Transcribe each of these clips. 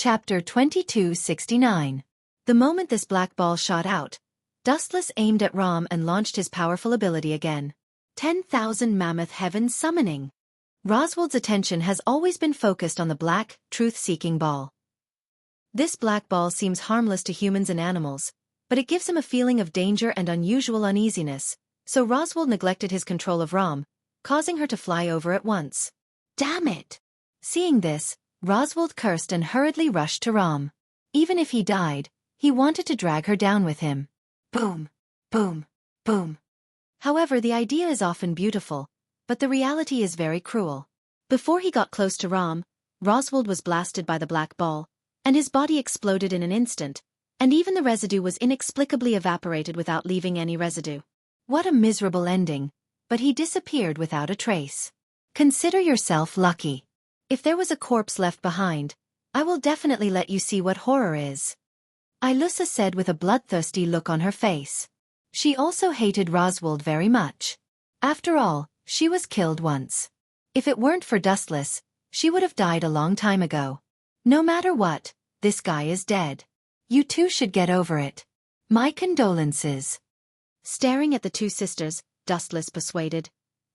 Chapter 2269. The moment this black ball shot out, Dustless aimed at Rom and launched his powerful ability again. 10,000 Mammoth Heaven Summoning. Roswald's attention has always been focused on the black, truth-seeking ball. This black ball seems harmless to humans and animals, but it gives him a feeling of danger and unusual uneasiness, so Roswald neglected his control of Rom, causing her to fly over at once. Damn it! Seeing this, Roswald cursed and hurriedly rushed to Rom. Even if he died, he wanted to drag her down with him. Boom! Boom! Boom! However, the idea is often beautiful, but the reality is very cruel. Before he got close to Rom, Roswald was blasted by the black ball, and his body exploded in an instant, and even the residue was inexplicably evaporated without leaving any residue. What a miserable ending, but he disappeared without a trace. Consider yourself lucky. If there was a corpse left behind, I will definitely let you see what horror is. Ilusa said with a bloodthirsty look on her face. She also hated Roswald very much. After all, she was killed once. If it weren't for Dustless, she would have died a long time ago. No matter what, this guy is dead. You two should get over it. My condolences. Staring at the two sisters, Dustless persuaded.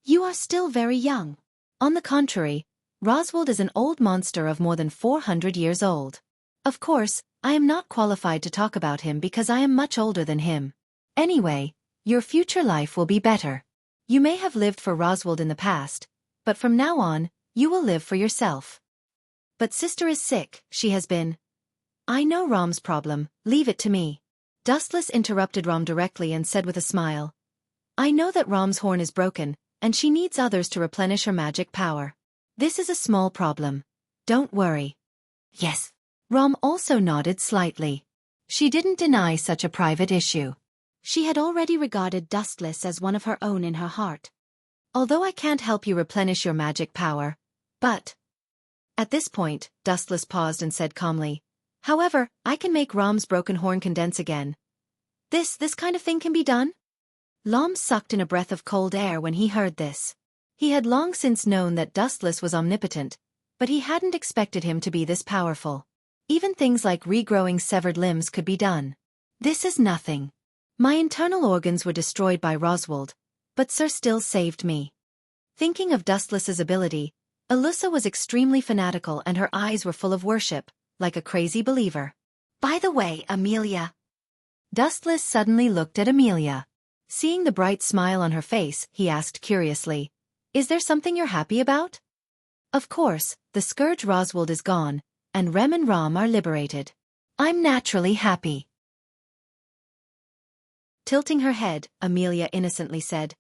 You are still very young. On the contrary, Roswald is an old monster of more than 400 years old. Of course, I am not qualified to talk about him because I am much older than him. Anyway, your future life will be better. You may have lived for Roswald in the past, but from now on, you will live for yourself. But sister is sick, she has been. I know Rom's problem, leave it to me. Dustless interrupted Rom directly and said with a smile. I know that Rom's horn is broken, and she needs others to replenish her magic power. This is a small problem. Don't worry. Yes. Rom also nodded slightly. She didn't deny such a private issue. She had already regarded Dustless as one of her own in her heart. Although I can't help you replenish your magic power, but... At this point, Dustless paused and said calmly, however, I can make Rom's broken horn condense again. This kind of thing can be done? Lom sucked in a breath of cold air when he heard this. He had long since known that Dustless was omnipotent, but he hadn't expected him to be this powerful. Even things like regrowing severed limbs could be done. This is nothing. My internal organs were destroyed by Roswald, but Sir still saved me. Thinking of Dustless's ability, Ilusa was extremely fanatical and her eyes were full of worship, like a crazy believer. By the way, Amelia. Dustless suddenly looked at Amelia. Seeing the bright smile on her face, he asked curiously, is there something you're happy about? Of course, the scourge Roswald is gone, and Rem and Rom are liberated. I'm naturally happy. Tilting her head, Amelia innocently said,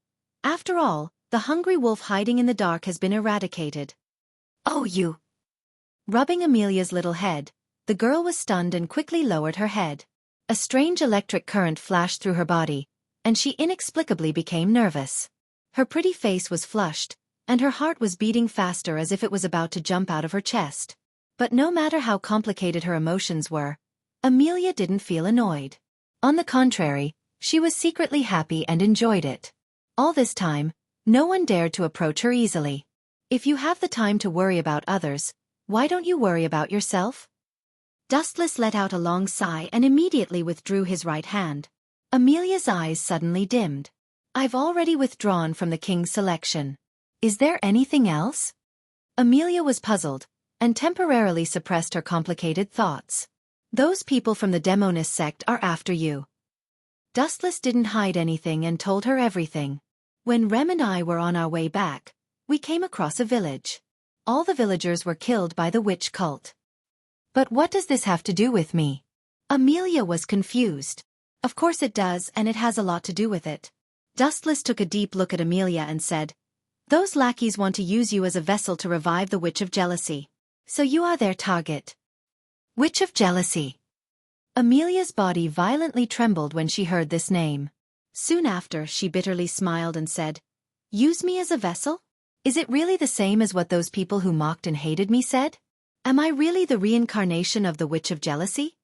after all, the hungry wolf hiding in the dark has been eradicated. Oh, you. Rubbing Amelia's little head, the girl was stunned and quickly lowered her head. A strange electric current flashed through her body, and she inexplicably became nervous. Her pretty face was flushed, and her heart was beating faster as if it was about to jump out of her chest. But no matter how complicated her emotions were, Amelia didn't feel annoyed. On the contrary, she was secretly happy and enjoyed it. All this time, no one dared to approach her easily. If you have the time to worry about others, why don't you worry about yourself? Dustless let out a long sigh and immediately withdrew his right hand. Amelia's eyes suddenly dimmed. I've already withdrawn from the king's selection. Is there anything else? Amelia was puzzled, and temporarily suppressed her complicated thoughts. Those people from the Demonist sect are after you. Dustless didn't hide anything and told her everything. When Rem and I were on our way back, we came across a village. All the villagers were killed by the witch cult. But what does this have to do with me? Amelia was confused. Of course it does, and it has a lot to do with it. Dustless took a deep look at Amelia and said, those lackeys want to use you as a vessel to revive the Witch of Jealousy. So you are their target. Witch of Jealousy. Amelia's body violently trembled when she heard this name. Soon after, she bitterly smiled and said, use me as a vessel? Is it really the same as what those people who mocked and hated me said? Am I really the reincarnation of the Witch of Jealousy?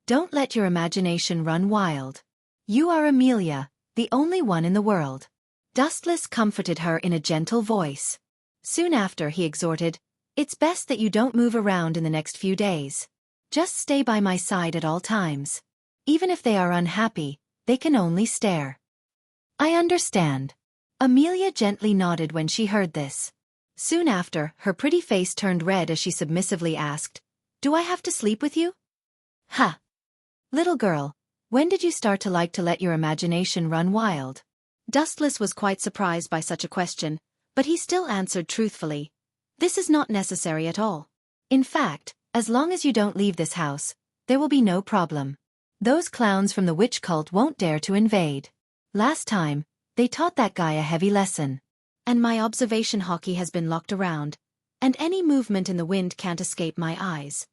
Don't let your imagination run wild. You are Amelia, the only one in the world. Dustless comforted her in a gentle voice. Soon after he exhorted, It's best that you don't move around in the next few days. Just stay by my side at all times. Even if they are unhappy, they can only stare. I understand. Amelia gently nodded when she heard this. Soon after, her pretty face turned red as she submissively asked, "Do I have to sleep with you?" "Ha! Little girl, when did you start to like to let your imagination run wild?" Dustless was quite surprised by such a question, but he still answered truthfully, "This is not necessary at all. In fact, as long as you don't leave this house, there will be no problem. Those clowns from the witch cult won't dare to invade. Last time, they taught that guy a heavy lesson. And my observation hockey has been locked around, and any movement in the wind can't escape my eyes."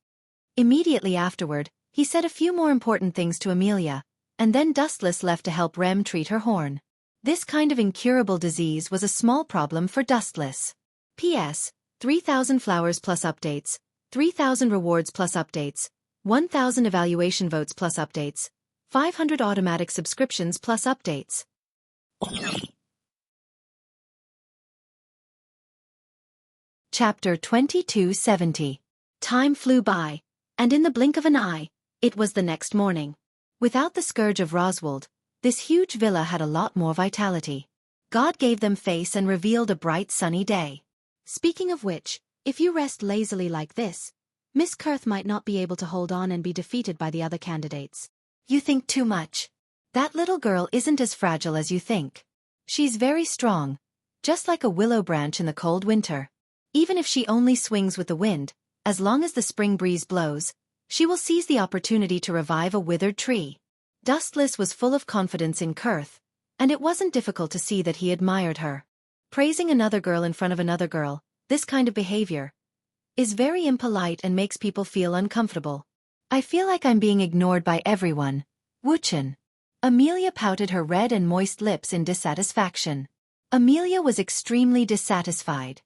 Immediately afterward, he said a few more important things to Amelia, and then Dustless left to help Rem treat her horn. This kind of incurable disease was a small problem for Dustless. P.S. 3,000 flowers plus updates, 3,000 rewards plus updates, 1,000 evaluation votes plus updates, 500 automatic subscriptions plus updates. Chapter 2270. Time flew by, and in the blink of an eye, it was the next morning. Without the scourge of Roswald, this huge villa had a lot more vitality. God gave them face and revealed a bright sunny day. Speaking of which, if you rest lazily like this, Miss Kurth might not be able to hold on and be defeated by the other candidates. You think too much. That little girl isn't as fragile as you think. She's very strong, just like a willow branch in the cold winter. Even if she only swings with the wind, as long as the spring breeze blows, she will seize the opportunity to revive a withered tree. Dustless was full of confidence in Kurth, and it wasn't difficult to see that he admired her. Praising another girl in front of another girl, this kind of behavior, is very impolite and makes people feel uncomfortable. I feel like I'm being ignored by everyone. Wuxian. Amelia pouted her red and moist lips in dissatisfaction. Amelia was extremely dissatisfied.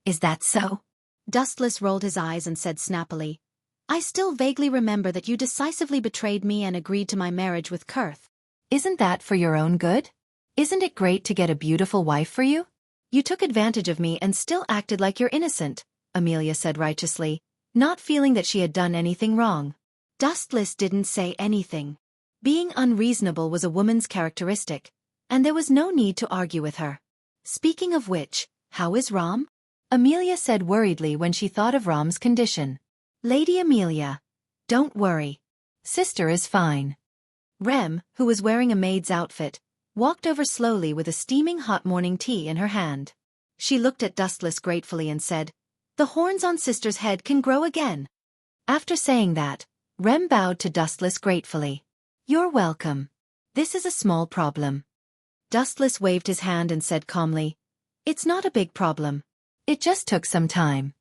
Is that so? Dustless rolled his eyes and said snappily, I still vaguely remember that you decisively betrayed me and agreed to my marriage with Kurth. Isn't that for your own good? Isn't it great to get a beautiful wife for you? You took advantage of me and still acted like you're innocent, Amelia said righteously, not feeling that she had done anything wrong. Dustless didn't say anything. Being unreasonable was a woman's characteristic, and there was no need to argue with her. Speaking of which, how is Rom? Amelia said worriedly when she thought of Rom's condition. Lady Amelia, don't worry. Sister is fine. Rem, who was wearing a maid's outfit, walked over slowly with a steaming hot morning tea in her hand. She looked at Dustless gratefully and said, The horns on Sister's head can grow again. After saying that, Rem bowed to Dustless gratefully. You're welcome. This is a small problem. Dustless waved his hand and said calmly, It's not a big problem. It just took some time.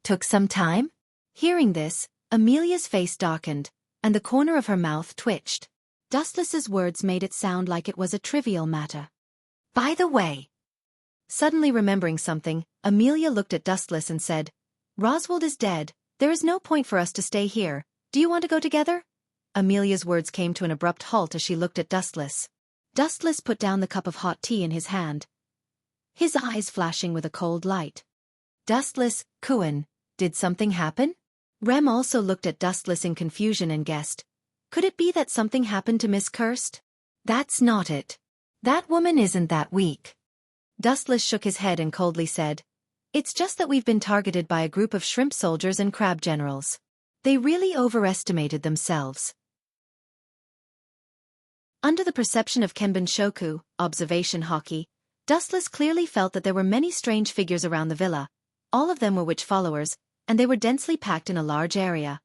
Took some time? Hearing this, Amelia's face darkened, and the corner of her mouth twitched. Dustless's words made it sound like it was a trivial matter. By the way. Suddenly remembering something, Amelia looked at Dustless and said, Roswald is dead, there is no point for us to stay here, do you want to go together? Amelia's words came to an abrupt halt as she looked at Dustless. Dustless put down the cup of hot tea in his hand, his eyes flashing with a cold light. Dustless, Kuan, did something happen? Rem also looked at Dustless in confusion and guessed, could it be that something happened to Miss Kirst? That's not it. That woman isn't that weak. Dustless shook his head and coldly said, It's just that we've been targeted by a group of shrimp soldiers and crab generals. They really overestimated themselves. Under the perception of Kenbun Shoku, observation hockey, Dustless clearly felt that there were many strange figures around the villa. All of them were witch followers, and they were densely packed in a large area.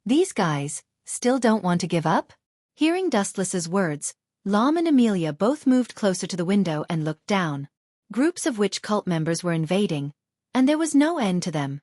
These guys still don't want to give up? Hearing Dustless's words, Lom and Amelia both moved closer to the window and looked down. Groups of witch cult members were invading, and there was no end to them.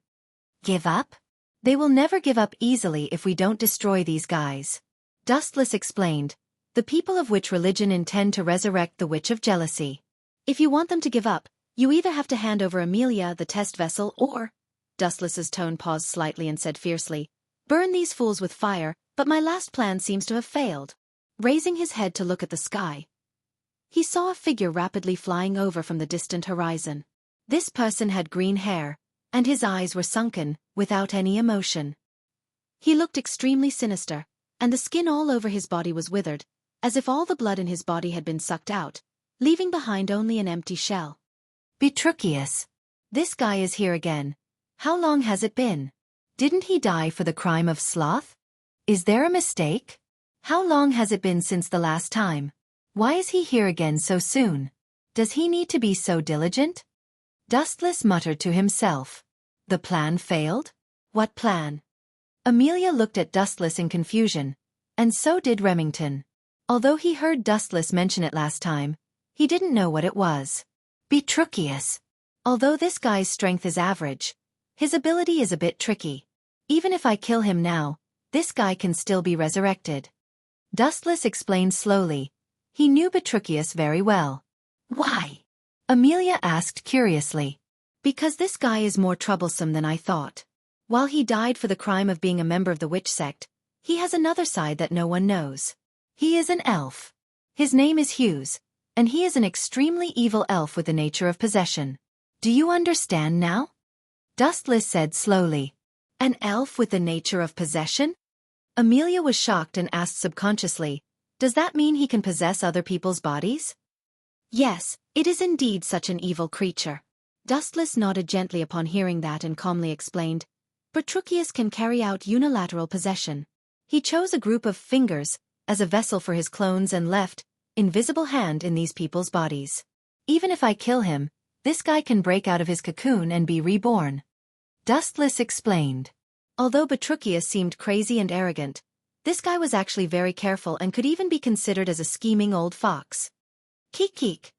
Give up? They will never give up easily if we don't destroy these guys. Dustless explained, the people of witch religion intend to resurrect the Witch of Jealousy. If you want them to give up, you either have to hand over Amelia, the test vessel, or... Dustless's tone paused slightly and said fiercely, burn these fools with fire, but my last plan seems to have failed. Raising his head to look at the sky, he saw a figure rapidly flying over from the distant horizon. This person had green hair, and his eyes were sunken, without any emotion. He looked extremely sinister, and the skin all over his body was withered, as if all the blood in his body had been sucked out, leaving behind only an empty shell. Petruchius. This guy is here again. How long has it been? Didn't he die for the crime of sloth? Is there a mistake? How long has it been since the last time? Why is he here again so soon? Does he need to be so diligent? Dustless muttered to himself. The plan failed? What plan? Amelia looked at Dustless in confusion, and so did Remington. Although he heard Dustless mention it last time, he didn't know what it was. Petruchius. Although this guy's strength is average, his ability is a bit tricky. Even if I kill him now, this guy can still be resurrected. Dustless explained slowly. He knew Petruchius very well. Why? Amelia asked curiously. Because this guy is more troublesome than I thought. While he died for the crime of being a member of the witch sect, he has another side that no one knows. He is an elf. His name is Hughes, and he is an extremely evil elf with the nature of possession. Do you understand now? Dustless said slowly. An elf with the nature of possession? Amelia was shocked and asked subconsciously, does that mean he can possess other people's bodies? Yes, it is indeed such an evil creature. Dustless nodded gently upon hearing that and calmly explained, Petruchius can carry out unilateral possession. He chose a group of fingers as a vessel for his clones and left invisible hand in these people's bodies. Even if I kill him, this guy can break out of his cocoon and be reborn. Dustless explained. Although Petruchius seemed crazy and arrogant, this guy was actually very careful and could even be considered as a scheming old fox. Keek keek.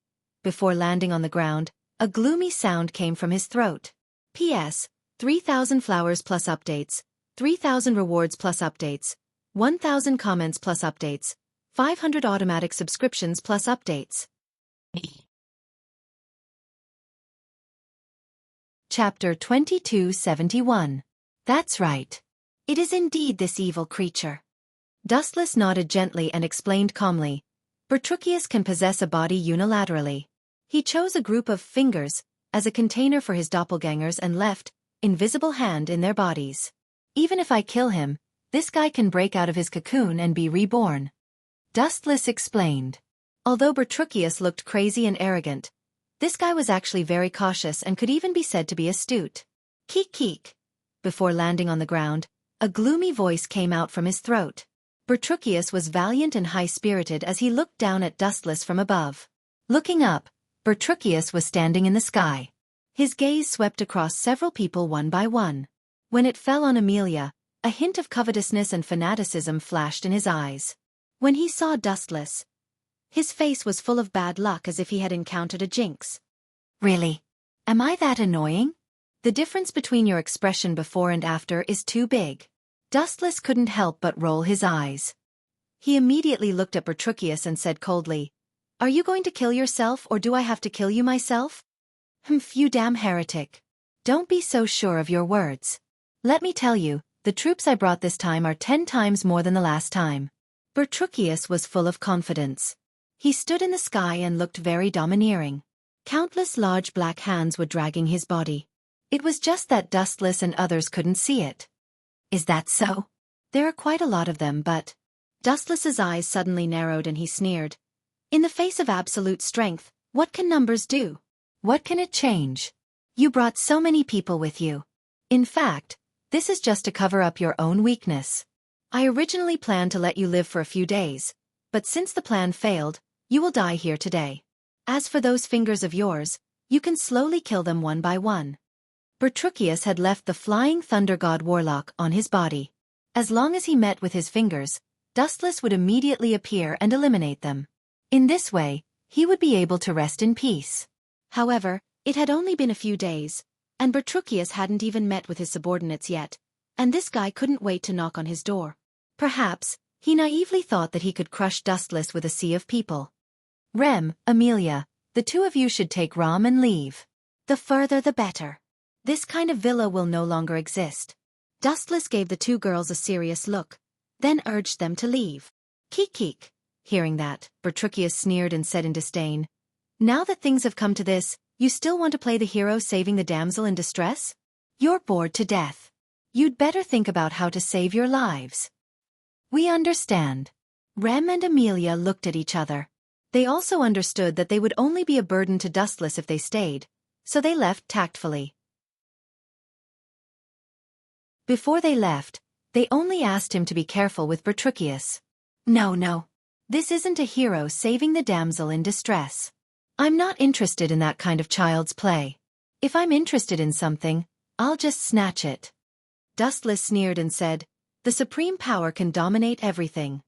Before landing on the ground, a gloomy sound came from his throat. P.S. 3,000 flowers plus updates, 3,000 rewards plus updates, 1,000 comments plus updates, 500 automatic subscriptions plus updates. Chapter 2271. That's right. It is indeed this evil creature. Dustless nodded gently and explained calmly. Petruchius can possess a body unilaterally. He chose a group of fingers as a container for his doppelgangers and left invisible hand in their bodies. Even if I kill him, this guy can break out of his cocoon and be reborn. Dustless explained. Although Petruchius looked crazy and arrogant, this guy was actually very cautious and could even be said to be astute. Keek keek. Before landing on the ground, a gloomy voice came out from his throat. Petruchius was valiant and high-spirited as he looked down at Dustless from above. Looking up, Petruchius was standing in the sky. His gaze swept across several people one by one. When it fell on Amelia, a hint of covetousness and fanaticism flashed in his eyes. When he saw Dustless, his face was full of bad luck as if he had encountered a jinx. Really? Am I that annoying? The difference between your expression before and after is too big. Dustless couldn't help but roll his eyes. He immediately looked at Petruchius and said coldly, Are you going to kill yourself or do I have to kill you myself? Humph, you damn heretic. Don't be so sure of your words. Let me tell you, the troops I brought this time are 10 times more than the last time. Petruchius was full of confidence. He stood in the sky and looked very domineering. Countless large black hands were dragging his body. It was just that Dustless and others couldn't see it. Is that so? There are quite a lot of them, but... Dustless's eyes suddenly narrowed and he sneered. In the face of absolute strength, what can numbers do? What can it change? You brought so many people with you. In fact, this is just to cover up your own weakness. I originally planned to let you live for a few days, but since the plan failed, you will die here today. As for those fingers of yours, you can slowly kill them one by one. Petruchius had left the flying thunder god warlock on his body. As long as he met with his fingers, Dustless would immediately appear and eliminate them. In this way, he would be able to rest in peace. However, it had only been a few days, and Petruchius hadn't even met with his subordinates yet, and this guy couldn't wait to knock on his door. Perhaps, he naively thought that he could crush Dustless with a sea of people. Rem, Amelia, the two of you should take Rom and leave. The further the better. This kind of villa will no longer exist. Dustless gave the two girls a serious look, then urged them to leave. Keek keek. Hearing that, Petruchius sneered and said in disdain, Now that things have come to this, you still want to play the hero saving the damsel in distress? You're bored to death. You'd better think about how to save your lives. We understand. Rem and Amelia looked at each other. They also understood that they would only be a burden to Dustless if they stayed, so they left tactfully. Before they left, they only asked him to be careful with Bertruccius. No. This isn't a hero saving the damsel in distress. I'm not interested in that kind of child's play. If I'm interested in something, I'll just snatch it. Dustless sneered and said, the supreme power can dominate everything.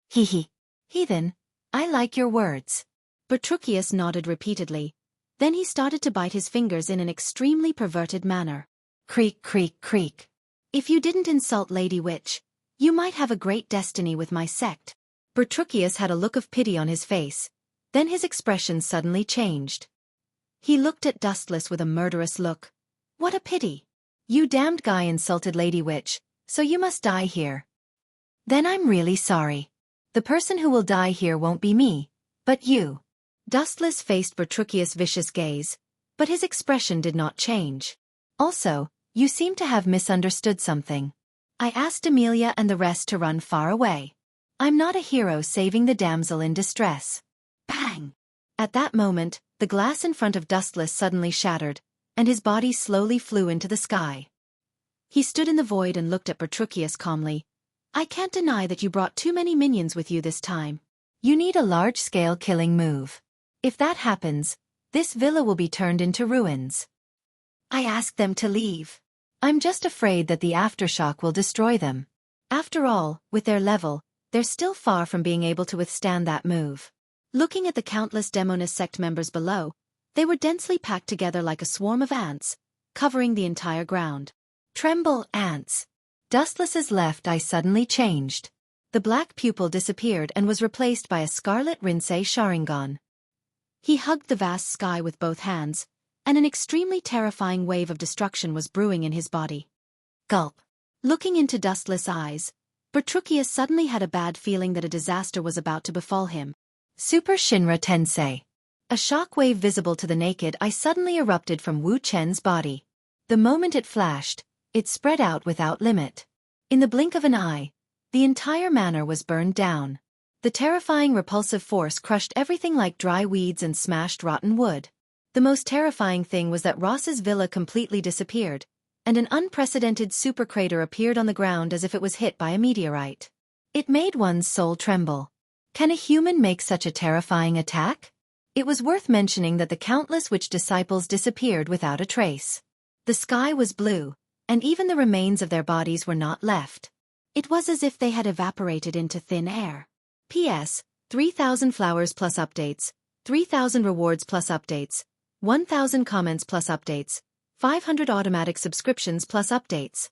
Heathen, I like your words. Bertruccius nodded repeatedly. Then he started to bite his fingers in an extremely perverted manner. Creak, creak, creak. If you didn't insult Lady Witch, you might have a great destiny with my sect. Bertruccius had a look of pity on his face, then his expression suddenly changed. He looked at Dustless with a murderous look. What a pity. You damned guy insulted Lady Witch, so you must die here. Then I'm really sorry. The person who will die here won't be me, but you. Dustless faced Bertruccius' vicious gaze, but his expression did not change. Also, you seem to have misunderstood something. I asked Amelia and the rest to run far away. I'm not a hero saving the damsel in distress. Bang! At that moment, the glass in front of Dustless suddenly shattered, and his body slowly flew into the sky. He stood in the void and looked at Bertruccius calmly. I can't deny that you brought too many minions with you this time. You need a large-scale killing move. If that happens, this villa will be turned into ruins. I asked them to leave. I'm just afraid that the aftershock will destroy them. After all, with their level, they're still far from being able to withstand that move. Looking at the countless Demonist sect members below, they were densely packed together like a swarm of ants, covering the entire ground. Tremble, ants. Dustless's left eye suddenly changed. The black pupil disappeared and was replaced by a scarlet Rinsei Sharingan. He hugged the vast sky with both hands, and an extremely terrifying wave of destruction was brewing in his body. Gulp. Looking into Dustless' eyes, Bertruccius suddenly had a bad feeling that a disaster was about to befall him. Super Shinra Tensei. A shock wave visible to the naked eye suddenly erupted from Wu Chen's body. The moment it flashed, it spread out without limit. In the blink of an eye, the entire manor was burned down. The terrifying repulsive force crushed everything like dry weeds and smashed rotten wood. The most terrifying thing was that Ross's villa completely disappeared, and an unprecedented supercrater appeared on the ground as if it was hit by a meteorite. It made one's soul tremble. Can a human make such a terrifying attack? It was worth mentioning that the countless witch disciples disappeared without a trace. The sky was blue, and even the remains of their bodies were not left. It was as if they had evaporated into thin air. P.S. 3,000 flowers plus updates, 3,000 rewards plus updates, 1,000 comments plus updates, 500 automatic subscriptions plus updates.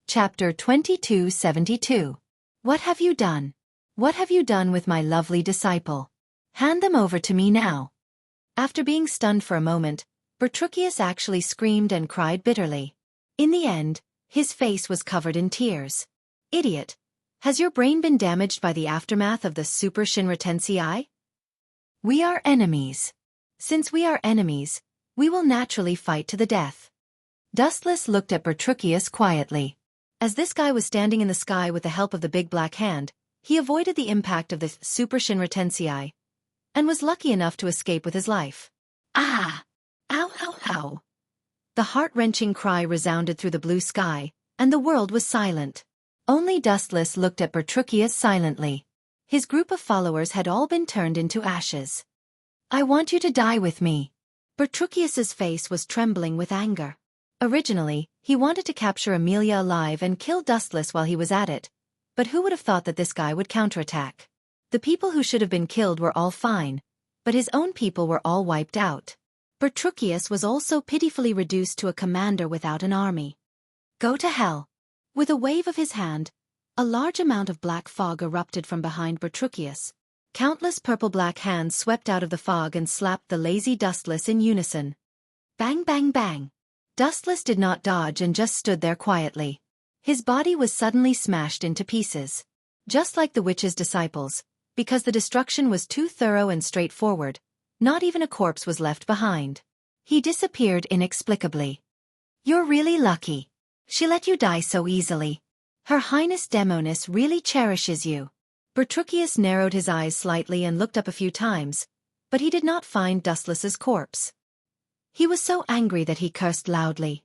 Chapter 2272. What have you done? What have you done with my lovely disciple? Hand them over to me now. After being stunned for a moment, Bertruccius actually screamed and cried bitterly. In the end, his face was covered in tears. Idiot! Has your brain been damaged by the aftermath of the Super Shinra Tensei? We are enemies. Since we are enemies, we will naturally fight to the death. Dustless looked at Bertruccius quietly. As this guy was standing in the sky with the help of the big black hand, he avoided the impact of the Super Shinra Tensei, and was lucky enough to escape with his life. Ah! Ow, ow, ow! The heart-wrenching cry resounded through the blue sky, and the world was silent. Only Dustless looked at Bertruccius silently. His group of followers had all been turned into ashes. I want you to die with me. Bertruccius's face was trembling with anger. Originally, he wanted to capture Amelia alive and kill Dustless while he was at it, but who would have thought that this guy would counterattack? The people who should have been killed were all fine, but his own people were all wiped out. Bertruccius was also pitifully reduced to a commander without an army. Go to hell. With a wave of his hand, a large amount of black fog erupted from behind Bertruccius. Countless purple-black hands swept out of the fog and slapped the lazy Dustless in unison. Bang, bang, bang. Dustless did not dodge and just stood there quietly. His body was suddenly smashed into pieces. Just like the witch's disciples, because the destruction was too thorough and straightforward, Not even a corpse was left behind. He disappeared inexplicably. You're really lucky. She let you die so easily. Her Highness Demonis really cherishes you. Bertruccius narrowed his eyes slightly and looked up a few times, but he did not find Dustless's corpse. He was so angry that he cursed loudly.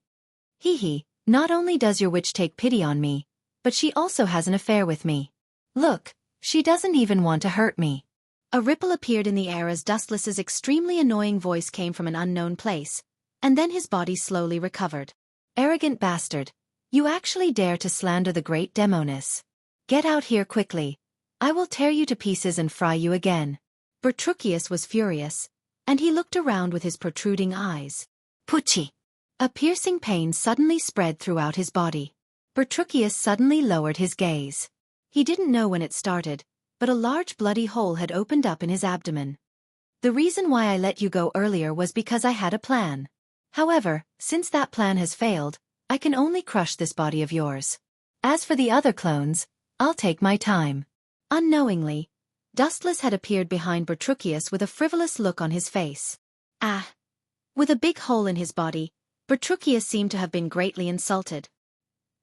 Hee, not only does your witch take pity on me, but she also has an affair with me. Look, she doesn't even want to hurt me. A ripple appeared in the air as Dustless's extremely annoying voice came from an unknown place, and then his body slowly recovered. Arrogant bastard, you actually dare to slander the great Demonis. Get out here quickly. I will tear you to pieces and fry you again. Bertruccius was furious, and he looked around with his protruding eyes. Pucci! A piercing pain suddenly spread throughout his body. Bertruccius suddenly lowered his gaze. He didn't know when it started, but a large bloody hole had opened up in his abdomen. The reason why I let you go earlier was because I had a plan. However, since that plan has failed, I can only crush this body of yours. As for the other clones, I'll take my time. Unknowingly, Dustless had appeared behind Bertruccius with a frivolous look on his face. Ah! With a big hole in his body, Bertruccius seemed to have been greatly insulted.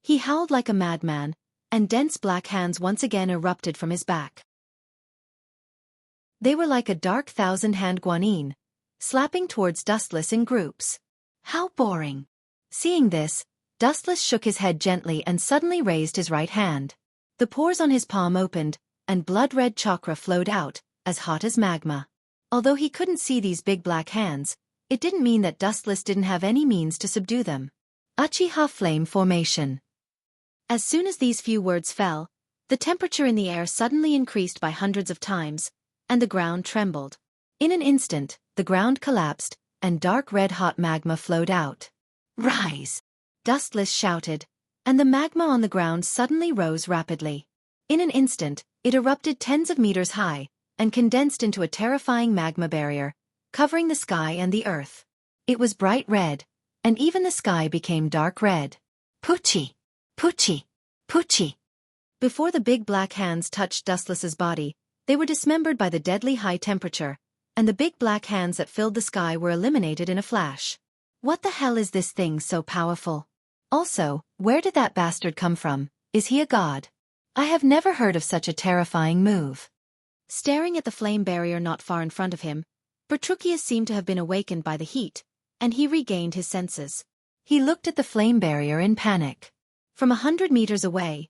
He howled like a madman, and dense black hands once again erupted from his back. They were like a dark thousand-hand guanine, slapping towards Dustless in groups. How boring! Seeing this, Dustless shook his head gently and suddenly raised his right hand. The pores on his palm opened, and blood-red chakra flowed out, as hot as magma. Although he couldn't see these big black hands, it didn't mean that Dustless didn't have any means to subdue them. Uchiha Flame Formation. As soon as these few words fell, the temperature in the air suddenly increased by hundreds of times, and the ground trembled. In an instant, the ground collapsed, and dark red-hot magma flowed out. Rise! Dustless shouted, and the magma on the ground suddenly rose rapidly. In an instant, it erupted tens of meters high, and condensed into a terrifying magma barrier, covering the sky and the earth. It was bright red, and even the sky became dark red. Pucci! Pucci! Pucci! Before the big black hands touched Dustless's body, they were dismembered by the deadly high temperature, and the big black hands that filled the sky were eliminated in a flash. What the hell is this thing so powerful? Also, where did that bastard come from? Is he a god? I have never heard of such a terrifying move. Staring at the flame barrier not far in front of him, Bertruccius seemed to have been awakened by the heat, and he regained his senses. He looked at the flame barrier in panic. From 100 meters away,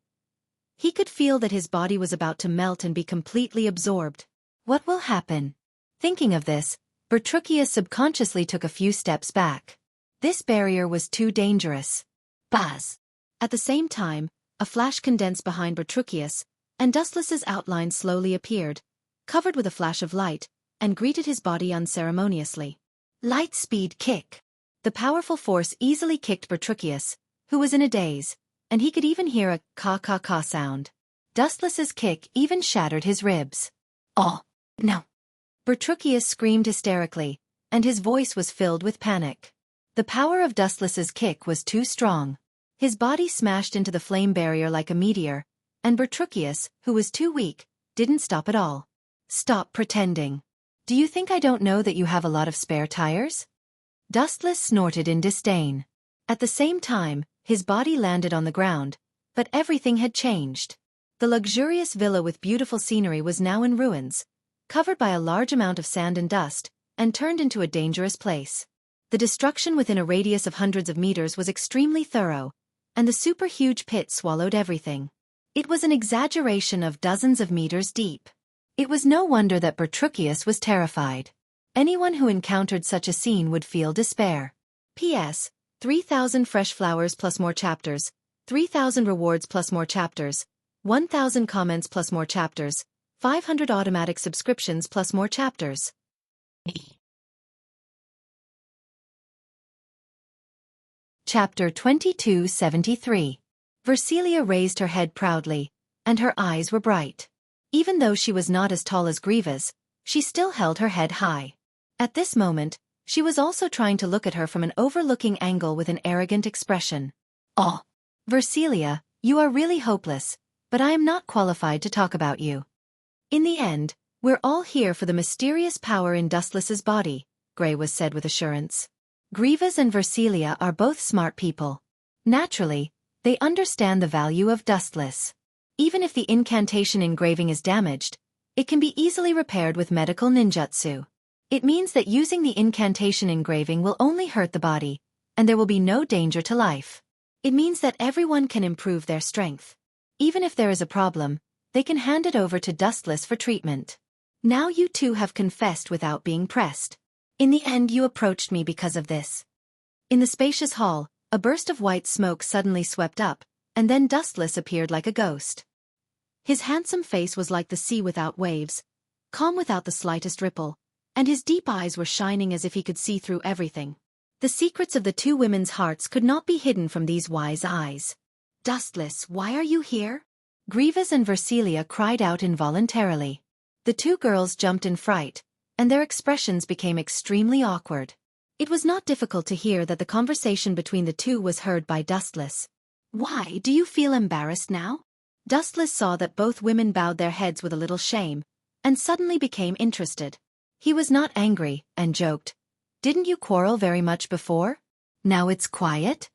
he could feel that his body was about to melt and be completely absorbed. What will happen? Thinking of this, Bertruccius subconsciously took a few steps back. This barrier was too dangerous. Buzz! At the same time, a flash condensed behind Bertruccius, and Dustless's outline slowly appeared, covered with a flash of light, and greeted his body unceremoniously. Light speed kick. The powerful force easily kicked Bertruccius, who was in a daze, and he could even hear a ka-ka-ka sound. Dustless's kick even shattered his ribs. Oh, no! Bertruccius screamed hysterically, and his voice was filled with panic. The power of Dustless's kick was too strong. His body smashed into the flame barrier like a meteor, and Bertruccius, who was too weak, didn't stop at all. Stop pretending. Do you think I don't know that you have a lot of spare tires? Dustless snorted in disdain. At the same time, his body landed on the ground, but everything had changed. The luxurious villa with beautiful scenery was now in ruins, covered by a large amount of sand and dust, and turned into a dangerous place. The destruction within a radius of hundreds of meters was extremely thorough, and the super-huge pit swallowed everything. It was an exaggeration of dozens of meters deep. It was no wonder that Bertruccius was terrified. Anyone who encountered such a scene would feel despair. P.S. 3,000 fresh flowers plus more chapters, 3,000 rewards plus more chapters, 1,000 comments plus more chapters, 500 automatic subscriptions plus more chapters. Chapter 2273. Versilia raised her head proudly, and her eyes were bright. Even though she was not as tall as Grievous, she still held her head high. At this moment, she was also trying to look at her from an overlooking angle with an arrogant expression. Oh, Versilia, you are really hopeless, but I am not qualified to talk about you. In the end, We're all here for the mysterious power in Dustless's body, Grey was said with assurance. Grievous and Versilia are both smart people. Naturally, they understand the value of Dustless. Even if the incantation engraving is damaged, it can be easily repaired with medical ninjutsu. It means that using the incantation engraving will only hurt the body, and there will be no danger to life. It means that everyone can improve their strength. Even if there is a problem, they can hand it over to Dustless for treatment. Now you two have confessed without being pressed. In the end you approached me because of this. In the spacious hall, a burst of white smoke suddenly swept up, and then Dustless appeared like a ghost. His handsome face was like the sea without waves, calm without the slightest ripple, and his deep eyes were shining as if he could see through everything. The secrets of the two women's hearts could not be hidden from these wise eyes. Dustless, why are you here? Grievous and Versilia cried out involuntarily. The two girls jumped in fright, and their expressions became extremely awkward. It was not difficult to hear that the conversation between the two was heard by Dustless. Why, do you feel embarrassed now? Dustless saw that both women bowed their heads with a little shame, and suddenly became interested. He was not angry, and joked. Didn't you quarrel very much before? Now it's quiet?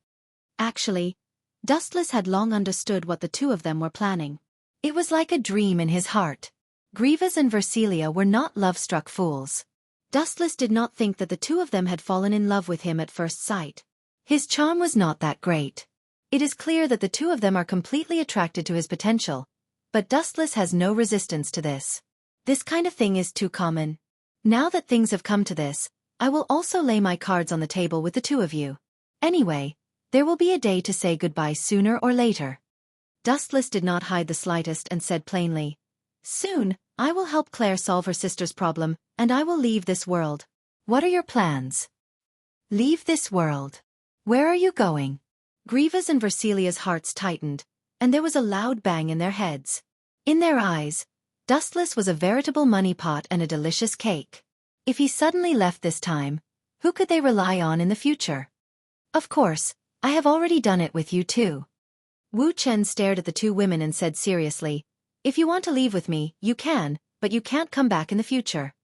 Actually, Dustless had long understood what the two of them were planning. It was like a dream in his heart. Grievous and Versilia were not love-struck fools. Dustless did not think that the two of them had fallen in love with him at first sight. His charm was not that great. It is clear that the two of them are completely attracted to his potential, but Dustless has no resistance to this. This kind of thing is too common. Now that things have come to this, I will also lay my cards on the table with the two of you. Anyway, there will be a day to say goodbye sooner or later. Dustless did not hide the slightest and said plainly, Soon, I will help Claire solve her sister's problem, and I will leave this world. What are your plans? Leave this world. Where are you going? Grievous and Versilia's hearts tightened, and there was a loud bang in their heads. In their eyes, Dustless was a veritable money pot and a delicious cake. If he suddenly left this time, who could they rely on in the future? Of course, I have already done it with you too. Wu Chen stared at the two women and said seriously, If you want to leave with me, you can, but you can't come back in the future.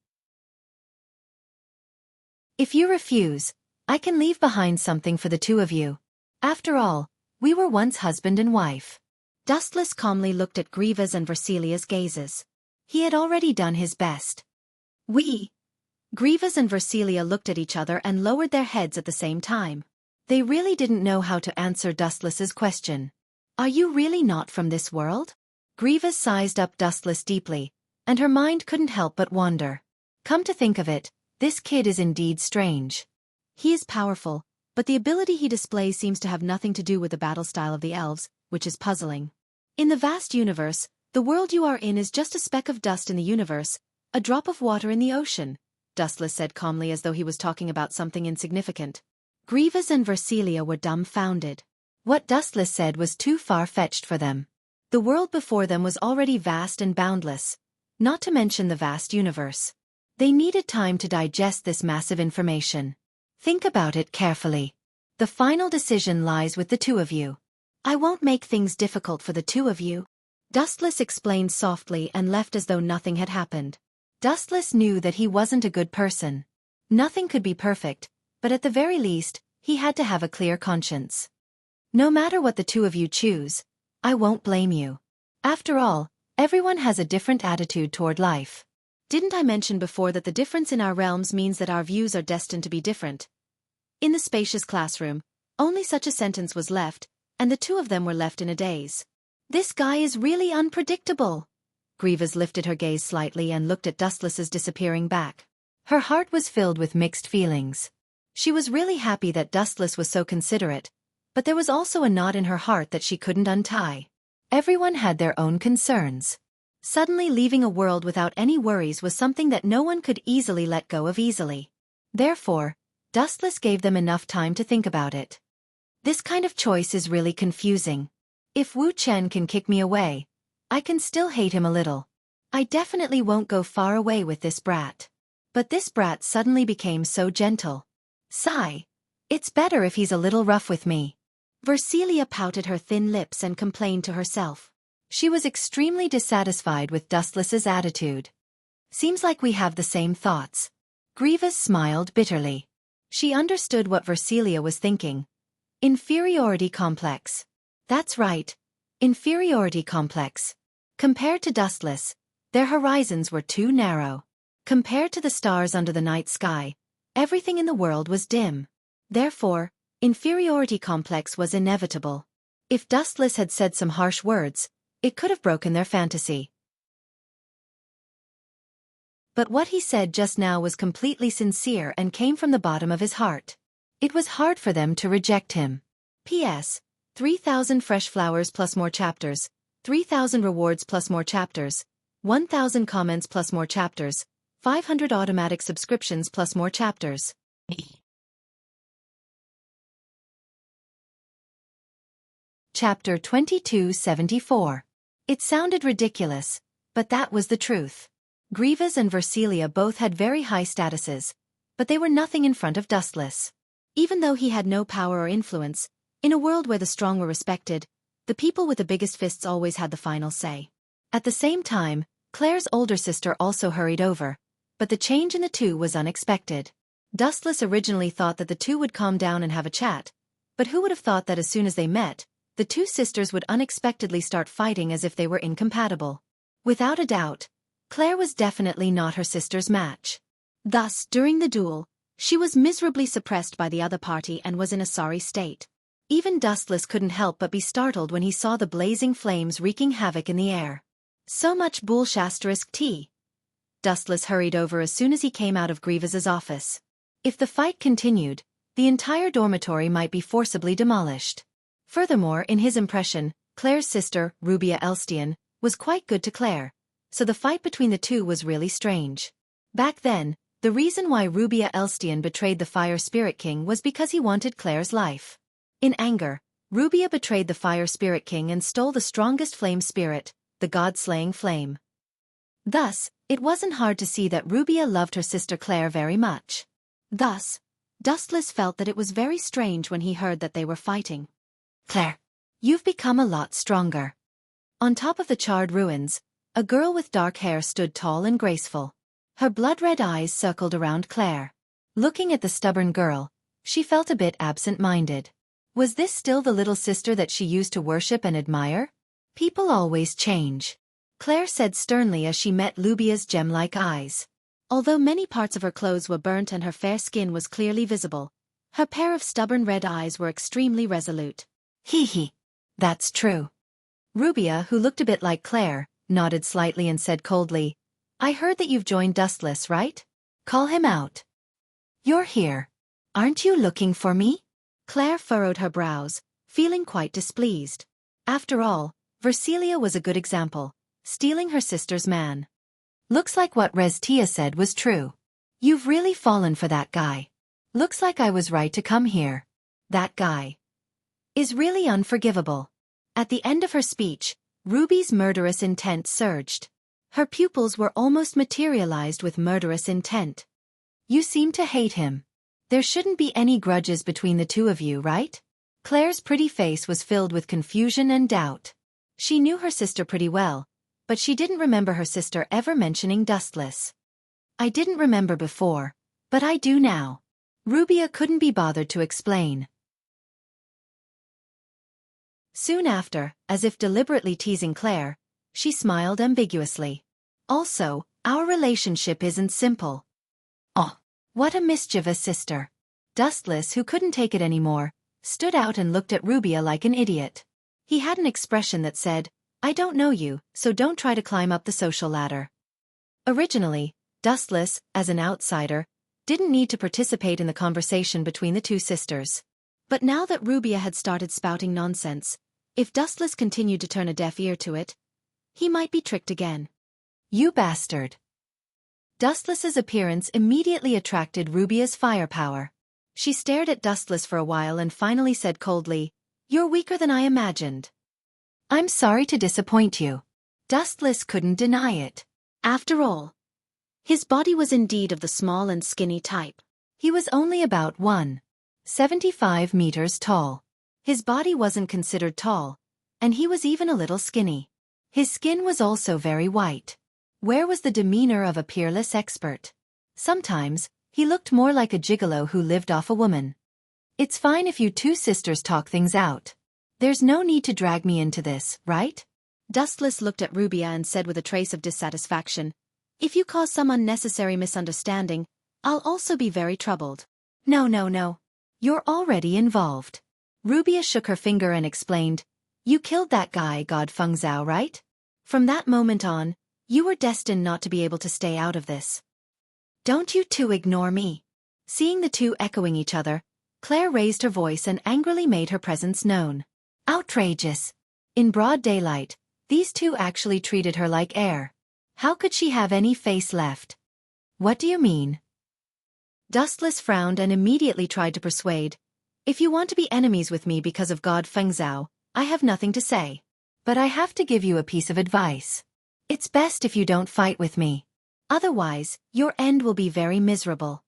If you refuse, I can leave behind something for the two of you. After all, we were once husband and wife. Dustless calmly looked at Grievous and Versilia's gazes. He had already done his best. Grievous and Versilia looked at each other and lowered their heads at the same time. They really didn't know how to answer Dustless's question. Are you really not from this world? Grievous sized up Dustless deeply, and her mind couldn't help but wander. Come to think of it, this kid is indeed strange. He is powerful, but the ability he displays seems to have nothing to do with the battle style of the elves, which is puzzling. In the vast universe, the world you are in is just a speck of dust in the universe, a drop of water in the ocean, Dustless said calmly as though he was talking about something insignificant. Grievous and Versilia were dumbfounded. What Dustless said was too far-fetched for them. The world before them was already vast and boundless, not to mention the vast universe. They needed time to digest this massive information. Think about it carefully. The final decision lies with the two of you. I won't make things difficult for the two of you. Dustless explained softly and left as though nothing had happened. Dustless knew that he wasn't a good person. Nothing could be perfect, but at the very least, he had to have a clear conscience. No matter what the two of you choose, I won't blame you. After all, everyone has a different attitude toward life. Didn't I mention before that the difference in our realms means that our views are destined to be different? In the spacious classroom, only such a sentence was left, and the two of them were left in a daze. This guy is really unpredictable. Grievous lifted her gaze slightly and looked at Dustless's disappearing back. Her heart was filled with mixed feelings. She was really happy that Dustless was so considerate, but there was also a knot in her heart that she couldn't untie. Everyone had their own concerns. Suddenly leaving a world without any worries was something that no one could easily let go of easily. Therefore, Dustless gave them enough time to think about it. This kind of choice is really confusing. If Wu Chen can kick me away, I can still hate him a little. I definitely won't go far away with this brat. But this brat suddenly became so gentle. Sigh. It's better if he's a little rough with me. Versilia pouted her thin lips and complained to herself. She was extremely dissatisfied with Dustless's attitude. Seems like we have the same thoughts. Grievous smiled bitterly. She understood what Versilia was thinking. Inferiority complex. That's right. Inferiority complex. Compared to Dustless, their horizons were too narrow. Compared to the stars under the night sky, everything in the world was dim. Therefore, inferiority complex was inevitable. If Dustless had said some harsh words, it could have broken their fantasy. But what he said just now was completely sincere and came from the bottom of his heart. It was hard for them to reject him. P.S. 3,000 fresh flowers plus more chapters, 3,000 rewards plus more chapters, 1,000 comments plus more chapters, 500 automatic subscriptions plus more chapters. Chapter 2274. It sounded ridiculous, but that was the truth. Grievous and Versilia both had very high statuses, but they were nothing in front of Dustless. Even though he had no power or influence, in a world where the strong were respected, the people with the biggest fists always had the final say. At the same time, Claire's older sister also hurried over, but the change in the two was unexpected. Dustless originally thought that the two would calm down and have a chat, but who would have thought that as soon as they met, the two sisters would unexpectedly start fighting as if they were incompatible. Without a doubt, Claire was definitely not her sister's match. Thus, during the duel, she was miserably suppressed by the other party and was in a sorry state. Even Dustless couldn't help but be startled when he saw the blazing flames wreaking havoc in the air. So much *T. Dustless hurried over as soon as he came out of Grievous's office. If the fight continued, the entire dormitory might be forcibly demolished. Furthermore, in his impression, Claire's sister, Rubia Elstian, was quite good to Claire, so the fight between the two was really strange. Back then, the reason why Rubia Elstian betrayed the Fire Spirit King was because he wanted Claire's life. In anger, Rubia betrayed the Fire Spirit King and stole the strongest flame spirit, the god-slaying flame. Thus, it wasn't hard to see that Rubia loved her sister Claire very much. Thus, Dustless felt that it was very strange when he heard that they were fighting. Claire, you've become a lot stronger. On top of the charred ruins, a girl with dark hair stood tall and graceful. Her blood-red eyes circled around Claire. Looking at the stubborn girl, she felt a bit absent-minded. Was this still the little sister that she used to worship and admire? People always change, Claire said sternly as she met Rubia's gem-like eyes. Although many parts of her clothes were burnt and her fair skin was clearly visible, her pair of stubborn red eyes were extremely resolute. Hee, that's true. Rubia, who looked a bit like Claire, nodded slightly and said coldly, I heard that you've joined Dustless, right? Call him out. You're here. Aren't you looking for me? Claire furrowed her brows, feeling quite displeased. After all, Versilia was a good example, stealing her sister's man. Looks like what Tia said was true. You've really fallen for that guy. Looks like I was right to come here. That guy is really unforgivable. At the end of her speech, Ruby's murderous intent surged. Her pupils were almost materialized with murderous intent. You seem to hate him. There shouldn't be any grudges between the two of you, right? Claire's pretty face was filled with confusion and doubt. She knew her sister pretty well, but she didn't remember her sister ever mentioning Dustless. I didn't remember before, but I do now. Rubia couldn't be bothered to explain. Soon after, as if deliberately teasing Claire, she smiled ambiguously. Also, our relationship isn't simple. Oh, what a mischievous sister. Dustless, who couldn't take it anymore, stood out and looked at Rubia like an idiot. He had an expression that said, I don't know you, so don't try to climb up the social ladder. Originally, Dustless, as an outsider, didn't need to participate in the conversation between the two sisters. But now that Rubia had started spouting nonsense, if Dustless continued to turn a deaf ear to it, he might be tricked again. You bastard. Dustless's appearance immediately attracted Rubia's firepower. She stared at Dustless for a while and finally said coldly, You're weaker than I imagined. I'm sorry to disappoint you. Dustless couldn't deny it. After all, his body was indeed of the small and skinny type. He was only about 1.75 meters tall. His body wasn't considered tall, and he was even a little skinny. His skin was also very white. Where was the demeanor of a peerless expert? Sometimes, he looked more like a gigolo who lived off a woman. It's fine if you two sisters talk things out. There's no need to drag me into this, right? Dustless looked at Rubia and said with a trace of dissatisfaction, "If you cause some unnecessary misunderstanding, I'll also be very troubled." No. You're already involved. Rubia shook her finger and explained, "You killed that guy, God Feng Zhao, right? From that moment on, you were destined not to be able to stay out of this. Don't you two ignore me." Seeing the two echoing each other, Claire raised her voice and angrily made her presence known. Outrageous. In broad daylight, these two actually treated her like air. How could she have any face left? What do you mean? Dustless frowned and immediately tried to persuade. If you want to be enemies with me because of God Feng Zhao, I have nothing to say. But I have to give you a piece of advice. It's best if you don't fight with me. Otherwise, your end will be very miserable.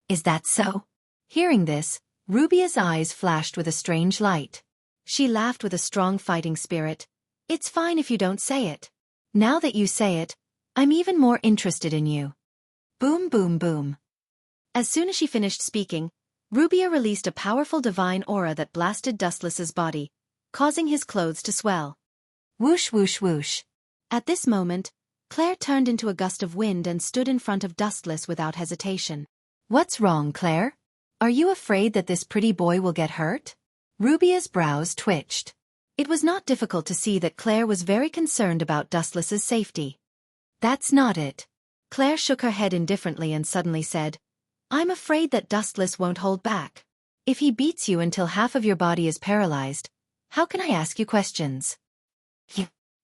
Is that so? Hearing this, Rubia's eyes flashed with a strange light. She laughed with a strong fighting spirit. It's fine if you don't say it. Now that you say it, I'm even more interested in you. Boom boom boom. As soon as she finished speaking, Rubia released a powerful divine aura that blasted Dustless's body, causing his clothes to swell. Whoosh whoosh whoosh. At this moment, Claire turned into a gust of wind and stood in front of Dustless without hesitation. What's wrong, Claire? Are you afraid that this pretty boy will get hurt? Rubia's brows twitched. It was not difficult to see that Claire was very concerned about Dustless's safety. That's not it. Claire shook her head indifferently and suddenly said, I'm afraid that Dustless won't hold back. If he beats you until half of your body is paralyzed, how can I ask you questions?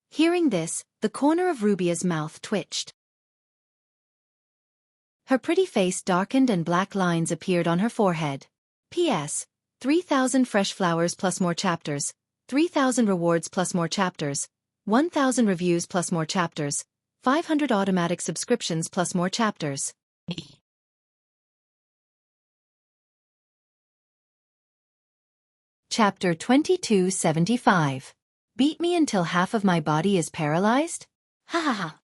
Hearing this, the corner of Rubia's mouth twitched. Her pretty face darkened and black lines appeared on her forehead. P.S. 3,000 fresh flowers plus more chapters, 3,000 rewards plus more chapters, 1,000 reviews plus more chapters, 500 automatic subscriptions plus more chapters. Chapter 2275. Beat me until half of my body is paralyzed? Ha ha ha.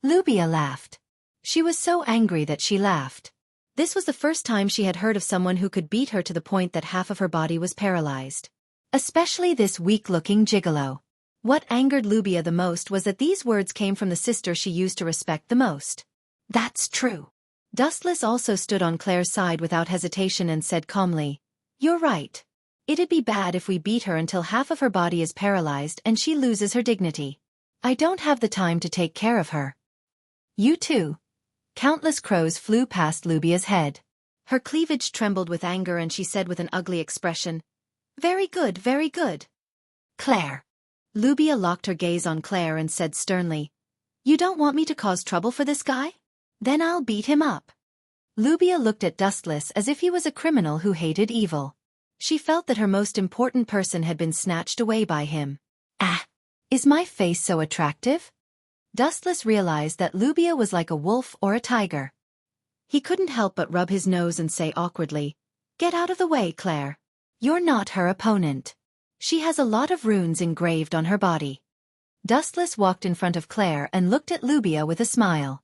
Rubia laughed. She was so angry that she laughed. This was the first time she had heard of someone who could beat her to the point that half of her body was paralyzed. Especially this weak-looking gigolo. What angered Rubia the most was that these words came from the sister she used to respect the most. That's true. Dustless also stood on Claire's side without hesitation and said calmly, You're right. It'd be bad if we beat her until half of her body is paralyzed and she loses her dignity. I don't have the time to take care of her. You too. Countless crows flew past Rubia's head. Her cleavage trembled with anger and she said with an ugly expression, Very good, very good. Claire. Rubia locked her gaze on Claire and said sternly, You don't want me to cause trouble for this guy? Then I'll beat him up. Rubia looked at Dustless as if he was a criminal who hated evil. She felt that her most important person had been snatched away by him. Ah! Is my face so attractive? Dustless realized that Rubia was like a wolf or a tiger. He couldn't help but rub his nose and say awkwardly, Get out of the way, Claire. You're not her opponent. She has a lot of runes engraved on her body. Dustless walked in front of Claire and looked at Rubia with a smile.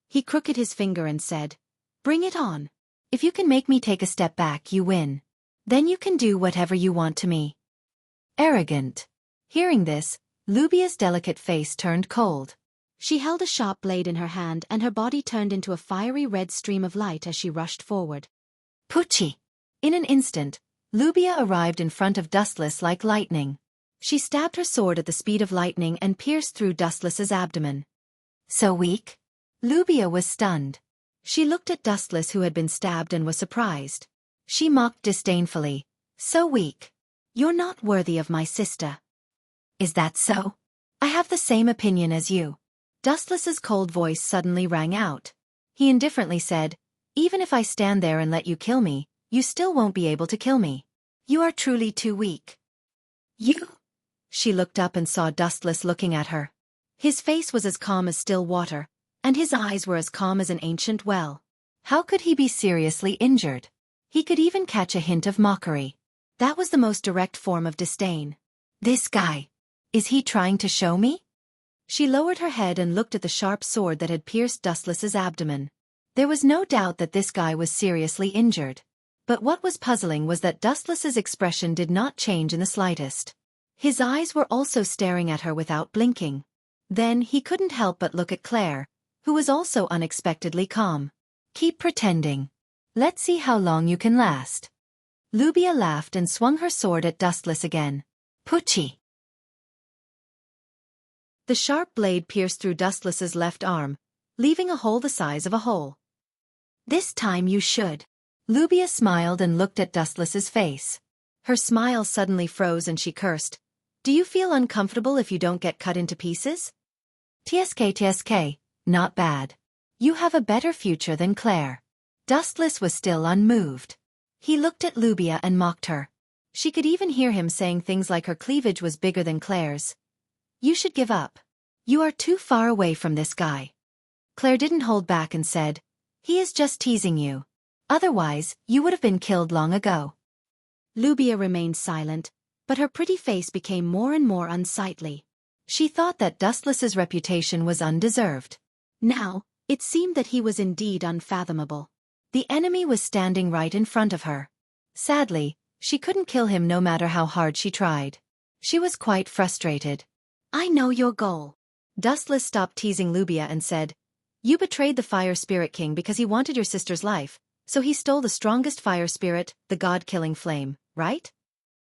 He crooked his finger and said, Bring it on. If you can make me take a step back, you win. Then you can do whatever you want to me. Arrogant. Hearing this, Rubia's delicate face turned cold. She held a sharp blade in her hand and her body turned into a fiery red stream of light as she rushed forward. Poochie! In an instant, Rubia arrived in front of Dustless like lightning. She stabbed her sword at the speed of lightning and pierced through Dustless's abdomen. So weak? Rubia was stunned. She looked at Dustless who had been stabbed and was surprised. She mocked disdainfully, So weak. You're not worthy of my sister. Is that so? I have the same opinion as you. Dustless's cold voice suddenly rang out. He indifferently said, Even if I stand there and let you kill me, you still won't be able to kill me. You are truly too weak. You? She looked up and saw Dustless looking at her. His face was as calm as still water, and his eyes were as calm as an ancient well. How could he be seriously injured? He could even catch a hint of mockery. That was the most direct form of disdain. This guy. Is he trying to show me? She lowered her head and looked at the sharp sword that had pierced Dustless's abdomen. There was no doubt that this guy was seriously injured. But what was puzzling was that Dustless's expression did not change in the slightest. His eyes were also staring at her without blinking. Then he couldn't help but look at Claire, who was also unexpectedly calm. "Keep pretending. Let's see how long you can last." Lubia laughed and swung her sword at Dustless again. "Poochie." The sharp blade pierced through Dustless's left arm, leaving a hole the size of a hole. "This time you should." Lubia smiled and looked at Dustless's face. Her smile suddenly froze and she cursed. "Do you feel uncomfortable if you don't get cut into pieces?" "TSK, not bad. You have a better future than Claire." Dustless was still unmoved. He looked at Lubia and mocked her. She could even hear him saying things like her cleavage was bigger than Claire's. "You should give up. You are too far away from this guy." Claire didn't hold back and said, "He is just teasing you. Otherwise, you would have been killed long ago." Lubia remained silent, but her pretty face became more and more unsightly. She thought that Dustless's reputation was undeserved. Now, it seemed that he was indeed unfathomable. The enemy was standing right in front of her. Sadly, she couldn't kill him no matter how hard she tried. She was quite frustrated. "I know your goal." Dustless stopped teasing Lubia and said, "You betrayed the Fire Spirit King because he wanted your sister's life, so he stole the strongest fire spirit, the god-killing flame, right?"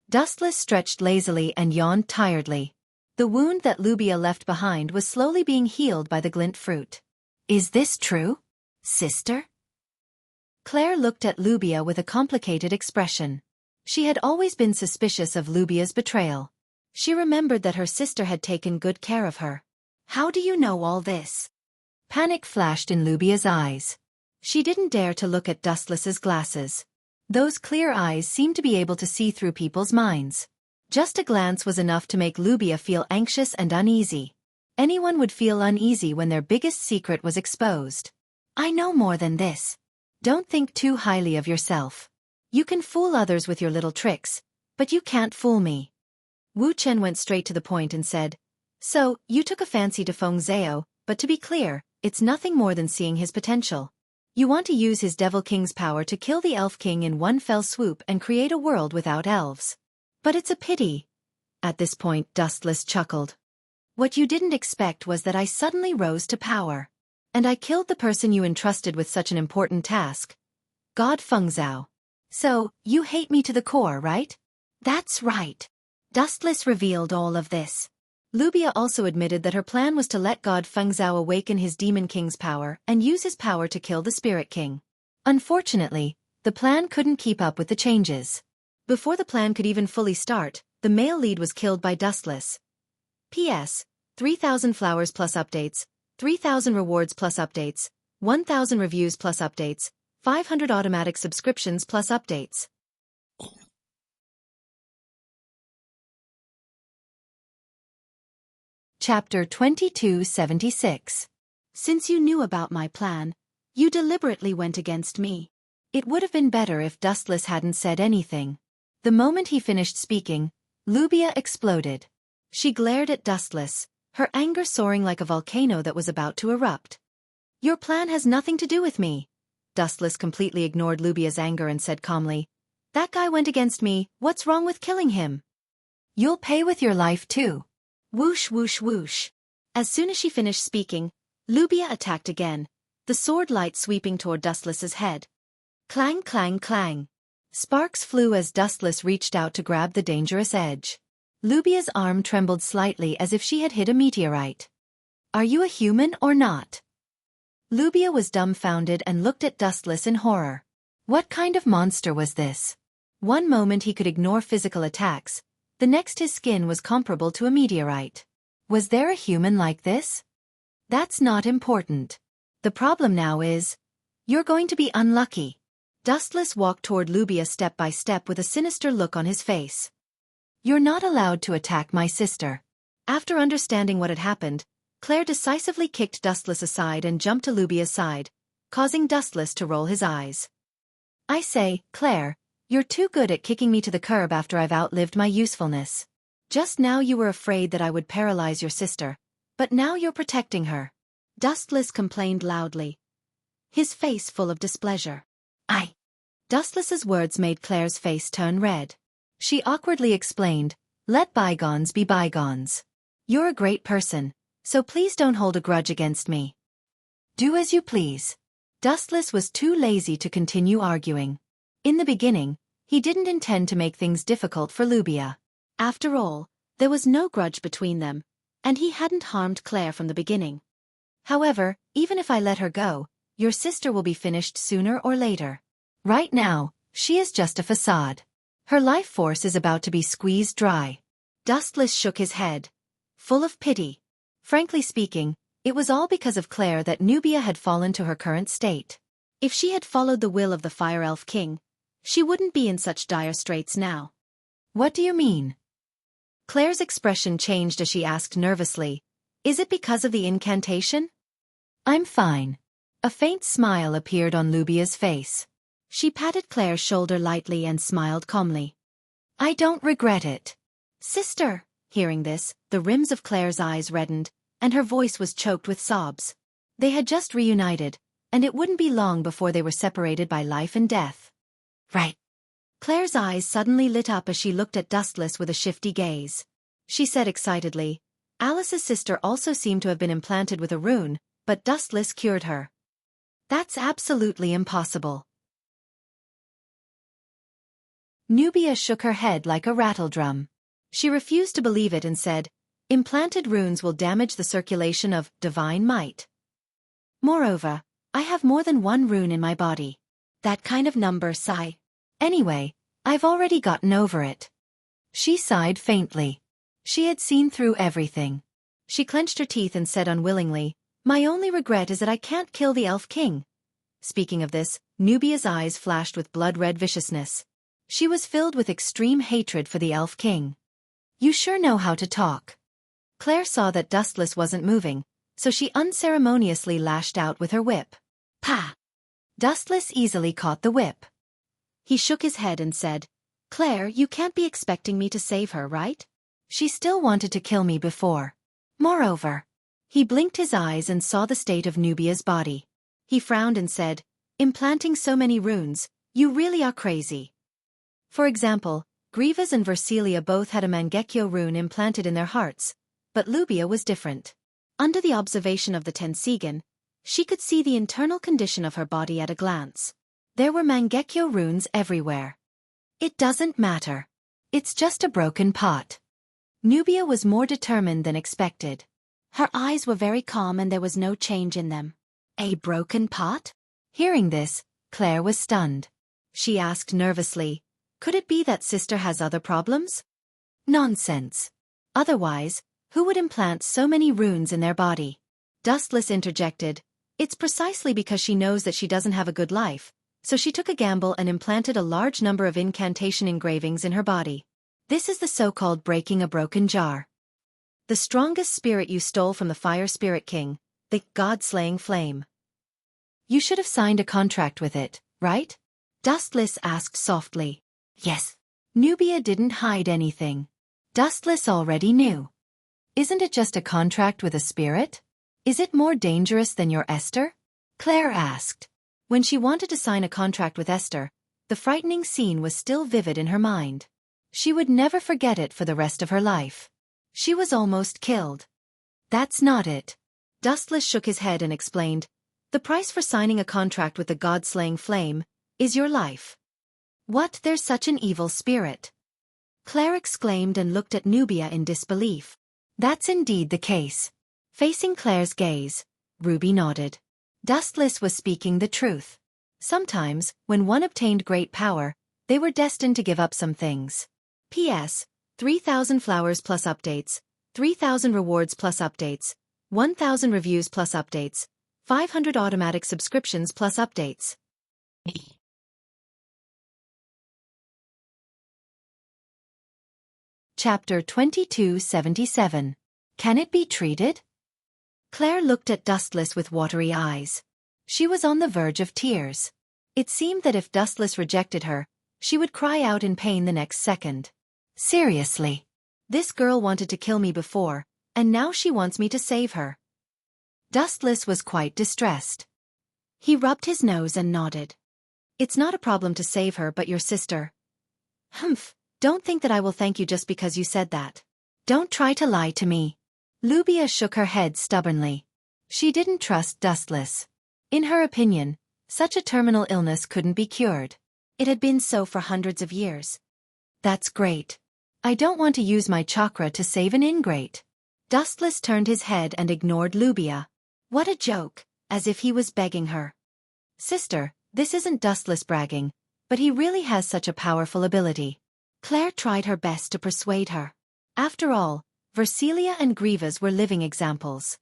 Dustless stretched lazily and yawned tiredly. The wound that Lubia left behind was slowly being healed by the glint fruit. "Is this true, sister?" Claire looked at Lubia with a complicated expression. She had always been suspicious of Lubia's betrayal. She remembered that her sister had taken good care of her. "How do you know all this?" Panic flashed in Lubia's eyes. She didn't dare to look at Dustless's glasses. Those clear eyes seemed to be able to see through people's minds. Just a glance was enough to make Lubia feel anxious and uneasy. Anyone would feel uneasy when their biggest secret was exposed. "I know more than this. Don't think too highly of yourself. You can fool others with your little tricks, but you can't fool me." Wu Chen went straight to the point and said, "So, you took a fancy to Feng Zhao, but to be clear, it's nothing more than seeing his potential. You want to use his Devil King's power to kill the Elf King in one fell swoop and create a world without elves. But it's a pity." At this point, Dustless chuckled. "What you didn't expect was that I suddenly rose to power. And I killed the person you entrusted with such an important task. God Feng Zhao. So, you hate me to the core, right?" "That's right." Dustless revealed all of this. Lubia also admitted that her plan was to let God Feng Zhao awaken his Demon King's power and use his power to kill the Spirit King. Unfortunately, the plan couldn't keep up with the changes. Before the plan could even fully start, the male lead was killed by Dustless. P.S. 3,000 flowers plus updates, 3,000 rewards plus updates, 1,000 reviews plus updates, 500 automatic subscriptions plus updates. Chapter 2276. Since you knew about my plan, you deliberately went against me. It would have been better if Dustless hadn't said anything. The moment he finished speaking, Lubia exploded. She glared at Dustless, her anger soaring like a volcano that was about to erupt. "Your plan has nothing to do with me." Dustless completely ignored Lubia's anger and said calmly, "That guy went against me, what's wrong with killing him?" "You'll pay with your life too." Whoosh whoosh whoosh. As soon as she finished speaking, Lubia attacked again, the sword light sweeping toward Dustless's head. Clang clang clang. Sparks flew as Dustless reached out to grab the dangerous edge. Lubia's arm trembled slightly as if she had hit a meteorite. "Are you a human or not?" Lubia was dumbfounded and looked at Dustless in horror. What kind of monster was this? One moment he could ignore physical attacks, the next his skin was comparable to a meteorite. Was there a human like this? That's not important. The problem now is, you're going to be unlucky. Dustless walked toward Lubia step by step with a sinister look on his face. "You're not allowed to attack my sister." After understanding what had happened, Claire decisively kicked Dustless aside and jumped to Lubia's side, causing Dustless to roll his eyes. "I say, Claire, you're too good at kicking me to the curb after I've outlived my usefulness. Just now you were afraid that I would paralyze your sister, But now you're protecting her. Dustless complained loudly, his face full of displeasure. Dustless's words made Claire's face turn red. She awkwardly explained, let bygones be bygones. You're a great person, so please don't hold a grudge against me. Do as you please. Dustless was too lazy to continue arguing. In the beginning, he didn't intend to make things difficult for Lubia. After all, there was no grudge between them, and he hadn't harmed Claire from the beginning. However, even if I let her go, your sister will be finished sooner or later. Right now, she is just a facade. Her life force is about to be squeezed dry. Dustless shook his head, full of pity. Frankly speaking, it was all because of Claire that Nubia had fallen to her current state. If she had followed the will of the Fire Elf King, she wouldn't be in such dire straits now. What do you mean? Claire's expression changed as she asked nervously, is it because of the incantation? I'm fine. A faint smile appeared on Lubia's face. She patted Claire's shoulder lightly and smiled calmly. I don't regret it. Sister! Hearing this, the rims of Claire's eyes reddened, and her voice was choked with sobs. They had just reunited, and it wouldn't be long before they were separated by life and death. Right. Claire's eyes suddenly lit up as she looked at Dustless with a shifty gaze. She said excitedly, Alice's sister also seemed to have been implanted with a rune, but Dustless cured her. That's absolutely impossible. Nubia shook her head like a rattledrum. She refused to believe it and said, implanted runes will damage the circulation of divine might. Moreover, I have more than one rune in my body. That kind of number, sigh. Anyway, I've already gotten over it. She sighed faintly. She had seen through everything. She clenched her teeth and said unwillingly, my only regret is that I can't kill the Elf King. Speaking of this, Nubia's eyes flashed with blood-red viciousness. She was filled with extreme hatred for the Elf King. You sure know how to talk. Claire saw that Dustless wasn't moving, so she unceremoniously lashed out with her whip. Pa! Dustless easily caught the whip. He shook his head and said, Claire, you can't be expecting me to save her, right? She still wanted to kill me before. Moreover, he blinked his eyes and saw the state of Nubia's body. He frowned and said, implanting so many runes, you really are crazy. For example, Grievous and Versilia both had a Mangekyo rune implanted in their hearts, but Lubia was different. Under the observation of the Tensigan, she could see the internal condition of her body at a glance. There were Mangekyo runes everywhere. It doesn't matter. It's just a broken pot. Nubia was more determined than expected. Her eyes were very calm and there was no change in them. A broken pot? Hearing this, Claire was stunned. She asked nervously, could it be that sister has other problems? Nonsense. Otherwise, who would implant so many runes in their body? Dustless interjected, it's precisely because she knows that she doesn't have a good life, so she took a gamble and implanted a large number of incantation engravings in her body. This is the so-called breaking a broken jar. The strongest spirit you stole from the Fire Spirit King, the God-slaying flame. You should have signed a contract with it, right? Dustless asked softly. Yes. Nubia didn't hide anything. Dustless already knew. Isn't it just a contract with a spirit? Is it more dangerous than your Esther? Claire asked. When she wanted to sign a contract with Esther, the frightening scene was still vivid in her mind. She would never forget it for the rest of her life. She was almost killed. That's not it. Dustless shook his head and explained, the price for signing a contract with the God-slaying flame is your life. What, there's such an evil spirit? Claire exclaimed and looked at Nubia in disbelief. That's indeed the case. Facing Claire's gaze, Ruby nodded. Dustless was speaking the truth. Sometimes, when one obtained great power, they were destined to give up some things. P.S. 3,000 flowers plus updates, 3,000 rewards plus updates, 1,000 reviews plus updates, 500 automatic subscriptions plus updates. Chapter 2277. Can it be treated? Claire looked at Dustless with watery eyes. She was on the verge of tears. It seemed that if Dustless rejected her, she would cry out in pain the next second. Seriously. This girl wanted to kill me before, and now she wants me to save her. Dustless was quite distressed. He rubbed his nose and nodded. It's not a problem to save her, but your sister. Humph, don't think that I will thank you just because you said that. Don't try to lie to me. Lubia shook her head stubbornly. She didn't trust Dustless. In her opinion, such a terminal illness couldn't be cured. It had been so for hundreds of years. That's great. I don't want to use my chakra to save an ingrate. Dustless turned his head and ignored Lubia. What a joke, as if he was begging her. Sister, this isn't Dustless bragging, but he really has such a powerful ability. Claire tried her best to persuade her. After all, Versilia and Grievous were living examples.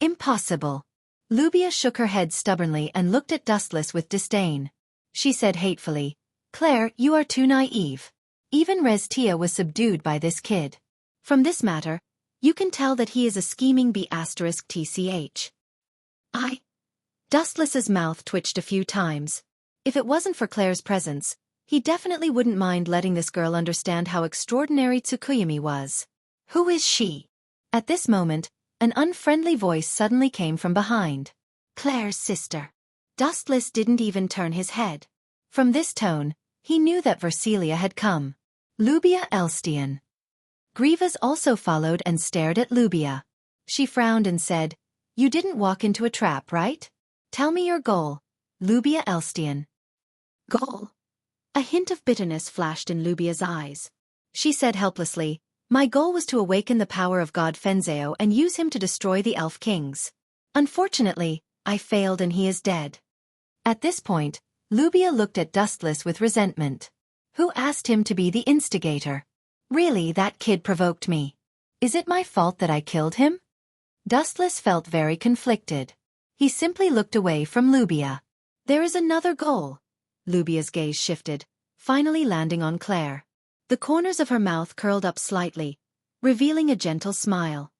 Impossible. Lubia shook her head stubbornly and looked at Dustless with disdain. She said hatefully, Claire, you are too naive. Even Reztia was subdued by this kid. From this matter, you can tell that he is a scheming B*TCH. Dustless's mouth twitched a few times. If it wasn't for Claire's presence, he definitely wouldn't mind letting this girl understand how extraordinary Tsukuyami was. Who is she? At this moment, an unfriendly voice suddenly came from behind. Claire's sister. Dustless didn't even turn his head. From this tone, he knew that Versilia had come. Lubia Elstian. Grievous also followed and stared at Lubia. She frowned and said, You didn't walk into a trap, right? Tell me your goal, Lubia Elstian. Goal? A hint of bitterness flashed in Lubia's eyes. She said helplessly, My goal was to awaken the power of God Fenzeo and use him to destroy the elf kings. Unfortunately, I failed and he is dead. At this point, Lubia looked at Dustless with resentment. Who asked him to be the instigator? Really, that kid provoked me. Is it my fault that I killed him? Dustless felt very conflicted. He simply looked away from Lubia. There is another goal. Lubia's gaze shifted, finally landing on Claire. The corners of her mouth curled up slightly, revealing a gentle smile.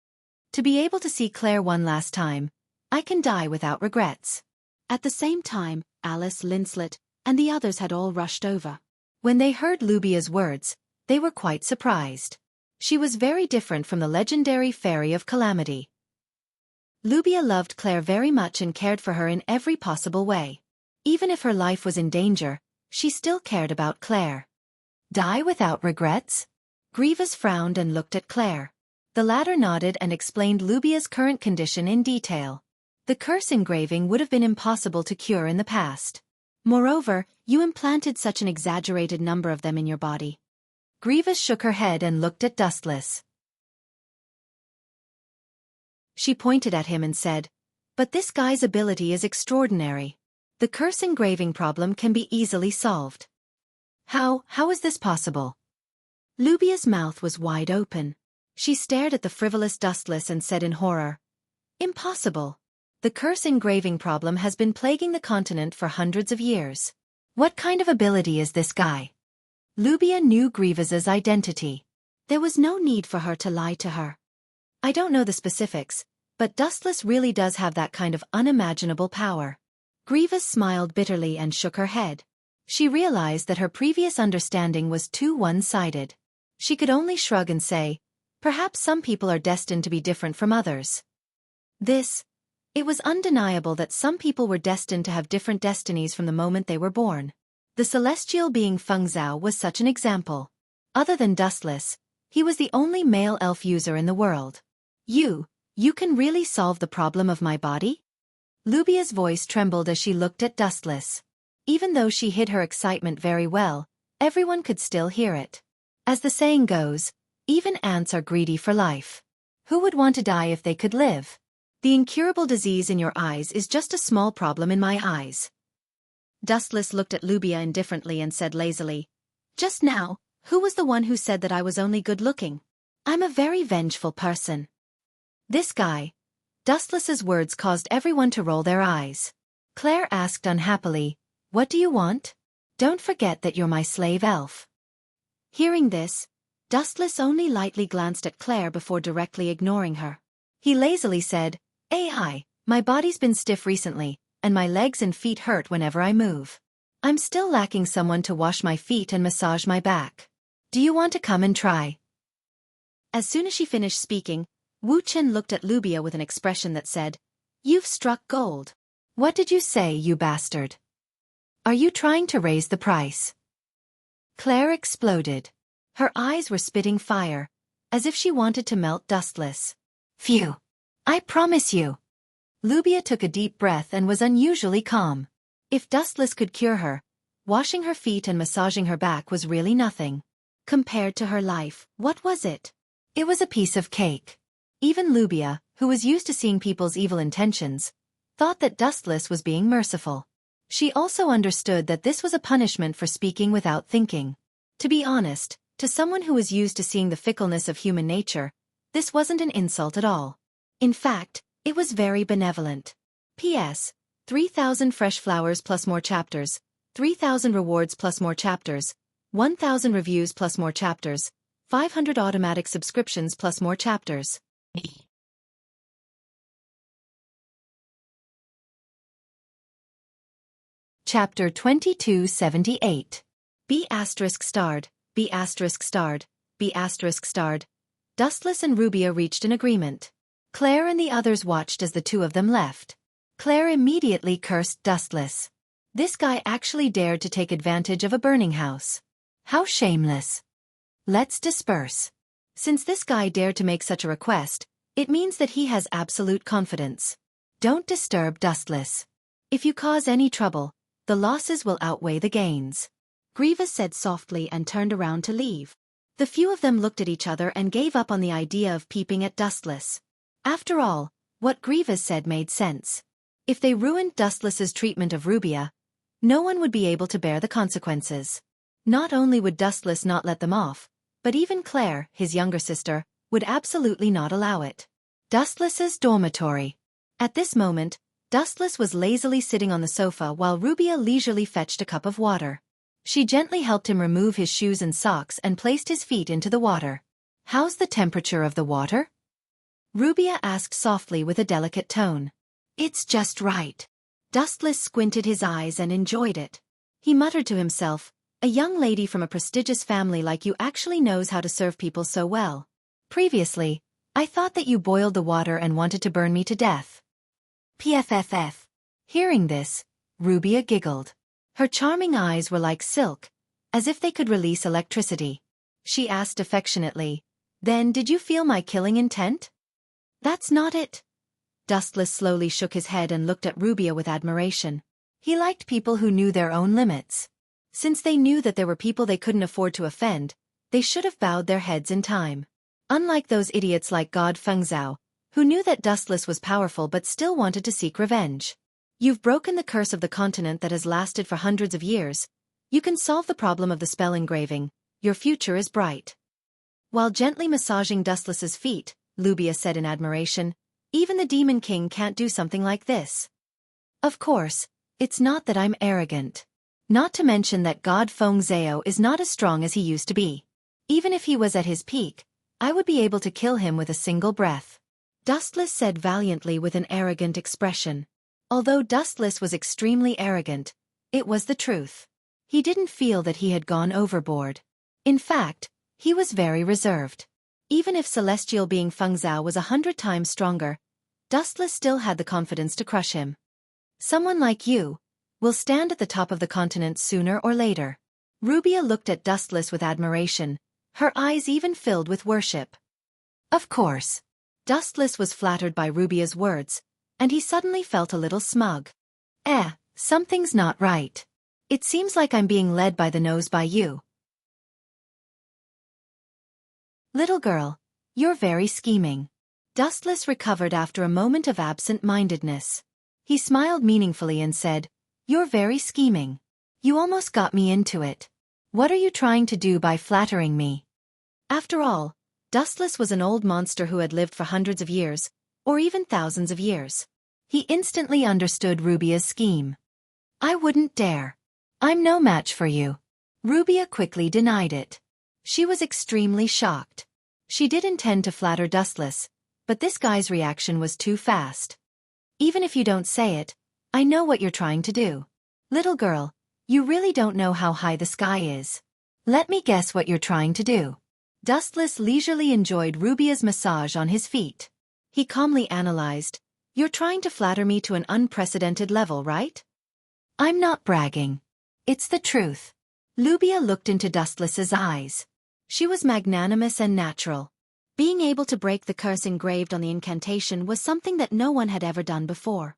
To be able to see Claire one last time, I can die without regrets. At the same time, Alice, Linslet, and the others had all rushed over. When they heard Lubia's words, they were quite surprised. She was very different from the legendary Fairy of Calamity. Lubia loved Claire very much and cared for her in every possible way. Even if her life was in danger, she still cared about Claire. Die without regrets? Grievous frowned and looked at Claire. The latter nodded and explained Lubia's current condition in detail. The curse engraving would have been impossible to cure in the past. Moreover, you implanted such an exaggerated number of them in your body. Grievous shook her head and looked at Dustless. She pointed at him and said, But this guy's ability is extraordinary. The curse engraving problem can be easily solved. How is this possible? Lubia's mouth was wide open. She stared at the frivolous Dustless and said in horror, Impossible. The curse engraving problem has been plaguing the continent for hundreds of years. What kind of ability is this guy? Lubia knew Grievous's identity. There was no need for her to lie to her. I don't know the specifics, but Dustless really does have that kind of unimaginable power. Grievous smiled bitterly and shook her head. She realized that her previous understanding was too one-sided. She could only shrug and say, Perhaps some people are destined to be different from others. It was undeniable that some people were destined to have different destinies from the moment they were born. The celestial being Feng Zhao was such an example. Other than Dustless, he was the only male elf user in the world. You can really solve the problem of my body? Lubia's voice trembled as she looked at Dustless. Even though she hid her excitement very well, everyone could still hear it. As the saying goes, even ants are greedy for life. Who would want to die if they could live? The incurable disease in your eyes is just a small problem in my eyes. Dustless looked at Lubia indifferently and said lazily, Just now, who was the one who said that I was only good-looking? I'm a very vengeful person. This guy. Dustless's words caused everyone to roll their eyes. Claire asked unhappily, What do you want? Don't forget that you're my slave elf. Hearing this, Dustless only lightly glanced at Claire before directly ignoring her. He lazily said, AI, my body's been stiff recently, and my legs and feet hurt whenever I move. I'm still lacking someone to wash my feet and massage my back. Do you want to come and try? As soon as she finished speaking, Wuchen looked at Lubia with an expression that said, "You've struck gold." "What did you say, you bastard? Are you trying to raise the price?" Claire exploded. Her eyes were spitting fire, as if she wanted to melt Dustless. "Phew! I promise you." Lubia took a deep breath and was unusually calm. If Dustless could cure her, washing her feet and massaging her back was really nothing. Compared to her life, what was it? It was a piece of cake. Even Lubia, who was used to seeing people's evil intentions, thought that Dustless was being merciful. She also understood that this was a punishment for speaking without thinking. To be honest, to someone who was used to seeing the fickleness of human nature, this wasn't an insult at all. In fact, it was very benevolent. P.S. 3,000 fresh flowers plus more chapters, 3,000 rewards plus more chapters, 1,000 reviews plus more chapters, 500 automatic subscriptions plus more chapters. Chapter 2278. B*****, B*****. Dustless and Rubia reached an agreement. Claire and the others watched as the two of them left. Claire immediately cursed Dustless. This guy actually dared to take advantage of a burning house. How shameless. Let's disperse. Since this guy dared to make such a request, it means that he has absolute confidence. Don't disturb Dustless. If you cause any trouble, the losses will outweigh the gains. Grievous said softly and turned around to leave. The few of them looked at each other and gave up on the idea of peeping at Dustless. After all, what Grievous said made sense. If they ruined Dustless's treatment of Rubia, no one would be able to bear the consequences. Not only would Dustless not let them off, but even Claire, his younger sister, would absolutely not allow it. Dustless's dormitory. At this moment, Dustless was lazily sitting on the sofa while Rubia leisurely fetched a cup of water. She gently helped him remove his shoes and socks and placed his feet into the water. "How's the temperature of the water?" Rubia asked softly with a delicate tone. "It's just right." Dustless squinted his eyes and enjoyed it. He muttered to himself, "A young lady from a prestigious family like you actually knows how to serve people so well. Previously, I thought that you boiled the water and wanted to burn me to death." PFFF. Hearing this, Rubia giggled. Her charming eyes were like silk, as if they could release electricity. She asked affectionately, "Then did you feel my killing intent?" "That's not it." Dustless slowly shook his head and looked at Rubia with admiration. He liked people who knew their own limits. Since they knew that there were people they couldn't afford to offend, they should have bowed their heads in time. Unlike those idiots like God Fengzhao, who knew that Dustless was powerful but still wanted to seek revenge. You've broken the curse of the continent that has lasted for hundreds of years. You can solve the problem of the spell engraving. Your future is bright. While gently massaging Dustless's feet, Lubia said in admiration, "Even the Demon King can't do something like this." Of course, it's not that I'm arrogant. Not to mention that God Fengzhao is not as strong as he used to be. Even if he was at his peak, I would be able to kill him with a single breath. Dustless said valiantly with an arrogant expression. Although Dustless was extremely arrogant, it was the truth. He didn't feel that he had gone overboard. In fact, he was very reserved. Even if celestial being Fengzhao was 100 times stronger, Dustless still had the confidence to crush him. "Someone like you will stand at the top of the continent sooner or later." Rubia looked at Dustless with admiration, her eyes even filled with worship. Of course. Dustless was flattered by Rubia's words, and he suddenly felt a little smug. Something's not right. It seems like I'm being led by the nose by you. Little girl, you're very scheming. Dustless recovered after a moment of absent-mindedness. He smiled meaningfully and said, "You're very scheming. You almost got me into it. What are you trying to do by flattering me?" After all, Dustless was an old monster who had lived for hundreds of years, or even thousands of years. He instantly understood Rubia's scheme. "I wouldn't dare. I'm no match for you." Rubia quickly denied it. She was extremely shocked. She did intend to flatter Dustless, but this guy's reaction was too fast. "Even if you don't say it, I know what you're trying to do. Little girl, you really don't know how high the sky is. Let me guess what you're trying to do. Dustless leisurely enjoyed Rubia's massage on his feet. He calmly analyzed, "You're trying to flatter me to an unprecedented level, right?" "I'm not bragging. It's the truth." Rubia looked into Dustless's eyes. She was magnanimous and natural. Being able to break the curse engraved on the incantation was something that no one had ever done before.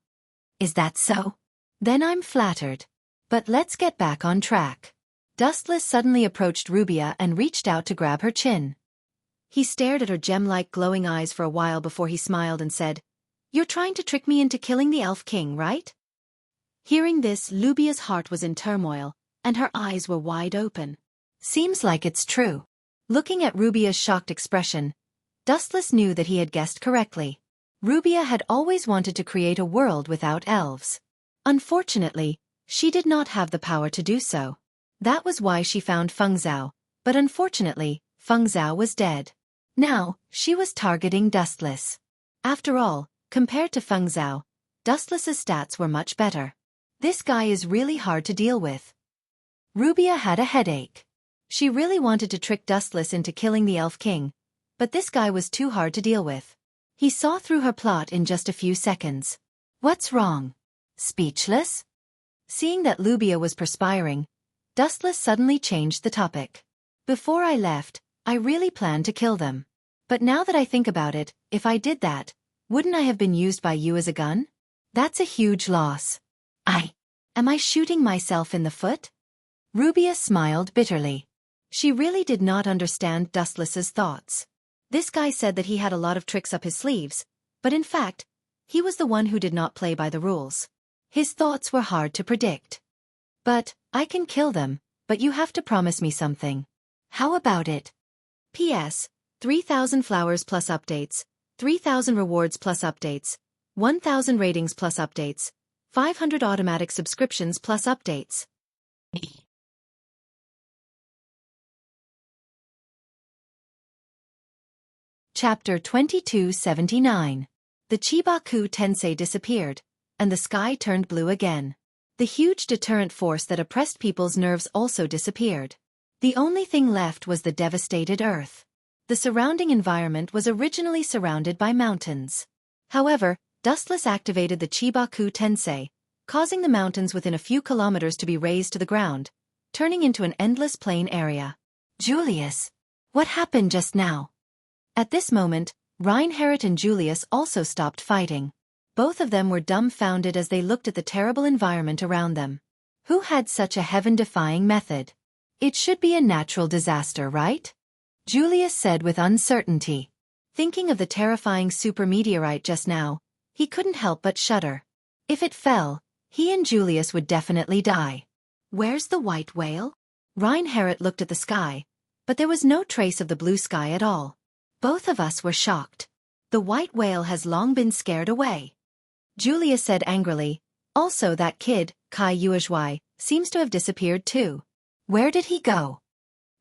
"Is that so? Then I'm flattered. But let's get back on track." Dustless suddenly approached Rubia and reached out to grab her chin. He stared at her gem-like glowing eyes for a while before he smiled and said, "You're trying to trick me into killing the Elf King, right?" Hearing this, Rubia's heart was in turmoil, and her eyes were wide open. "Seems like it's true." Looking at Rubia's shocked expression, Dustless knew that he had guessed correctly. Rubia had always wanted to create a world without elves. Unfortunately, she did not have the power to do so. That was why she found Feng Zhao, but unfortunately, Feng Zhao was dead. Now, she was targeting Dustless. After all, compared to Feng Zhao, Dustless's stats were much better. This guy is really hard to deal with. Rubia had a headache. She really wanted to trick Dustless into killing the Elf King, but this guy was too hard to deal with. He saw through her plot in just a few seconds. "What's wrong? Speechless?" Seeing that Rubia was perspiring, Dustless suddenly changed the topic. "Before I left, I really planned to kill them. But now that I think about it, if I did that, wouldn't I have been used by you as a gun? That's a huge loss." Am I shooting myself in the foot?" Rubia smiled bitterly. She really did not understand Dustless's thoughts. This guy said that he had a lot of tricks up his sleeves, but in fact, he was the one who did not play by the rules. His thoughts were hard to predict. "But, I can kill them, but you have to promise me something." "How about it?" "P.S. 3,000 flowers plus updates, 3,000 rewards plus updates, 1,000 ratings plus updates, 500 automatic subscriptions plus updates." Chapter 2279. The Chibaku Tensei disappeared, and the sky turned blue again. The huge deterrent force that oppressed people's nerves also disappeared. The only thing left was the devastated earth. The surrounding environment was originally surrounded by mountains. However, Dustless activated the Chibaku Tensei, causing the mountains within a few kilometers to be razed to the ground, turning into an endless plain area. "Julius, what happened just now?" At this moment, Reinhardt and Julius also stopped fighting. Both of them were dumbfounded as they looked at the terrible environment around them. Who had such a heaven-defying method? It should be a natural disaster, right? Julius said with uncertainty. Thinking of the terrifying supermeteorite just now, he couldn't help but shudder. If it fell, he and Julius would definitely die. "Where's the white whale?" Reinhardt looked at the sky, but there was no trace of the blue sky at all. Both of us were shocked. "The white whale has long been scared away," Julius said angrily. "Also that kid, Kai Yuezhuai, seems to have disappeared too. Where did he go?"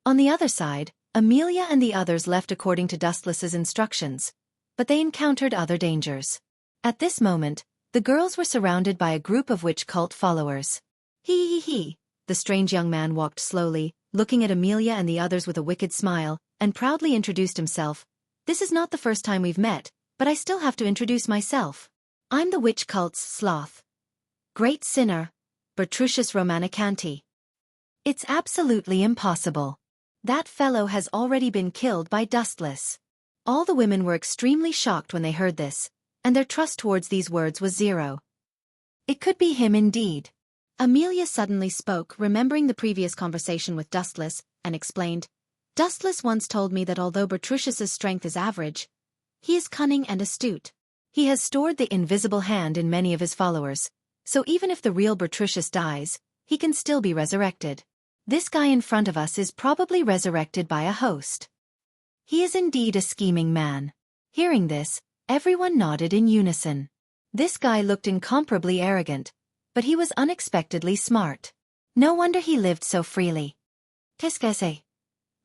On the other side, Amelia and the others left according to Dustless's instructions, but they encountered other dangers. At this moment, the girls were surrounded by a group of witch cult followers. He. The strange young man walked slowly, looking at Amelia and the others with a wicked smile, and proudly introduced himself. "This is not the first time we've met, but I still have to introduce myself. I'm the witch cult's sloth. Great sinner, Bertrucius Romanicanti." "It's absolutely impossible. That fellow has already been killed by Dustless." All the women were extremely shocked when they heard this, and their trust towards these words was zero. It could be him indeed. Amelia suddenly spoke, remembering the previous conversation with Dustless, and explained, "Dustless once told me that although Bertrucius's strength is average, he is cunning and astute. He has stored the invisible hand in many of his followers, so even if the real Bertrucius dies, he can still be resurrected. This guy in front of us is probably resurrected by a host. He is indeed a scheming man." Hearing this, everyone nodded in unison. This guy looked incomparably arrogant, but he was unexpectedly smart. No wonder he lived so freely. Qu'est-ce?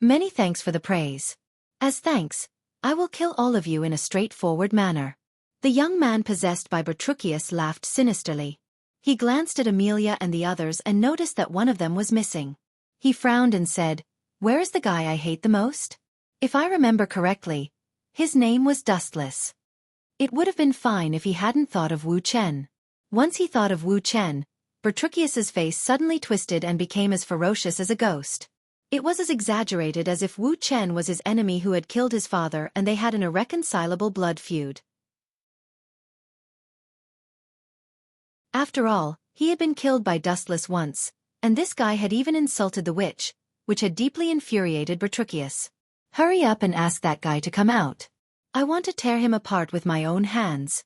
Many thanks for the praise. As thanks, I will kill all of you in a straightforward manner. The young man possessed by Bertrucius laughed sinisterly. He glanced at Amelia and the others and noticed that one of them was missing. He frowned and said, "Where is the guy I hate the most?" If I remember correctly, his name was Dustless. It would have been fine if he hadn't thought of Wu Chen. Once he thought of Wu Chen, Bertruccius's face suddenly twisted and became as ferocious as a ghost. It was as exaggerated as if Wu Chen was his enemy who had killed his father and they had an irreconcilable blood feud. After all, he had been killed by Dustless once, and this guy had even insulted the witch, which had deeply infuriated Bertruccius. Hurry up and ask that guy to come out. I want to tear him apart with my own hands.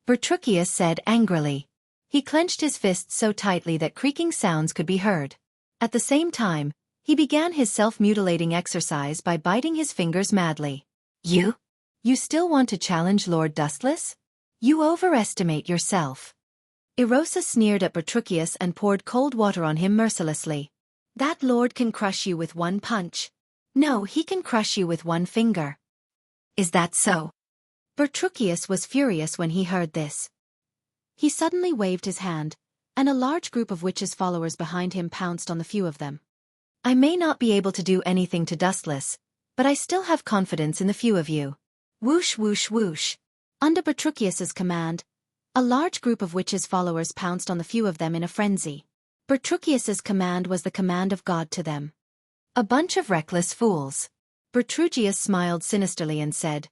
Bertruccius said angrily. He clenched his fists so tightly that creaking sounds could be heard. At the same time, he began his self-mutilating exercise by biting his fingers madly. You still want to challenge Lord Dustless? You overestimate yourself. Erosa sneered at Bertruccius and poured cold water on him mercilessly. That lord can crush you with one punch. No, he can crush you with one finger. Is that so? Bertruccius was furious when he heard this. He suddenly waved his hand, and a large group of witches' followers behind him pounced on the few of them. I may not be able to do anything to Dustless, but I still have confidence in the few of you. Whoosh whoosh whoosh. Under Bertruccius's command, a large group of witches' followers pounced on the few of them in a frenzy. Bertruccius's command was the command of God to them. A bunch of reckless fools. Bertruccius smiled sinisterly and said,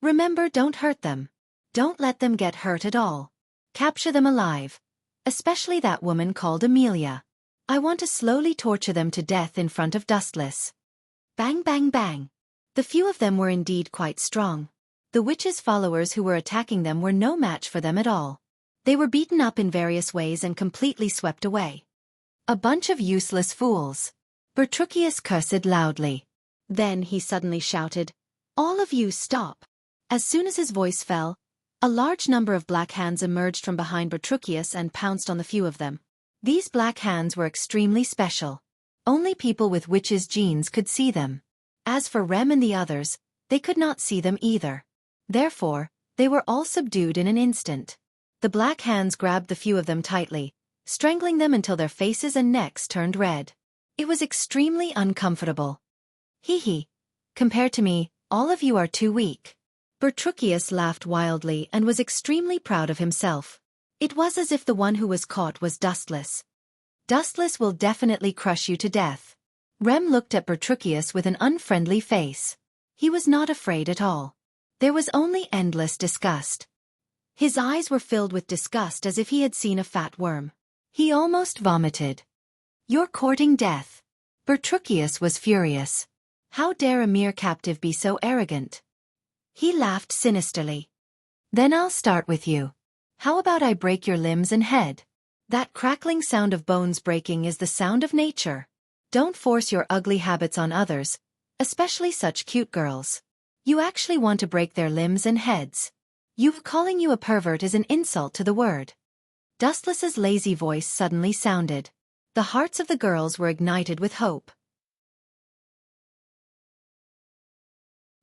Remember, don't hurt them. Don't let them get hurt at all. Capture them alive. Especially that woman called Amelia. I want to slowly torture them to death in front of Dustless. Bang bang bang. The few of them were indeed quite strong. The witches' followers who were attacking them were no match for them at all. They were beaten up in various ways and completely swept away. A bunch of useless fools. Bertruccius cursed loudly. Then he suddenly shouted, All of you stop. As soon as his voice fell, a large number of black hands emerged from behind Bertruccius and pounced on the few of them. These black hands were extremely special. Only people with witches' genes could see them. As for Rem and the others, they could not see them either. Therefore, they were all subdued in an instant. The black hands grabbed the few of them tightly, strangling them until their faces and necks turned red. It was extremely uncomfortable. Hee hee. Compared to me, all of you are too weak. Bertruccius laughed wildly and was extremely proud of himself. It was as if the one who was caught was Dustless. Dustless will definitely crush you to death. Rem looked at Bertruccius with an unfriendly face. He was not afraid at all. There was only endless disgust. His eyes were filled with disgust as if he had seen a fat worm. He almost vomited. You're courting death. Bertruccius was furious. How dare a mere captive be so arrogant? He laughed sinisterly. Then I'll start with you. How about I break your limbs and head? That crackling sound of bones breaking is the sound of nature. Don't force your ugly habits on others, especially such cute girls. You actually want to break their limbs and heads. Calling you a pervert is an insult to the word. Dustless's lazy voice suddenly sounded. The hearts of the girls were ignited with hope.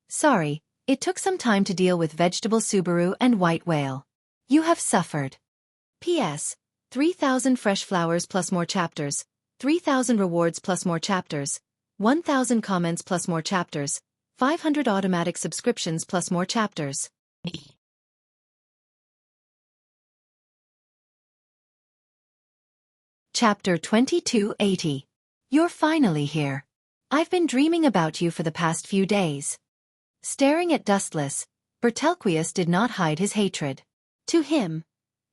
Sorry, it took some time to deal with Vegetable Subaru and White Whale. You have suffered. P.S. 3,000 fresh flowers plus more chapters, 3,000 rewards plus more chapters, 1,000 comments plus more chapters, 500 automatic subscriptions plus more chapters. Chapter 2280. You're finally here. I've been dreaming about you for the past few days. Staring at Dustless, Bertruccius did not hide his hatred. To him,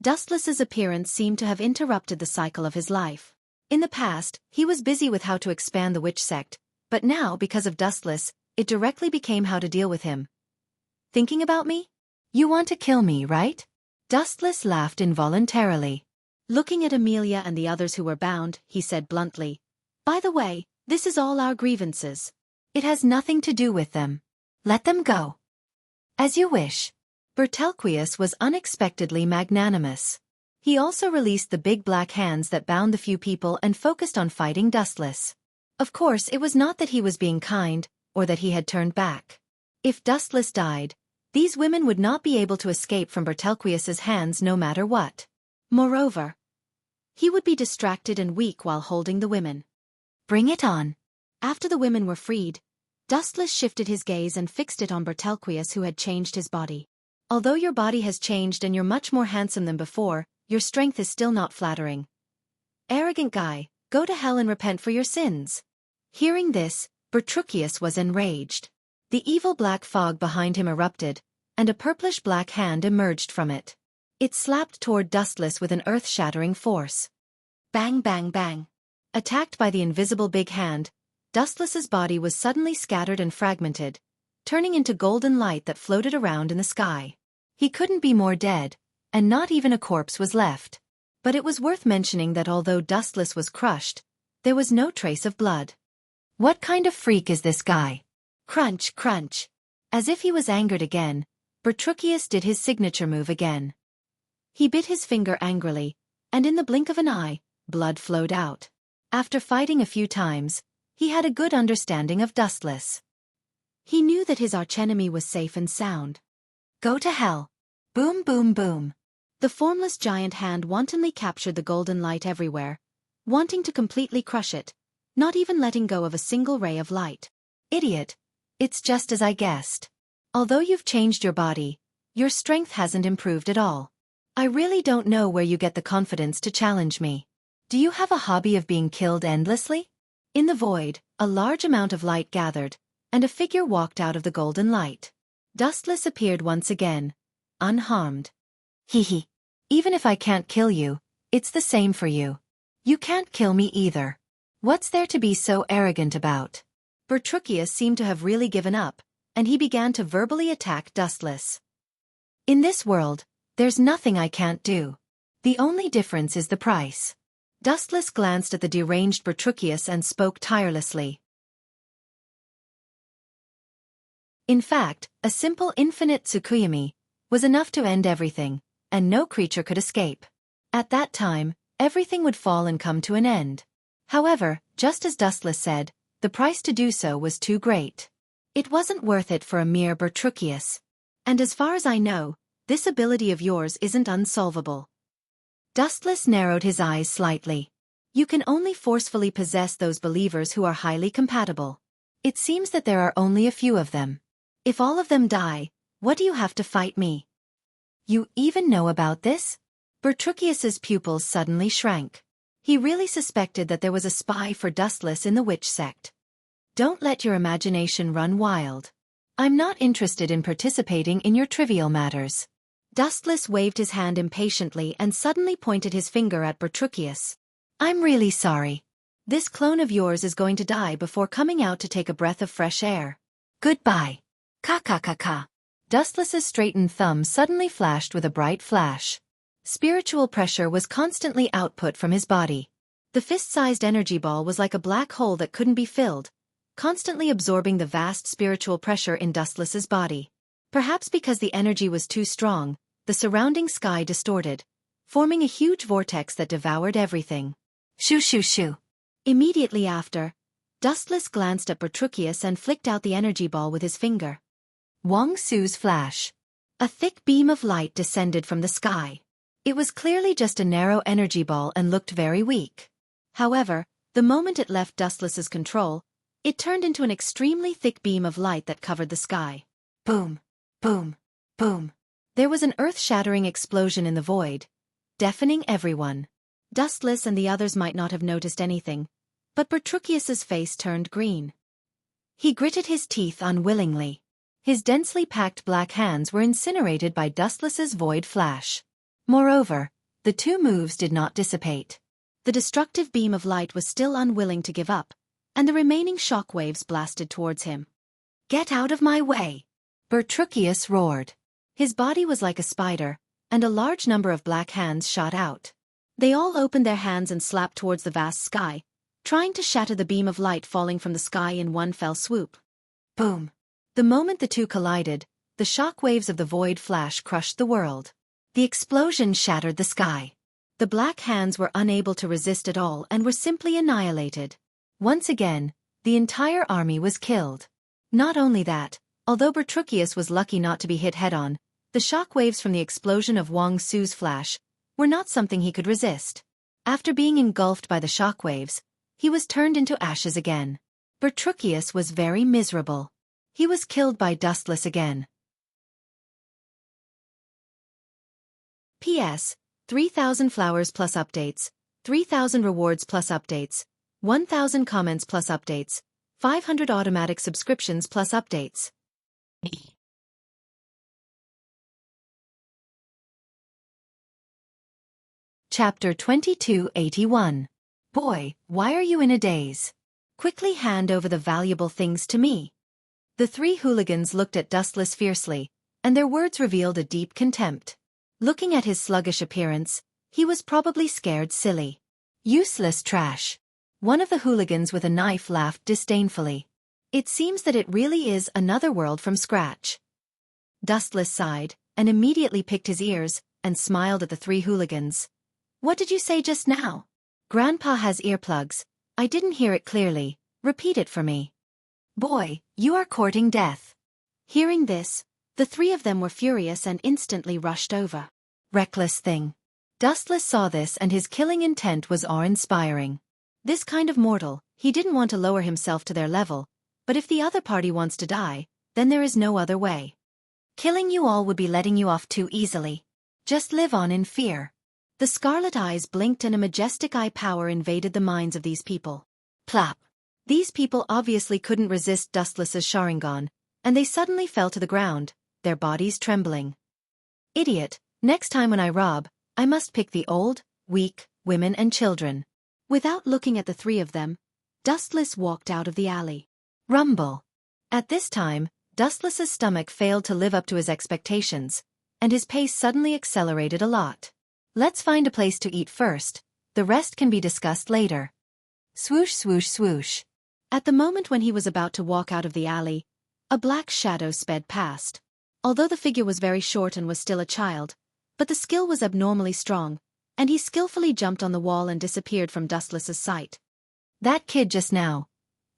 Dustless's appearance seemed to have interrupted the cycle of his life. In the past, he was busy with how to expand the witch sect, but now, because of Dustless, it directly became how to deal with him. Thinking about me? You want to kill me, right? Dustless laughed involuntarily. Looking at Amelia and the others who were bound, he said bluntly, By the way, this is all our grievances. It has nothing to do with them. Let them go. As you wish. Bertruccius was unexpectedly magnanimous. He also released the big black hands that bound the few people and focused on fighting Dustless. Of course, it was not that he was being kind, or that he had turned back. If Dustless died, these women would not be able to escape from Bertruccius's hands no matter what. Moreover, he would be distracted and weak while holding the women. Bring it on. After the women were freed, Dustless shifted his gaze and fixed it on Bertelquius, who had changed his body. Although your body has changed and you're much more handsome than before, your strength is still not flattering. Arrogant guy, go to hell and repent for your sins. Hearing this, Bertelquius was enraged. The evil black fog behind him erupted, and a purplish black hand emerged from it. It slapped toward Dustless with an earth-shattering force. Bang bang bang. Attacked by the invisible big hand, Dustless's body was suddenly scattered and fragmented, turning into golden light that floated around in the sky. He couldn't be more dead, and not even a corpse was left. But it was worth mentioning that although Dustless was crushed, there was no trace of blood. What kind of freak is this guy? Crunch, crunch. As if he was angered again, Bertelquius did his signature move again. He bit his finger angrily, and in the blink of an eye, blood flowed out. After fighting a few times, he had a good understanding of Dustless. He knew that his archenemy was safe and sound. Go to hell. Boom boom boom. The formless giant hand wantonly captured the golden light everywhere, wanting to completely crush it, not even letting go of a single ray of light. Idiot. It's just as I guessed. Although you've changed your body, your strength hasn't improved at all. I really don't know where you get the confidence to challenge me. Do you have a hobby of being killed endlessly? In the void, a large amount of light gathered, and a figure walked out of the golden light. Dustless appeared once again, unharmed. Hee. Even if I can't kill you, it's the same for you. You can't kill me either. What's there to be so arrogant about? Bertelquius seemed to have really given up, and he began to verbally attack Dustless. In this world, there's nothing I can't do. The only difference is the price. Dustless glanced at the deranged Bertelquius and spoke tirelessly. In fact, a simple infinite Tsukuyomi was enough to end everything, and no creature could escape. At that time, everything would fall and come to an end. However, just as Dustless said, the price to do so was too great. It wasn't worth it for a mere Bertelquius. And as far as I know, this ability of yours isn't unsolvable. Dustless narrowed his eyes slightly. You can only forcefully possess those believers who are highly compatible. It seems that there are only a few of them. If all of them die, what do you have to fight me? You even know about this? Bertelquius's pupils suddenly shrank. He really suspected that there was a spy for Dustless in the witch sect. Don't let your imagination run wild. I'm not interested in participating in your trivial matters. Dustless waved his hand impatiently and suddenly pointed his finger at Bertelquius. I'm really sorry. This clone of yours is going to die before coming out to take a breath of fresh air. Goodbye. Ka. Dustless's straightened thumb suddenly flashed with a bright flash. Spiritual pressure was constantly output from his body. The fist-sized energy ball was like a black hole that couldn't be filled, constantly absorbing the vast spiritual pressure in Dustless's body. Perhaps because the energy was too strong, the surrounding sky distorted, forming a huge vortex that devoured everything. Shoo. Immediately after, Dustless glanced at Bertelquius and flicked out the energy ball with his finger. Wang Su's flash. A thick beam of light descended from the sky. It was clearly just a narrow energy ball and looked very weak. However, the moment it left Dustless's control, it turned into an extremely thick beam of light that covered the sky. Boom. There was an earth-shattering explosion in the void, deafening everyone. Dustless and the others might not have noticed anything, but Bertelquius's face turned green. He gritted his teeth unwillingly. His densely packed black hands were incinerated by Dustless's void flash. Moreover, the two moves did not dissipate. The destructive beam of light was still unwilling to give up, and the remaining shock waves blasted towards him. Get out of my way! Bertelquius roared. His body was like a spider, and a large number of black hands shot out. They all opened their hands and slapped towards the vast sky, trying to shatter the beam of light falling from the sky in one fell swoop. Boom! The moment the two collided, the shock waves of the void flash crushed the world. The explosion shattered the sky. The black hands were unable to resist at all and were simply annihilated. Once again, the entire army was killed. Not only that, although Bertelquius was lucky not to be hit head-on, the shock waves from the explosion of Wang Su's flash were not something he could resist. After being engulfed by the shock waves, he was turned into ashes again. Bertruccius was very miserable. He was killed by Dustless again. P.S. 3,000 flowers plus updates, 3,000 rewards plus updates, 1,000 comments plus updates, 500 automatic subscriptions plus updates. Chapter 2281. Boy, why are you in a daze? Quickly hand over the valuable things to me. The three hooligans looked at Dustless fiercely, and their words revealed a deep contempt. Looking at his sluggish appearance, he was probably scared silly. Useless trash. One of the hooligans with a knife laughed disdainfully. It seems that it really is another world from scratch. Dustless sighed, and immediately picked his ears, and smiled at the three hooligans. What did you say just now? Grandpa has earplugs. I didn't hear it clearly. Repeat it for me. Boy, you are courting death. Hearing this, the three of them were furious and instantly rushed over. Reckless thing. Dustless saw this and his killing intent was awe-inspiring. This kind of mortal, he didn't want to lower himself to their level, but if the other party wants to die, then there is no other way. Killing you all would be letting you off too easily. Just live on in fear. The scarlet eyes blinked and a majestic eye power invaded the minds of these people. Plop. These people obviously couldn't resist Dustless's Sharingan, and they suddenly fell to the ground, their bodies trembling. Idiot, next time when I rob, I must pick the old, weak, women and children. Without looking at the three of them, Dustless walked out of the alley. Rumble. At this time, Dustless's stomach failed to live up to his expectations, and his pace suddenly accelerated a lot. Let's find a place to eat first, the rest can be discussed later. Swoosh swoosh swoosh. At the moment when he was about to walk out of the alley, a black shadow sped past. Although the figure was very short and was still a child, but the skill was abnormally strong, and he skillfully jumped on the wall and disappeared from Dustless's sight. That kid just now.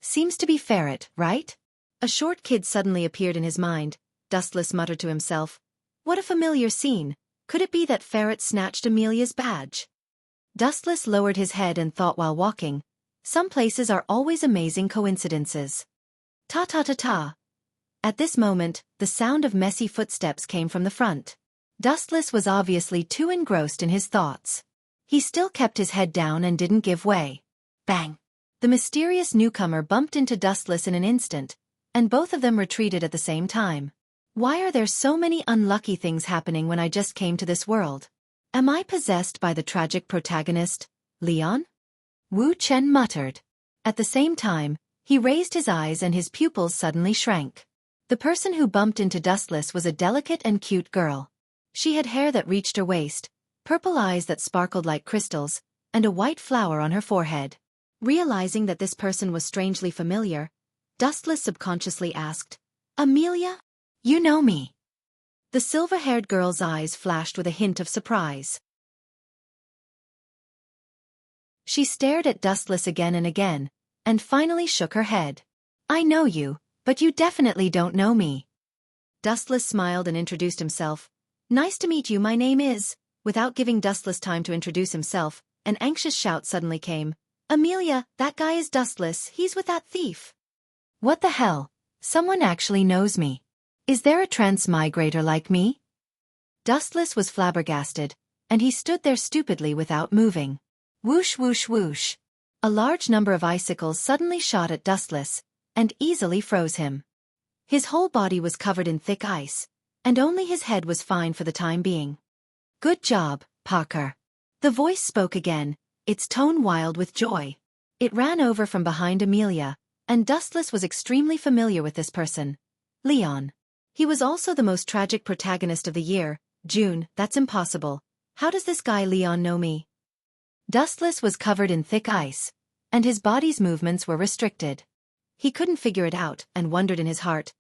Seems to be Ferret, right? A short kid suddenly appeared in his mind. Dustless muttered to himself. What a familiar scene. Could it be that Ferret snatched Amelia's badge? Dustless lowered his head and thought while walking. Some places are always amazing coincidences. Ta-ta-ta-ta. At this moment, the sound of messy footsteps came from the front. Dustless was obviously too engrossed in his thoughts. He still kept his head down and didn't give way. Bang! The mysterious newcomer bumped into Dustless in an instant, and both of them retreated at the same time. Why are there so many unlucky things happening when I just came to this world? Am I possessed by the tragic protagonist, Leon? Wu Chen muttered. At the same time, he raised his eyes and his pupils suddenly shrank. The person who bumped into Dustless was a delicate and cute girl. She had hair that reached her waist, purple eyes that sparkled like crystals, and a white flower on her forehead. Realizing that this person was strangely familiar, Dustless subconsciously asked, Amelia? You know me. The silver-haired girl's eyes flashed with a hint of surprise. She stared at Dustless again and again, and finally shook her head. I know you, but you definitely don't know me. Dustless smiled and introduced himself. Nice to meet you, my name is. Without giving Dustless time to introduce himself, an anxious shout suddenly came. Amelia, that guy is Dustless, he's with that thief. What the hell? Someone actually knows me. Is there a transmigrator like me? Dustless was flabbergasted, and he stood there stupidly without moving. Whoosh whoosh whoosh. A large number of icicles suddenly shot at Dustless, and easily froze him. His whole body was covered in thick ice, and only his head was fine for the time being. Good job, Parker. The voice spoke again, its tone wild with joy. It ran over from behind Amelia, and Dustless was extremely familiar with this person. Leon. He was also the most tragic protagonist of the year. June, that's impossible. How does this guy Leon know me? Dustless was covered in thick ice, and his body's movements were restricted. He couldn't figure it out, and wondered in his heart.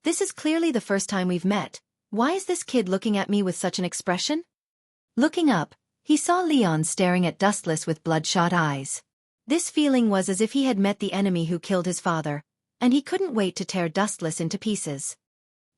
This is clearly the first time we've met. Why is this kid looking at me with such an expression? Looking up, he saw Leon staring at Dustless with bloodshot eyes. This feeling was as if he had met the enemy who killed his father, and he couldn't wait to tear Dustless into pieces.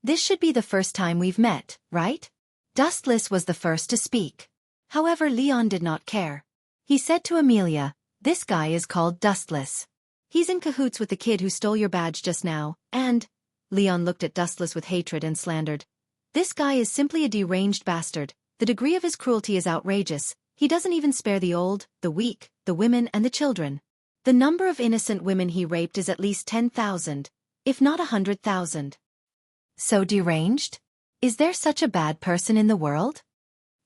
This should be the first time we've met, right? Dustless was the first to speak. However, Leon did not care. He said to Amelia, this guy is called Dustless. He's in cahoots with the kid who stole your badge just now, and... Leon looked at Dustless with hatred and slandered. This guy is simply a deranged bastard. The degree of his cruelty is outrageous. He doesn't even spare the old, the weak, the women and the children. The number of innocent women he raped is at least 10,000, if not 100,000. So deranged? Is there such a bad person in the world?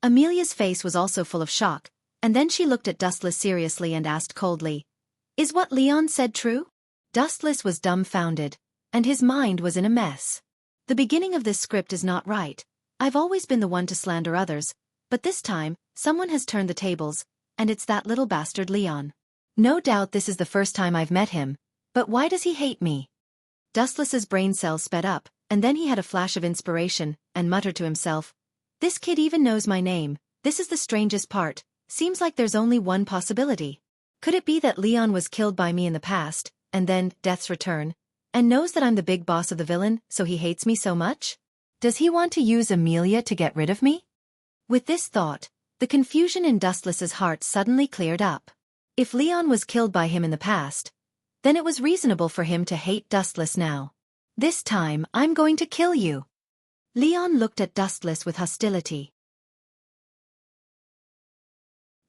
Amelia's face was also full of shock, and then she looked at Dustless seriously and asked coldly, "Is what Leon said true?" Dustless was dumbfounded, and his mind was in a mess. The beginning of this script is not right. I've always been the one to slander others, but this time, someone has turned the tables, and it's that little bastard Leon. No doubt this is the first time I've met him, but why does he hate me? Dustless's brain cells sped up, and then he had a flash of inspiration, and muttered to himself, "This kid even knows my name. This is the strangest part. Seems like there's only one possibility. Could it be that Leon was killed by me in the past, and then, death's return, and knows that I'm the big boss of the villain, so he hates me so much? Does he want to use Amelia to get rid of me?" With this thought, the confusion in Dustless's heart suddenly cleared up. If Leon was killed by him in the past, then it was reasonable for him to hate Dustless now. "This time, I'm going to kill you." Leon looked at Dustless with hostility.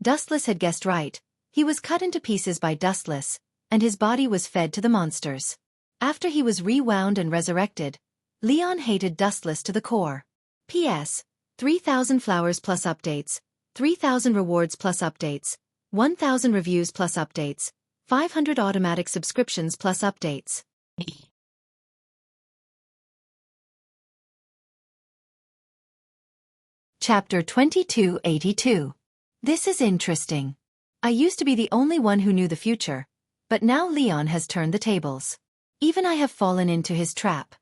Dustless had guessed right. He was cut into pieces by Dustless, and his body was fed to the monsters. After he was rewound and resurrected, Leon hated Dustless to the core. P.S. 3,000 flowers plus updates, 3,000 rewards plus updates, 1,000 reviews plus updates, 500 automatic subscriptions plus updates. Chapter 2282. This is interesting. I used to be the only one who knew the future, but now Leon has turned the tables. Even I have fallen into his trap.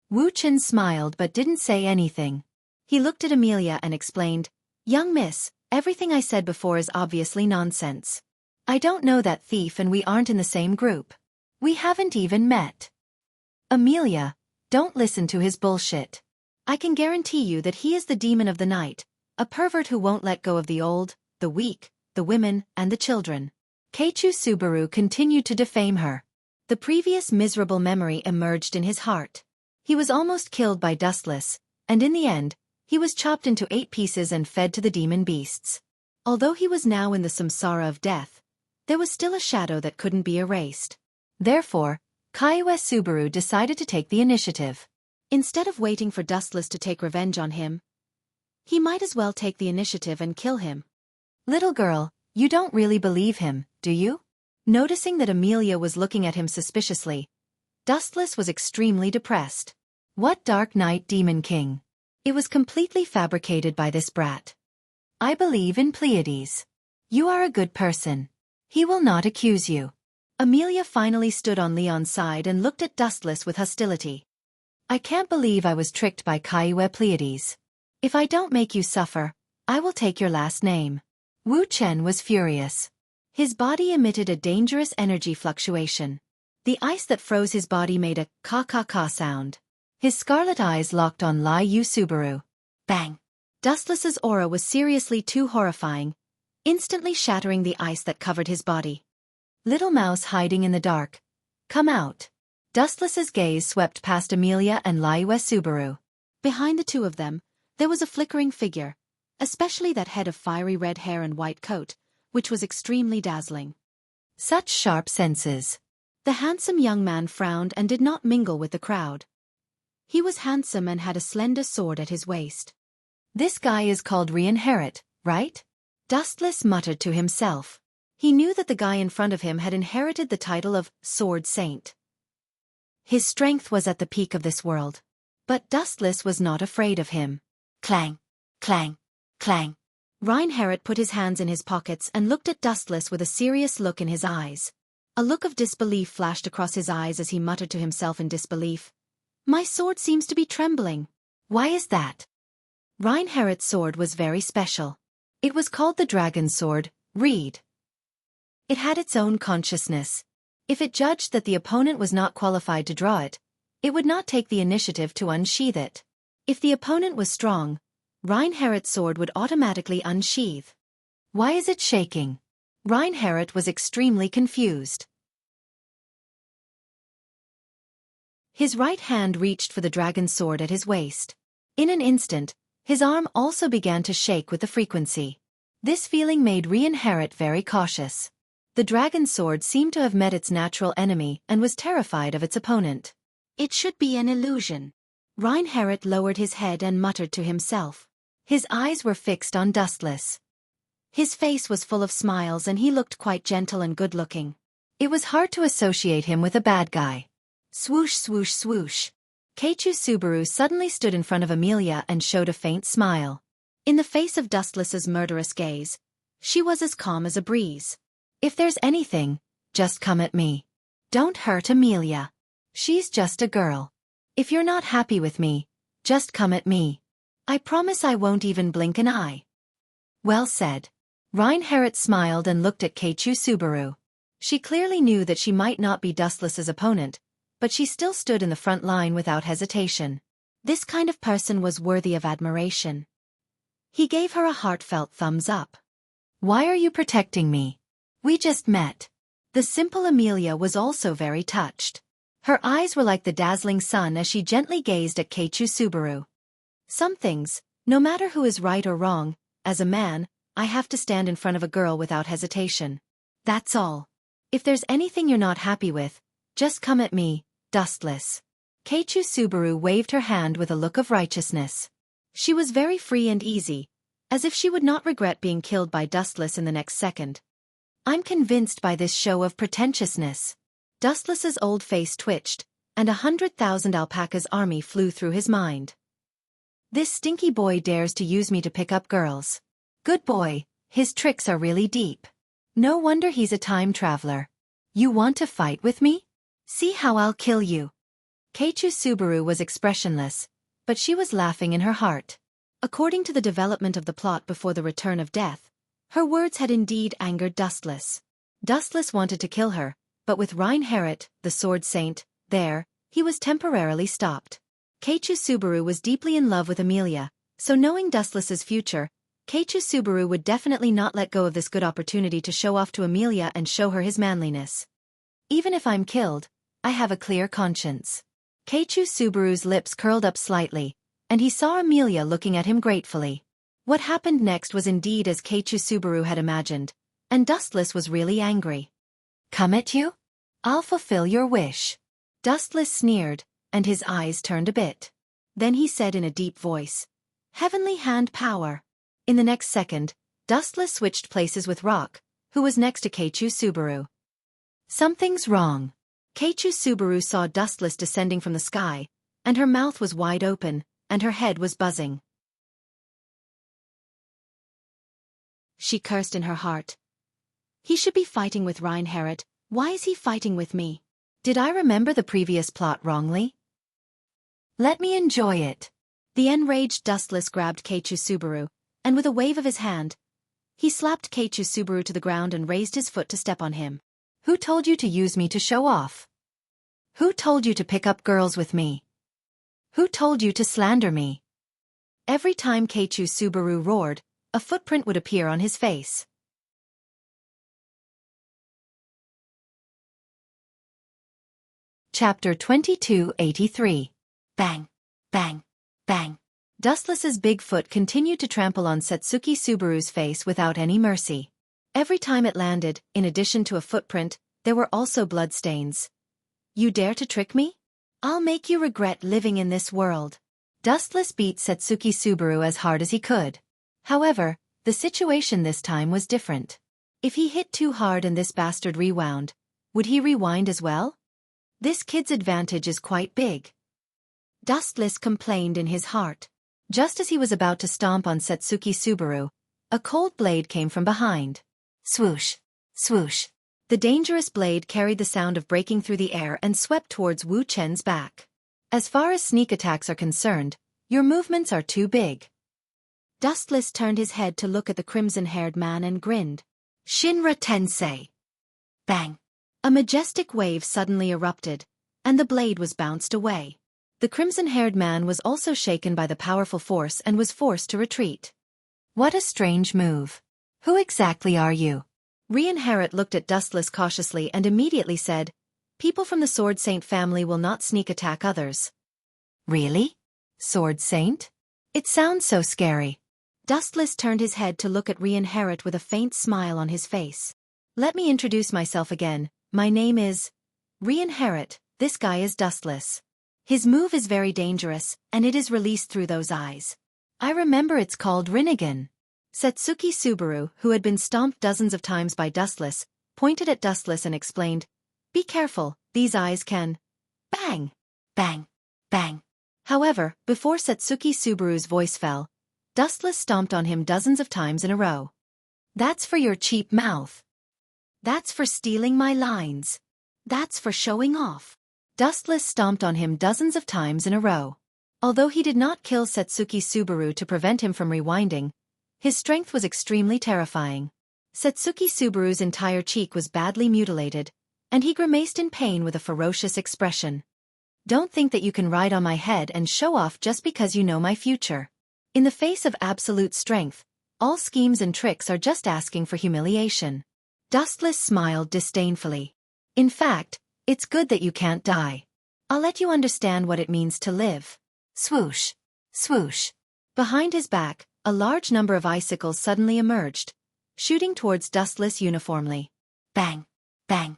Wuxia smiled but didn't say anything. He looked at Amelia and explained, "Young miss, everything I said before is obviously nonsense. I don't know that thief and we aren't in the same group. We haven't even met. Amelia, don't listen to his bullshit. I can guarantee you that he is the demon of the night, a pervert who won't let go of the old, the weak, the women, and the children." Keiichi Subaru continued to defame her. The previous miserable memory emerged in his heart. He was almost killed by Dustless, and in the end, he was chopped into 8 pieces and fed to the demon beasts. Although he was now in the samsara of death, there was still a shadow that couldn't be erased. Therefore, Keiichi Subaru decided to take the initiative. Instead of waiting for Dustless to take revenge on him, he might as well take the initiative and kill him. "Little girl, you don't really believe him, do you?" Noticing that Amelia was looking at him suspiciously, Dustless was extremely depressed. What Dark Knight Demon King? It was completely fabricated by this brat. "I believe in Pleiades. You are a good person. He will not accuse you." Amelia finally stood on Leon's side and looked at Dustless with hostility. "I can't believe I was tricked by Keiichi Pleiades. If I don't make you suffer, I will take your last name." Wuxia was furious. His body emitted a dangerous energy fluctuation. The ice that froze his body made a ka-ka-ka sound. His scarlet eyes locked on Keiichi Subaru. Bang! Dustless's aura was seriously too horrifying, instantly shattering the ice that covered his body. "Little mouse hiding in the dark, come out." Dustless's gaze swept past Amelia and Keiichi Subaru. Behind the two of them, there was a flickering figure, especially that head of fiery red hair and white coat, which was extremely dazzling. Such sharp senses. The handsome young man frowned and did not mingle with the crowd. He was handsome and had a slender sword at his waist. "This guy is called Reinherit, right?" Dustless muttered to himself. He knew that the guy in front of him had inherited the title of Sword Saint. His strength was at the peak of this world. But Dustless was not afraid of him. Clang! Clang! Clang! Reinhardt put his hands in his pockets and looked at Dustless with a serious look in his eyes. A look of disbelief flashed across his eyes as he muttered to himself in disbelief. "My sword seems to be trembling. Why is that?" Reinhardt's sword was very special. It was called the Dragon Sword, Reed. It had its own consciousness. If it judged that the opponent was not qualified to draw it, it would not take the initiative to unsheath it. If the opponent was strong, Reinhardt's sword would automatically unsheath. "Why is it shaking?" Reinhardt was extremely confused. His right hand reached for the dragon's sword at his waist. In an instant, his arm also began to shake with the frequency. This feeling made Reinhardt very cautious. The dragon's sword seemed to have met its natural enemy and was terrified of its opponent. It should be an illusion. Reinhardt lowered his head and muttered to himself. His eyes were fixed on Dustless. His face was full of smiles and he looked quite gentle and good-looking. It was hard to associate him with a bad guy. Swoosh swoosh swoosh. Keiichi Subaru suddenly stood in front of Amelia and showed a faint smile. In the face of Dustless's murderous gaze, she was as calm as a breeze. If there's anything, just come at me. Don't hurt Amelia. She's just a girl. If you're not happy with me, just come at me. I promise I won't even blink an eye. Well said. Reinhardt smiled and looked at Keiichi Subaru. She clearly knew that she might not be Dustless's opponent, but she still stood in the front line without hesitation. This kind of person was worthy of admiration. He gave her a heartfelt thumbs up. Why are you protecting me? We just met. The simple Amelia was also very touched. Her eyes were like the dazzling sun as she gently gazed at Keiichi Subaru. Some things, no matter who is right or wrong, as a man, I have to stand in front of a girl without hesitation. That's all. If there's anything you're not happy with, just come at me, Dustless. Keiichi Subaru waved her hand with a look of righteousness. She was very free and easy, as if she would not regret being killed by Dustless in the next second. I'm convinced by this show of pretentiousness. Dustless's old face twitched, and 100,000 alpacas' army flew through his mind. This stinky boy dares to use me to pick up girls. Good boy, his tricks are really deep. No wonder he's a time traveler. You want to fight with me? See how I'll kill you. Keiichi Subaru was expressionless, but she was laughing in her heart. According to the development of the plot before the return of death, her words had indeed angered Dustless. Dustless wanted to kill her, but with Reinhardt, the sword saint, there, he was temporarily stopped. Keiichi Subaru was deeply in love with Amelia, so knowing Dustless's future, Keiichi Subaru would definitely not let go of this good opportunity to show off to Amelia and show her his manliness. Even if I'm killed, I have a clear conscience. Keiichi Subaru's lips curled up slightly, and he saw Amelia looking at him gratefully. What happened next was indeed as Keiichi Subaru had imagined, and Dustless was really angry. Come at you? I'll fulfill your wish. Dustless sneered, and his eyes turned a bit. Then he said in a deep voice, Heavenly hand power. In the next second, Dustless switched places with Rock, who was next to Keiichi Subaru. Something's wrong. Keiichi Subaru saw Dustless descending from the sky, and her mouth was wide open, and her head was buzzing. She cursed in her heart. He should be fighting with Reinhardt. Why is he fighting with me? Did I remember the previous plot wrongly? Let me enjoy it. The enraged Dustless grabbed Keiichi Subaru, and with a wave of his hand, he slapped Keiichi Subaru to the ground and raised his foot to step on him. Who told you to use me to show off? Who told you to pick up girls with me? Who told you to slander me? Every time Keiichi Subaru roared, a footprint would appear on his face. Chapter 2283. Bang, bang, bang. Dustless's big foot continued to trample on Setsuki Subaru's face without any mercy. Every time it landed, in addition to a footprint, there were also bloodstains. You dare to trick me? I'll make you regret living in this world. Dustless beat Setsuki Subaru as hard as he could. However, the situation this time was different. If he hit too hard and this bastard rewound, would he rewind as well? This kid's advantage is quite big. Dustless complained in his heart. Just as he was about to stomp on Setsuki Subaru, a cold blade came from behind. Swoosh, swoosh. The dangerous blade carried the sound of breaking through the air and swept towards Wu Chen's back. As far as sneak attacks are concerned, your movements are too big. Dustless turned his head to look at the crimson-haired man and grinned. Shinra Tensei. Bang. A majestic wave suddenly erupted, and the blade was bounced away. The crimson-haired man was also shaken by the powerful force and was forced to retreat. What a strange move. Who exactly are you? Reinhardt looked at Dustless cautiously and immediately said, People from the Sword Saint family will not sneak attack others. Really? Sword Saint? It sounds so scary. Dustless turned his head to look at Reinherit with a faint smile on his face. Let me introduce myself again. My name is Reinherit. This guy is Dustless. His move is very dangerous, and it is released through those eyes. I remember it's called Rinnegan. Setsuki Subaru, who had been stomped dozens of times by Dustless, pointed at Dustless and explained, "Be careful, these eyes can bang, bang, bang." However, before Setsuki Subaru's voice fell, Dustless stomped on him dozens of times in a row. That's for your cheap mouth. That's for stealing my lines. That's for showing off. Dustless stomped on him dozens of times in a row. Although he did not kill Setsuki Subaru to prevent him from rewinding, his strength was extremely terrifying. Setsuki Subaru's entire cheek was badly mutilated, and he grimaced in pain with a ferocious expression. Don't think that you can ride on my head and show off just because you know my future. In the face of absolute strength, all schemes and tricks are just asking for humiliation. Dustless smiled disdainfully. In fact, it's good that you can't die. I'll let you understand what it means to live. Swoosh. Swoosh. Behind his back, a large number of icicles suddenly emerged, shooting towards Dustless uniformly. Bang. Bang.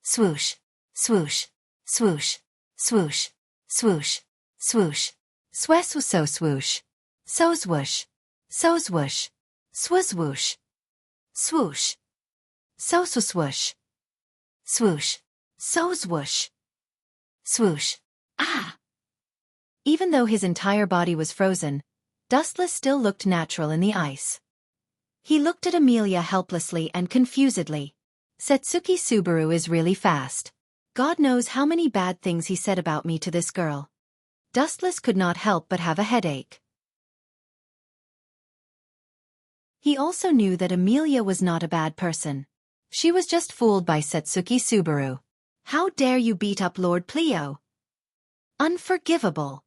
Swoosh. Swoosh. Swoosh. Swoosh. Swoosh. Swoosh. Swoosh. So swoosh. So swoosh. So swoosh. Swoosh. Swoosh. So swoosh. Swoosh. So swoosh. Swoosh. Ah! Even though his entire body was frozen, Dustless still looked natural in the ice. He looked at Amelia helplessly and confusedly. Setsuki Subaru is really fast. God knows how many bad things he said about me to this girl. Dustless could not help but have a headache. He also knew that Amelia was not a bad person. She was just fooled by Setsuki Subaru. How dare you beat up Lord Plio? Unforgivable.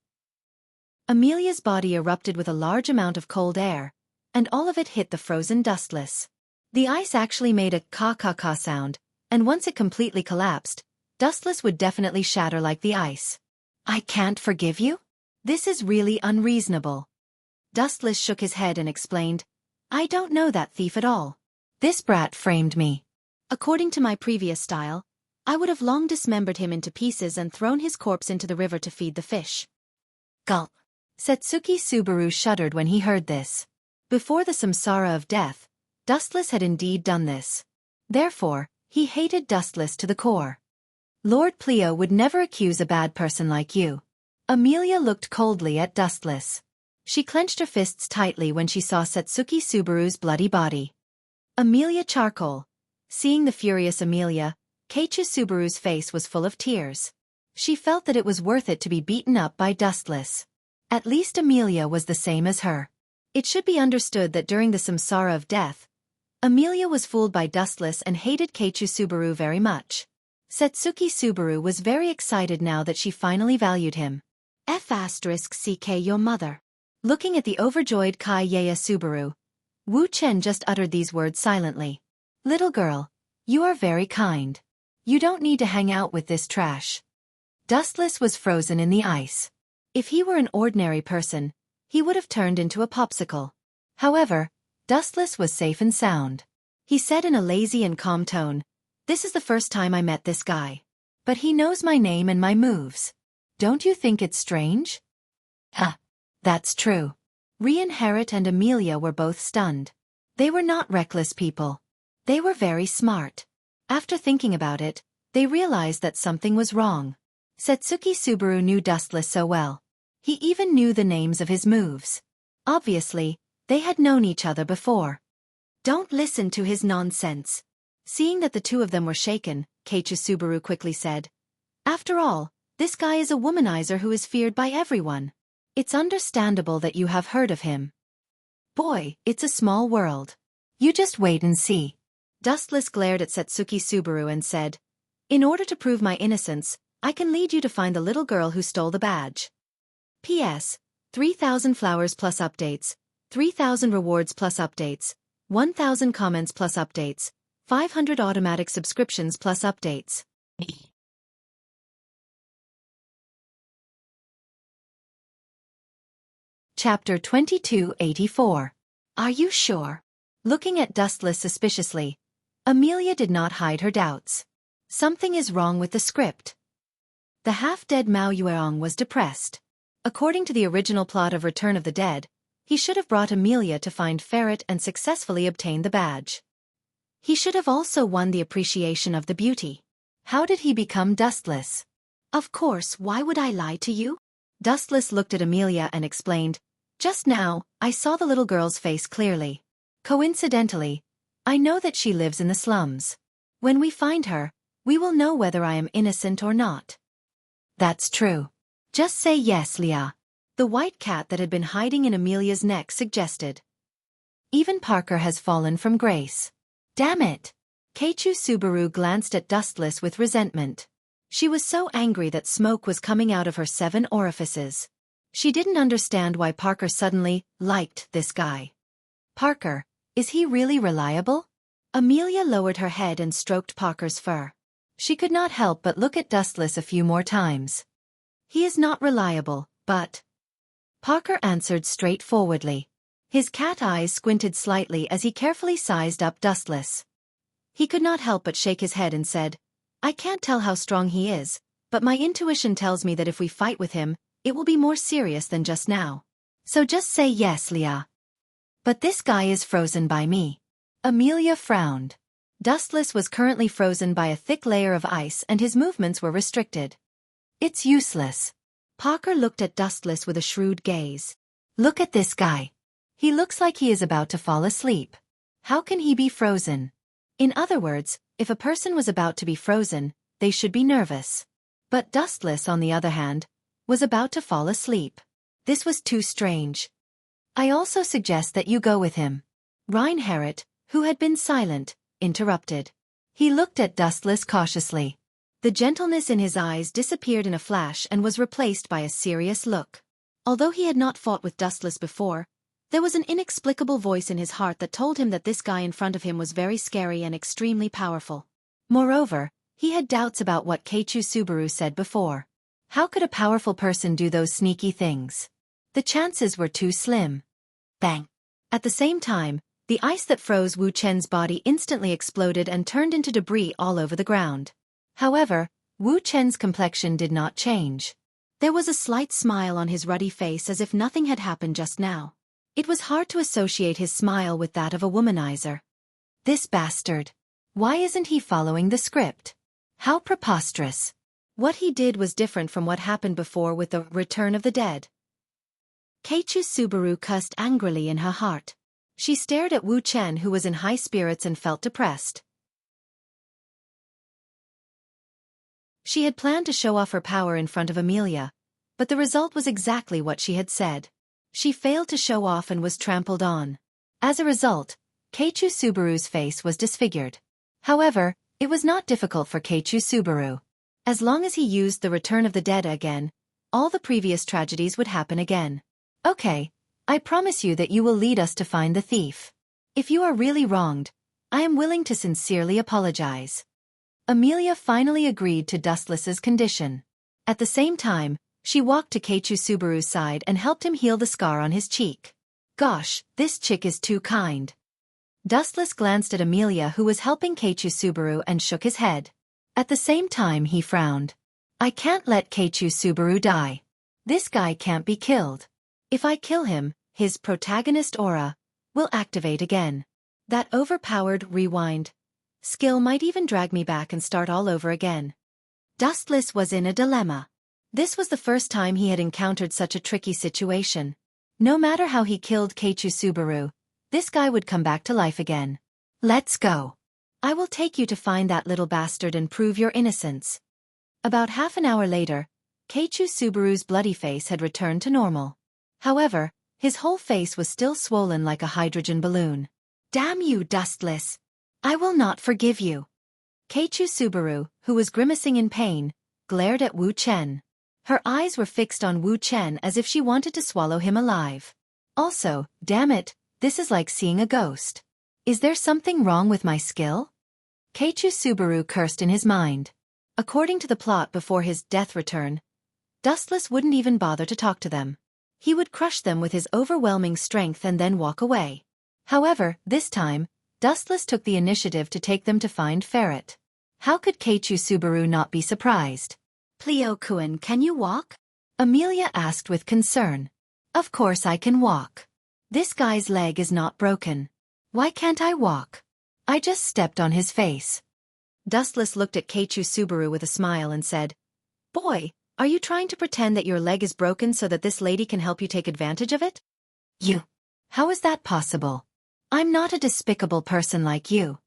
Amelia's body erupted with a large amount of cold air, and all of it hit the frozen Dustless. The ice actually made a ka-ka-ka sound, and once it completely collapsed, Dustless would definitely shatter like the ice. I can't forgive you? This is really unreasonable. Dustless shook his head and explained, I don't know that thief at all. This brat framed me. According to my previous style, I would have long dismembered him into pieces and thrown his corpse into the river to feed the fish. Gulp. Setsuki Subaru shuddered when he heard this. Before the samsara of death, Dustless had indeed done this. Therefore, he hated Dustless to the core. Lord Plio would never accuse a bad person like you. Amelia looked coldly at Dustless. She clenched her fists tightly when she saw Setsuki Subaru's bloody body. Amelia charcoal. Seeing the furious Amelia, Keiichi Subaru's face was full of tears. She felt that it was worth it to be beaten up by Dustless. At least Amelia was the same as her. It should be understood that during the samsara of death, Amelia was fooled by Dustless and hated Keiichi Subaru very much. Setsuki Subaru was very excited now that she finally valued him. F***ck your mother. Looking at the overjoyed Kaieya Subaru, Wu Chen just uttered these words silently. Little girl, you are very kind. You don't need to hang out with this trash. Dustless was frozen in the ice. If he were an ordinary person, he would have turned into a popsicle. However, Dustless was safe and sound. He said in a lazy and calm tone, This is the first time I met this guy. But he knows my name and my moves. Don't you think it's strange? Huh. That's true. Reinherit and Amelia were both stunned. They were not reckless people. They were very smart. After thinking about it, they realized that something was wrong. Setsuki Subaru knew Dustless so well. He even knew the names of his moves. Obviously, they had known each other before. Don't listen to his nonsense. Seeing that the two of them were shaken, Keiichi Subaru quickly said, After all, this guy is a womanizer who is feared by everyone. It's understandable that you have heard of him. Boy, it's a small world. You just wait and see. Dustless glared at Setsuki Subaru and said, In order to prove my innocence, I can lead you to find the little girl who stole the badge. P.S. 3,000 flowers plus updates, 3,000 rewards plus updates, 1,000 comments plus updates, 500 automatic subscriptions plus updates. Chapter 2284. Are you sure? Looking at Dustless suspiciously, Amelia did not hide her doubts. Something is wrong with the script. The half-dead Mao Yueong was depressed. According to the original plot of Return of the Dead, he should have brought Amelia to find Ferret and successfully obtain the badge. He should have also won the appreciation of the beauty. How did he become Dustless? Of course, why would I lie to you? Dustless looked at Amelia and explained, just now, I saw the little girl's face clearly. Coincidentally, I know that she lives in the slums. When we find her, we will know whether I am innocent or not. That's true. Just say yes, Leah. The white cat that had been hiding in Amelia's neck suggested. Even Parker has fallen from grace. Damn it! Keiichi Subaru glanced at Dustless with resentment. She was so angry that smoke was coming out of her 7 orifices. She didn't understand why Parker suddenly liked this guy. Parker, is he really reliable? Amelia lowered her head and stroked Parker's fur. She could not help but look at Dustless a few more times. He is not reliable, but... Parker answered straightforwardly. His cat eyes squinted slightly as he carefully sized up Dustless. He could not help but shake his head and said, I can't tell how strong he is, but my intuition tells me that if we fight with him, it will be more serious than just now. So just say yes, Leah. But this guy is frozen by me. Amelia frowned. Dustless was currently frozen by a thick layer of ice and his movements were restricted. It's useless. Parker looked at Dustless with a shrewd gaze. Look at this guy. He looks like he is about to fall asleep. How can he be frozen? In other words, if a person was about to be frozen, they should be nervous. But Dustless, on the other hand, was about to fall asleep. This was too strange. I also suggest that you go with him. Reinhardt, who had been silent, interrupted. He looked at Dustless cautiously. The gentleness in his eyes disappeared in a flash and was replaced by a serious look. Although he had not fought with Dustless before, there was an inexplicable voice in his heart that told him that this guy in front of him was very scary and extremely powerful. Moreover, he had doubts about what Keiichi Subaru said before. How could a powerful person do those sneaky things? The chances were too slim. Bang! At the same time, the ice that froze Wu Chen's body instantly exploded and turned into debris all over the ground. However, Wu Chen's complexion did not change. There was a slight smile on his ruddy face as if nothing had happened just now. It was hard to associate his smile with that of a womanizer. This bastard. Why isn't he following the script? How preposterous. What he did was different from what happened before with the Return of the Dead. Keiichi Subaru cussed angrily in her heart. She stared at Wu Chen, who was in high spirits and felt depressed. She had planned to show off her power in front of Amelia, but the result was exactly what she had said. She failed to show off and was trampled on. As a result, Keiichi Subaru's face was disfigured. However, it was not difficult for Keiichi Subaru. As long as he used the Return of the Dead again, all the previous tragedies would happen again. Okay, I promise you that you will lead us to find the thief. If you are really wronged, I am willing to sincerely apologize. Amelia finally agreed to Dustless's condition. At the same time, she walked to Keiichi Subaru's side and helped him heal the scar on his cheek. Gosh, this chick is too kind. Dustless glanced at Amelia, who was helping Keiichi Subaru, and shook his head. At the same time he frowned. I can't let Keiichi Subaru die. This guy can't be killed. If I kill him, his protagonist aura will activate again. That overpowered rewind skill might even drag me back and start all over again. Dustless was in a dilemma. This was the first time he had encountered such a tricky situation. No matter how he killed Keiichi Subaru, this guy would come back to life again. Let's go. I will take you to find that little bastard and prove your innocence. About half an hour later, Keiichi Subaru's bloody face had returned to normal. However, his whole face was still swollen like a hydrogen balloon. Damn you, Dustless! I will not forgive you. Keiichi Subaru, who was grimacing in pain, glared at Wu Chen. Her eyes were fixed on Wu Chen as if she wanted to swallow him alive. Also, damn it, this is like seeing a ghost. Is there something wrong with my skill? Keiichi Subaru cursed in his mind. According to the plot before his death return, Dustless wouldn't even bother to talk to them. He would crush them with his overwhelming strength and then walk away. However, this time, Dustless took the initiative to take them to find Ferret. How could Keiichi Subaru not be surprised? "Plio-kun, can you walk?" Amelia asked with concern. "Of course I can walk. This guy's leg is not broken. Why can't I walk? I just stepped on his face." Dustless looked at Keiichi Subaru with a smile and said, "Boy, are you trying to pretend that your leg is broken so that this lady can help you take advantage of it?" "You. How is that possible? I'm not a despicable person like you."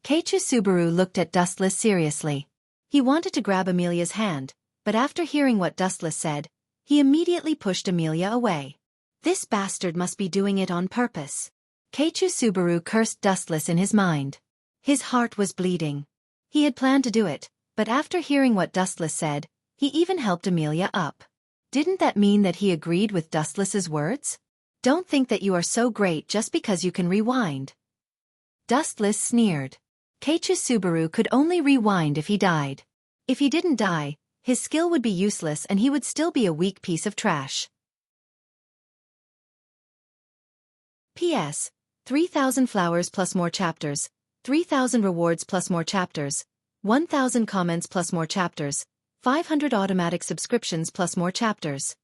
Keiichi Subaru looked at Dustless seriously. He wanted to grab Amelia's hand, but after hearing what Dustless said, he immediately pushed Amelia away. This bastard must be doing it on purpose. Keiichi Subaru cursed Dustless in his mind. His heart was bleeding. He had planned to do it, but after hearing what Dustless said, he even helped Amelia up. Didn't that mean that he agreed with Dustless's words? "Don't think that you are so great just because you can rewind." Dustless sneered. Keiichi Subaru could only rewind if he died. If he didn't die, his skill would be useless and he would still be a weak piece of trash. P.S. 3,000 flowers plus more chapters, 3,000 rewards plus more chapters, 1,000 comments plus more chapters, 500 automatic subscriptions plus more chapters.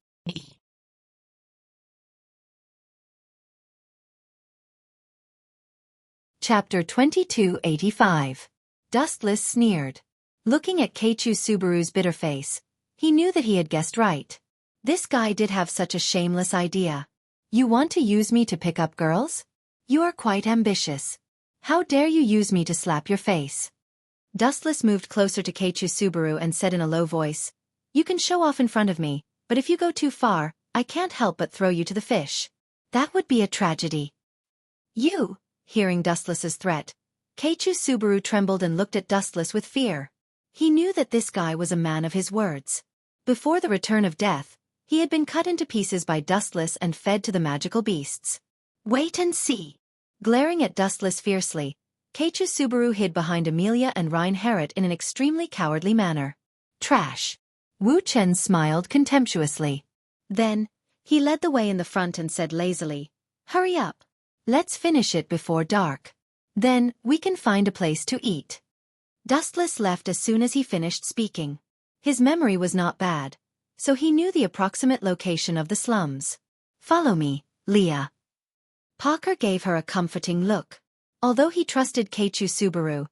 Chapter 2285. Dustless sneered. Looking at Keiichi Subaru's bitter face, he knew that he had guessed right. This guy did have such a shameless idea. "You want to use me to pick up girls? You are quite ambitious. How dare you use me to slap your face?" Dustless moved closer to Keiichi Subaru and said in a low voice, "You can show off in front of me, but if you go too far, I can't help but throw you to the fish. That would be a tragedy." "You?" Hearing Dustless's threat, Keiichi Subaru trembled and looked at Dustless with fear. He knew that this guy was a man of his words. Before the return of death, he had been cut into pieces by Dustless and fed to the magical beasts. "Wait and see." Glaring at Dustless fiercely, Keiichi Subaru hid behind Amelia and Reinhardt in an extremely cowardly manner. "Trash." Wu Chen smiled contemptuously. Then, he led the way in the front and said lazily, "Hurry up. Let's finish it before dark. Then, we can find a place to eat." Dustless left as soon as he finished speaking. His memory was not bad, so he knew the approximate location of the slums. "Follow me, Leah." Parker gave her a comforting look. Although he trusted Keiichi Subaru,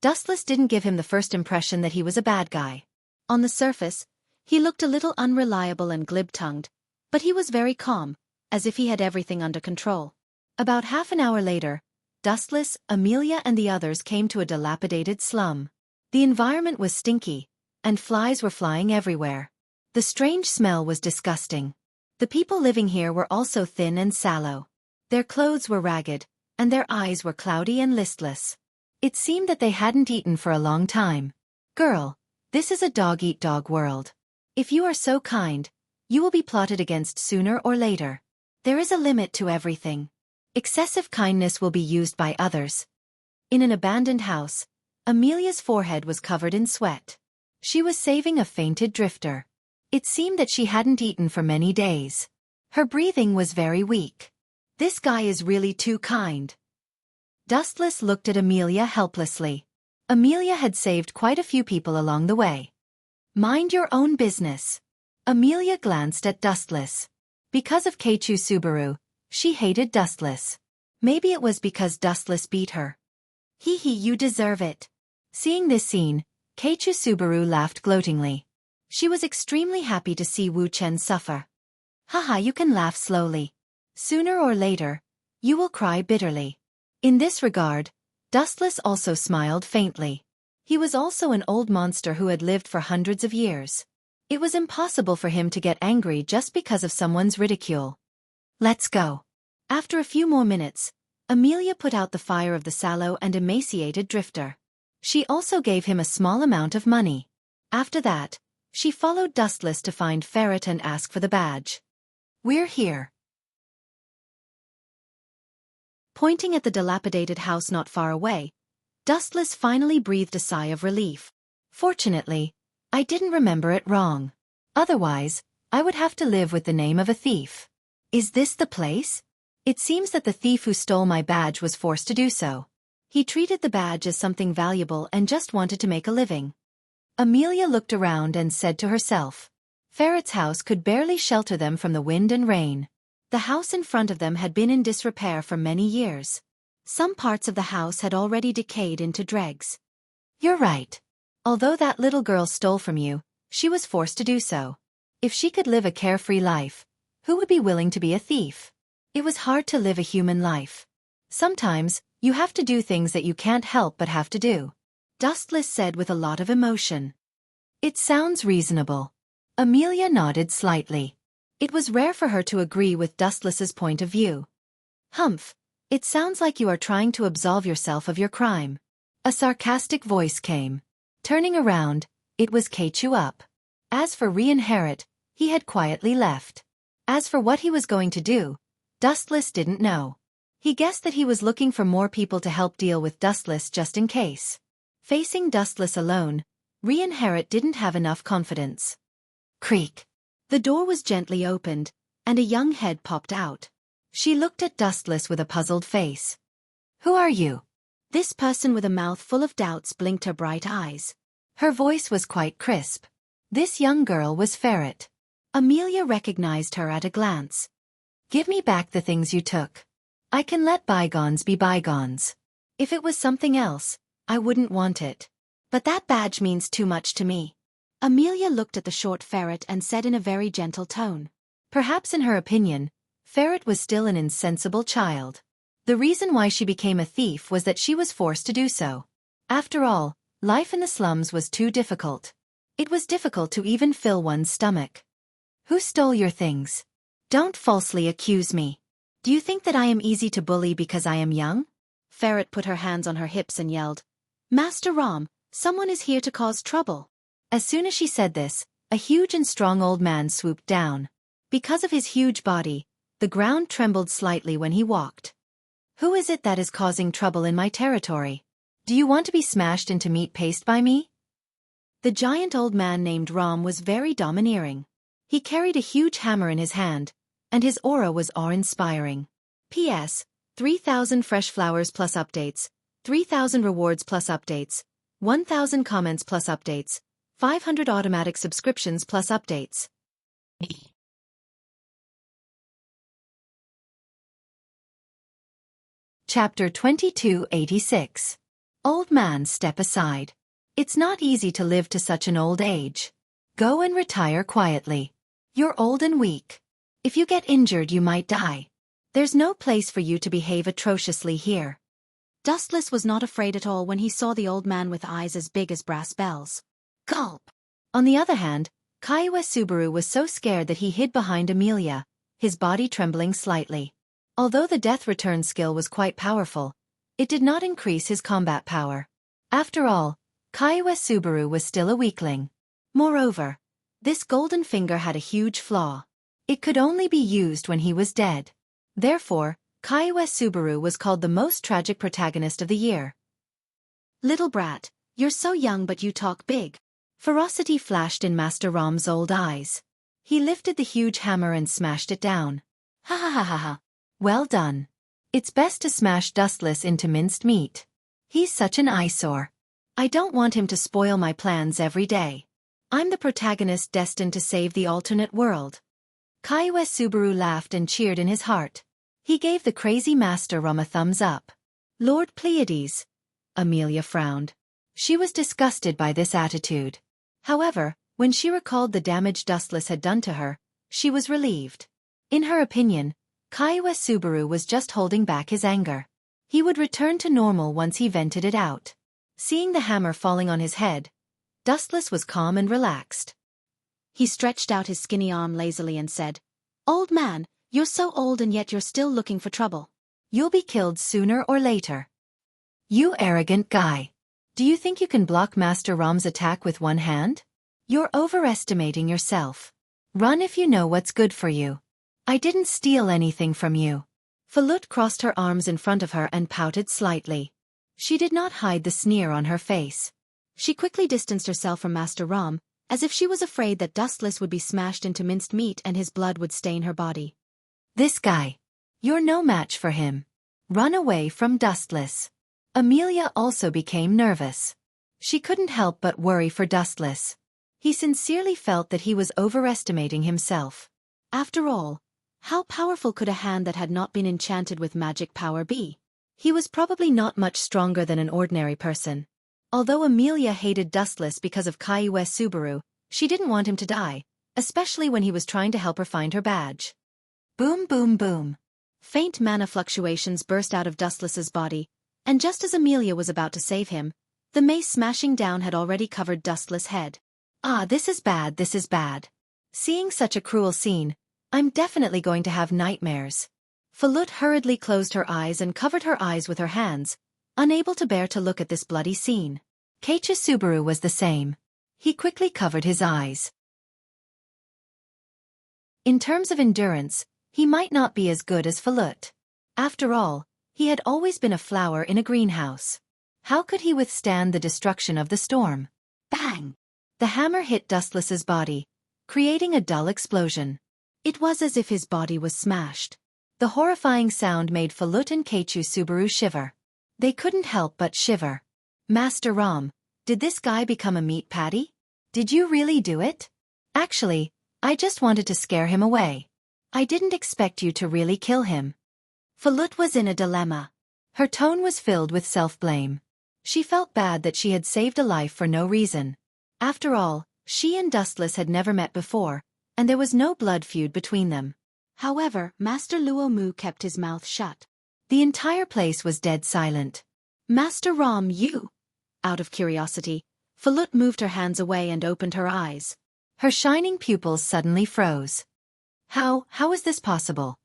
Dustless didn't give him the first impression that he was a bad guy. On the surface, he looked a little unreliable and glib-tongued, but he was very calm, as if he had everything under control. About half an hour later, Dustless, Amelia and the others came to a dilapidated slum. The environment was stinky, and flies were flying everywhere. The strange smell was disgusting. The people living here were also thin and sallow. Their clothes were ragged, and their eyes were cloudy and listless. It seemed that they hadn't eaten for a long time. "Girl, this is a dog-eat-dog world. If you are so kind, you will be plotted against sooner or later. There is a limit to everything. Excessive kindness will be used by others." In an abandoned house, Amelia's forehead was covered in sweat. She was saving a fainted drifter. It seemed that she hadn't eaten for many days. Her breathing was very weak. "This guy is really too kind." Dustless looked at Amelia helplessly. Amelia had saved quite a few people along the way. "Mind your own business." Amelia glanced at Dustless. Because of Keiichi Subaru, she hated Dustless. Maybe it was because Dustless beat her. "Hee hee, you deserve it." Seeing this scene, Keiichi Subaru laughed gloatingly. She was extremely happy to see Wu Chen suffer. "Haha, you can laugh slowly. Sooner or later, you will cry bitterly." In this regard, Dustless also smiled faintly. He was also an old monster who had lived for hundreds of years. It was impossible for him to get angry just because of someone's ridicule. "Let's go." After a few more minutes, Amelia put out the fire of the sallow and emaciated drifter. She also gave him a small amount of money. After that, she followed Dustless to find Ferret and ask for the badge. "We're here." Pointing at the dilapidated house not far away, Dustless finally breathed a sigh of relief. "Fortunately, I didn't remember it wrong. Otherwise, I would have to live with the name of a thief. Is this the place? It seems that the thief who stole my badge was forced to do so. He treated the badge as something valuable and just wanted to make a living. Amelia looked around and said to herself. Ferret's house could barely shelter them from the wind and rain. The house in front of them had been in disrepair for many years. Some parts of the house had already decayed into dregs. You're right. Although that little girl stole from you, she was forced to do so. If she could live a carefree life, who would be willing to be a thief? It was hard to live a human life. Sometimes, you have to do things that you can't help but have to do. Dustless said with a lot of emotion. It sounds reasonable. Amelia nodded slightly. It was rare for her to agree with Dustless's point of view. Humph, it sounds like you are trying to absolve yourself of your crime. A sarcastic voice came. Turning around, it was Kechup. As for Reinherit, he had quietly left. As for what he was going to do, Dustless didn't know. He guessed that he was looking for more people to help deal with Dustless just in case. Facing Dustless alone, Reinherit didn't have enough confidence. Creak. The door was gently opened, and a young head popped out. She looked at Dustless with a puzzled face. Who are you? This person with a mouth full of doubts blinked her bright eyes. Her voice was quite crisp. This young girl was Ferret. Amelia recognized her at a glance. Give me back the things you took. I can let bygones be bygones. If it was something else, I wouldn't want it. But that badge means too much to me. Amelia looked at the short Ferret and said in a very gentle tone. Perhaps in her opinion, Ferret was still an insensible child. The reason why she became a thief was that she was forced to do so. After all, life in the slums was too difficult. It was difficult to even fill one's stomach. Who stole your things? Don't falsely accuse me. Do you think that I am easy to bully because I am young? Ferret put her hands on her hips and yelled, Master Rom, someone is here to cause trouble. As soon as she said this, a huge and strong old man swooped down. Because of his huge body, the ground trembled slightly when he walked. Who is it that is causing trouble in my territory? Do you want to be smashed into meat paste by me? The giant old man named Rom was very domineering. He carried a huge hammer in his hand, and his aura was awe-inspiring. P.S. 3,000 fresh flowers plus updates, 3,000 rewards plus updates, 1,000 comments plus updates, 500 automatic subscriptions plus updates. Chapter 2286. Old man, step aside. It's not easy to live to such an old age. Go and retire quietly. You're old and weak. If you get injured, you might die. There's no place for you to behave atrociously here. Dustless was not afraid at all when he saw the old man with eyes as big as brass bells. Gulp! On the other hand, Kaiwa Subaru was so scared that he hid behind Amelia, his body trembling slightly. Although the death return skill was quite powerful, it did not increase his combat power. After all, Kaiwa Subaru was still a weakling. Moreover, this golden finger had a huge flaw. It could only be used when he was dead. Therefore, Kaiwa Subaru was called the most tragic protagonist of the year. Little brat, you're so young but you talk big. Ferocity flashed in Master Rom's old eyes. He lifted the huge hammer and smashed it down. Ha ha ha ha ha. Well done. It's best to smash Dustless into minced meat. He's such an eyesore. I don't want him to spoil my plans every day. I'm the protagonist destined to save the alternate world. Kaiwa Subaru laughed and cheered in his heart. He gave the crazy Master Rom a thumbs up. Lord Pleiades. Amelia frowned. She was disgusted by this attitude. However, when she recalled the damage Dustless had done to her, she was relieved. In her opinion, Kaiwa Subaru was just holding back his anger. He would return to normal once he vented it out. Seeing the hammer falling on his head, Dustless was calm and relaxed. He stretched out his skinny arm lazily and said, Old man, you're so old and yet you're still looking for trouble. You'll be killed sooner or later. You arrogant guy. Do you think you can block Master Rom's attack with one hand? You're overestimating yourself. Run if you know what's good for you. I didn't steal anything from you. Falut crossed her arms in front of her and pouted slightly. She did not hide the sneer on her face. She quickly distanced herself from Master Rom, as if she was afraid that Dustless would be smashed into minced meat and his blood would stain her body. This guy. You're no match for him. Run away from Dustless. Amelia also became nervous. She couldn't help but worry for Dustless. He sincerely felt that he was overestimating himself. After all, how powerful could a hand that had not been enchanted with magic power be? He was probably not much stronger than an ordinary person. Although Amelia hated Dustless because of Kaiue Subaru, she didn't want him to die, especially when he was trying to help her find her badge. Boom boom boom. Faint mana fluctuations burst out of Dustless's body, and just as Amelia was about to save him, the mace smashing down had already covered Dustless' head. Ah, this is bad, this is bad. Seeing such a cruel scene, I'm definitely going to have nightmares. Falut hurriedly closed her eyes and covered her eyes with her hands, unable to bear to look at this bloody scene. Keiichi Subaru was the same. He quickly covered his eyes. In terms of endurance, he might not be as good as Falut. After all, he had always been a flower in a greenhouse. How could he withstand the destruction of the storm? Bang! The hammer hit Dustless's body, creating a dull explosion. It was as if his body was smashed. The horrifying sound made Falut and Keiichi Subaru shiver. They couldn't help but shiver. Master Rom, did this guy become a meat patty? Did you really do it? Actually, I just wanted to scare him away. I didn't expect you to really kill him. Falut was in a dilemma. Her tone was filled with self-blame. She felt bad that she had saved a life for no reason. After all, she and Dustless had never met before, and there was no blood feud between them. However, Master Luo Mu kept his mouth shut. The entire place was dead silent. Master Rom, you! Out of curiosity, Falut moved her hands away and opened her eyes. Her shining pupils suddenly froze. How is this possible?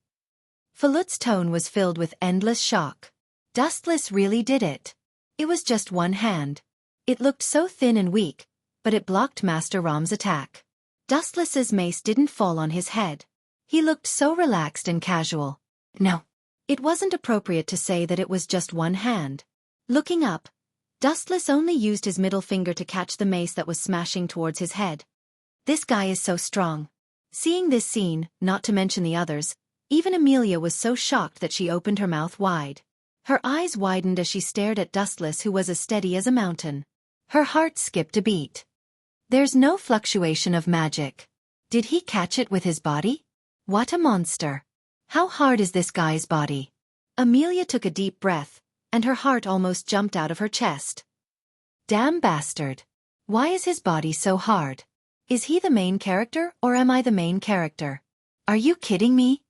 Falut's tone was filled with endless shock. Dustless really did it. It was just one hand. It looked so thin and weak, but it blocked Master Rom's attack. Dustless's mace didn't fall on his head. He looked so relaxed and casual. No. It wasn't appropriate to say that it was just one hand. Looking up, Dustless only used his middle finger to catch the mace that was smashing towards his head. This guy is so strong. Seeing this scene, not to mention the others, even Amelia was so shocked that she opened her mouth wide. Her eyes widened as she stared at Dustless, who was as steady as a mountain. Her heart skipped a beat. There's no fluctuation of magic. Did he catch it with his body? What a monster. How hard is this guy's body? Amelia took a deep breath, and her heart almost jumped out of her chest. Damn bastard. Why is his body so hard? Is he the main character or am I the main character? Are you kidding me?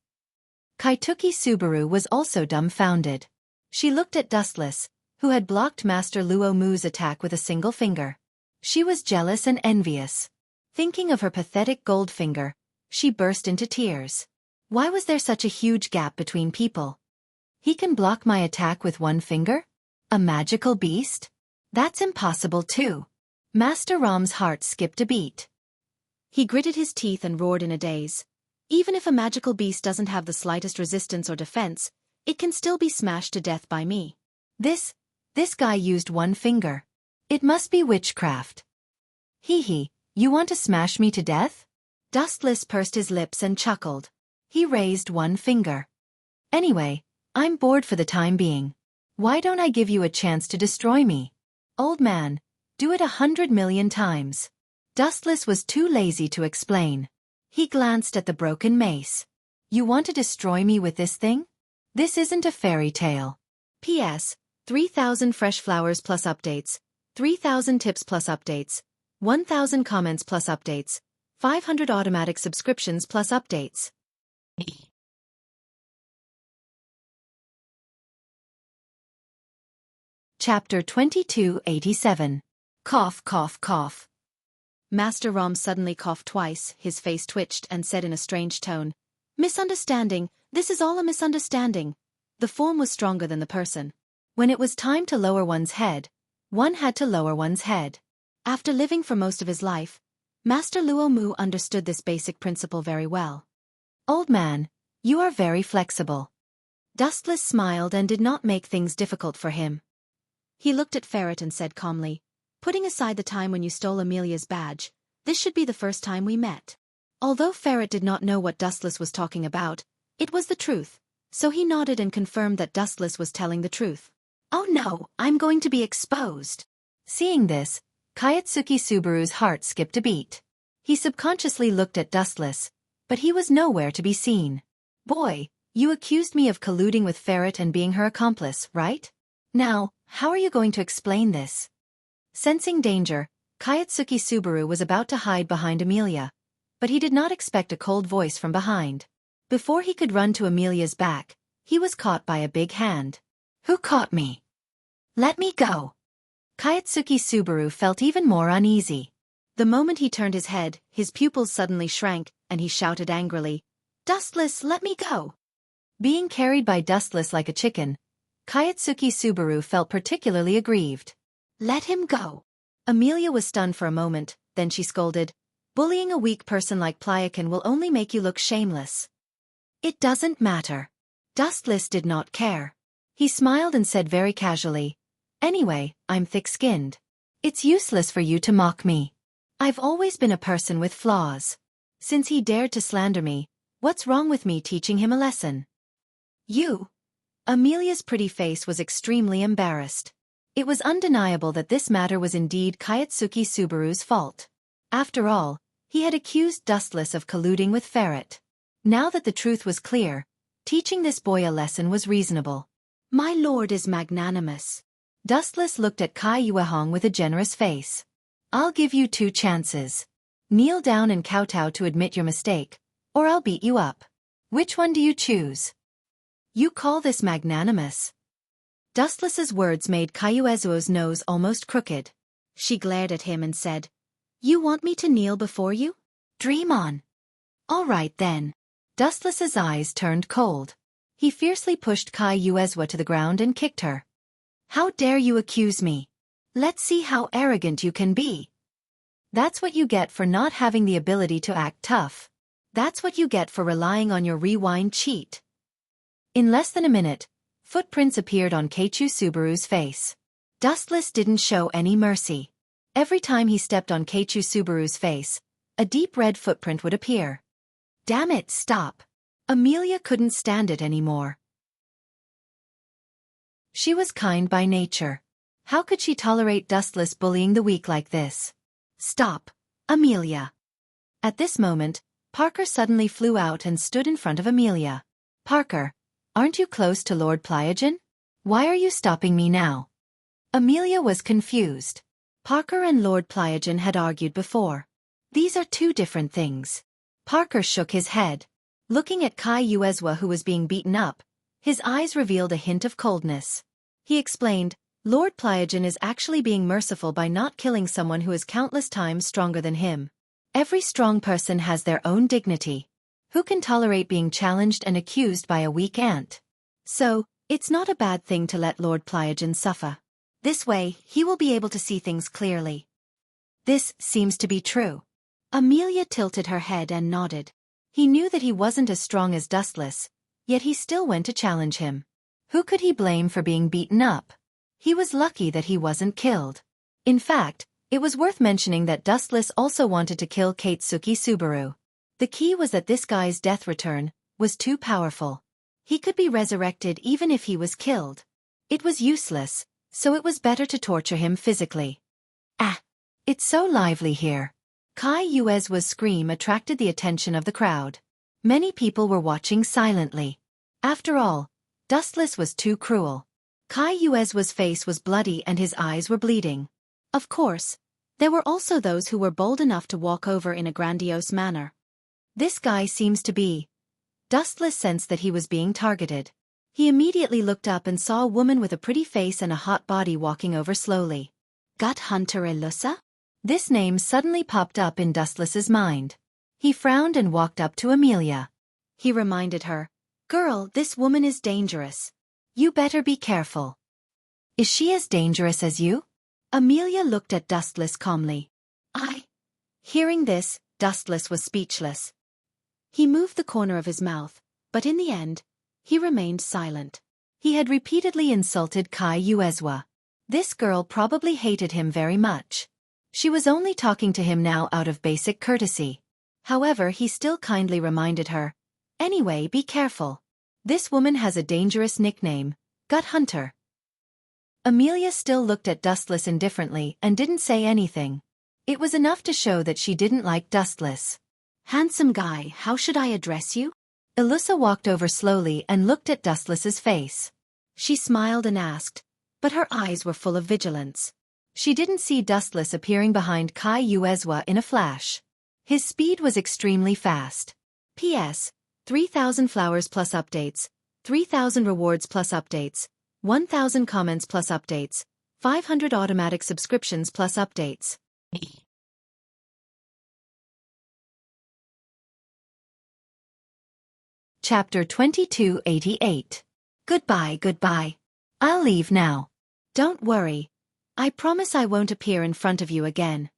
Kaituki Subaru was also dumbfounded. She looked at Dustless, who had blocked Master Luo Mu's attack with a single finger. She was jealous and envious. Thinking of her pathetic gold finger, she burst into tears. Why was there such a huge gap between people? He can block my attack with one finger? A magical beast? That's impossible too. Master Rom's heart skipped a beat. He gritted his teeth and roared in a daze. Even if a magical beast doesn't have the slightest resistance or defense, it can still be smashed to death by me. This guy used one finger. It must be witchcraft. Hee, you want to smash me to death? Dustless pursed his lips and chuckled. He raised one finger. Anyway, I'm bored for the time being. Why don't I give you a chance to destroy me? Old man, do it 100 million times. Dustless was too lazy to explain. He glanced at the broken mace. You want to destroy me with this thing? This isn't a fairy tale. P.S. 3,000 fresh flowers plus updates, 3,000 tips plus updates, 1,000 comments plus updates, 500 automatic subscriptions plus updates. Chapter 2287. Cough, cough, cough. Master Rom suddenly coughed twice, his face twitched and said in a strange tone, Misunderstanding, this is all a misunderstanding. The form was stronger than the person. When it was time to lower one's head, one had to lower one's head. After living for most of his life, Master Luo Mu understood this basic principle very well. Old man, you are very flexible. Dustless smiled and did not make things difficult for him. He looked at Ferret and said calmly, Putting aside the time when you stole Amelia's badge, This should be the first time we met. Although Ferret did not know what Dustless was talking about, it was the truth, so he nodded and confirmed that Dustless was telling the truth. Oh no, I'm going to be exposed. Seeing this, Kayatsuki Subaru's heart skipped a beat. He subconsciously looked at Dustless, but he was nowhere to be seen. Boy, you accused me of colluding with Ferret and being her accomplice, right? Now, how are you going to explain this? Sensing danger, Kayatsuki Subaru was about to hide behind Amelia, but he did not expect a cold voice from behind. Before he could run to Amelia's back, he was caught by a big hand. Who caught me? Let me go. Kayatsuki Subaru felt even more uneasy. The moment he turned his head, his pupils suddenly shrank, and he shouted angrily, Dustless, let me go! Being carried by Dustless like a chicken, Kayatsuki Subaru felt particularly aggrieved. Let him go. Amelia was stunned for a moment, then she scolded, bullying a weak person like Plyakin will only make you look shameless. It doesn't matter. Dustless did not care. He smiled and said very casually, Anyway, I'm thick-skinned. It's useless for you to mock me. I've always been a person with flaws. Since he dared to slander me, what's wrong with me teaching him a lesson? You? Amelia's pretty face was extremely embarrassed. It was undeniable that this matter was indeed Kayatsuki Subaru's fault. After all, he had accused Dustless of colluding with Ferret. Now that the truth was clear, teaching this boy a lesson was reasonable. My lord is magnanimous. Dustless looked at Kai Yuehong with a generous face. I'll give you 2 chances. Kneel down and kowtow to admit your mistake, or I'll beat you up. Which one do you choose? You call this magnanimous? Dustless's words made Kayuezuo's nose almost crooked. She glared at him and said, You want me to kneel before you? Dream on. All right then. Dustless's eyes turned cold. He fiercely pushed Kayuezuo to the ground and kicked her. How dare you accuse me? Let's see how arrogant you can be. That's what you get for not having the ability to act tough. That's what you get for relying on your rewind cheat. In less than a minute, footprints appeared on Keiichi Subaru's face. Dustless didn't show any mercy. Every time he stepped on Keiichi Subaru's face, a deep red footprint would appear. Damn it, stop. Amelia couldn't stand it anymore. She was kind by nature. How could she tolerate Dustless bullying the weak like this? Stop, Amelia. At this moment, Parker suddenly flew out and stood in front of Amelia. Parker, aren't you close to Lord Plyagen? Why are you stopping me now? Amelia was confused. Parker and Lord Plyagen had argued before. These are 2 different things. Parker shook his head. Looking at Kayuezuo who was being beaten up, his eyes revealed a hint of coldness. He explained, Lord Plyagen is actually being merciful by not killing someone who is countless times stronger than him. Every strong person has their own dignity. Who can tolerate being challenged and accused by a weak ant? So, it's not a bad thing to let Lord Plyagen suffer. This way, he will be able to see things clearly. This seems to be true. Amelia tilted her head and nodded. He knew that he wasn't as strong as Dustless, yet he still went to challenge him. Who could he blame for being beaten up? He was lucky that he wasn't killed. In fact, it was worth mentioning that Dustless also wanted to kill Kayatsuki Subaru. The key was that this guy's death return was too powerful. He could be resurrected even if he was killed. It was useless, so it was better to torture him physically. Ah! It's so lively here. Kayuezuo's scream attracted the attention of the crowd. Many people were watching silently. After all, Dustless was too cruel. Kayuezuo's face was bloody and his eyes were bleeding. Of course, there were also those who were bold enough to walk over in a grandiose manner. This guy seems to be. Dustless sensed that he was being targeted. He immediately looked up and saw a woman with a pretty face and a hot body walking over slowly. Gut Hunter Elusa? This name suddenly popped up in Dustless's mind. He frowned and walked up to Amelia. He reminded her, Girl, this woman is dangerous. You better be careful. Is she as dangerous as you? Amelia looked at Dustless calmly. Hearing this, Dustless was speechless. He moved the corner of his mouth, but in the end, he remained silent. He had repeatedly insulted Kayuezuo. This girl probably hated him very much. She was only talking to him now out of basic courtesy. However, he still kindly reminded her, "Anyway, be careful. This woman has a dangerous nickname, Gut Hunter." Amelia still looked at Dustless indifferently and didn't say anything. It was enough to show that she didn't like Dustless. "Handsome guy, how should I address you?" Elusa walked over slowly and looked at Dustless's face. She smiled and asked, but her eyes were full of vigilance. She didn't see Dustless appearing behind Kai Uezwa in a flash. His speed was extremely fast. P.S. 3,000 flowers plus updates, 3,000 rewards plus updates, 1,000 comments plus updates, 500 automatic subscriptions plus updates. Chapter 2288. Goodbye, goodbye. I'll leave now. Don't worry. I promise I won't appear in front of you again.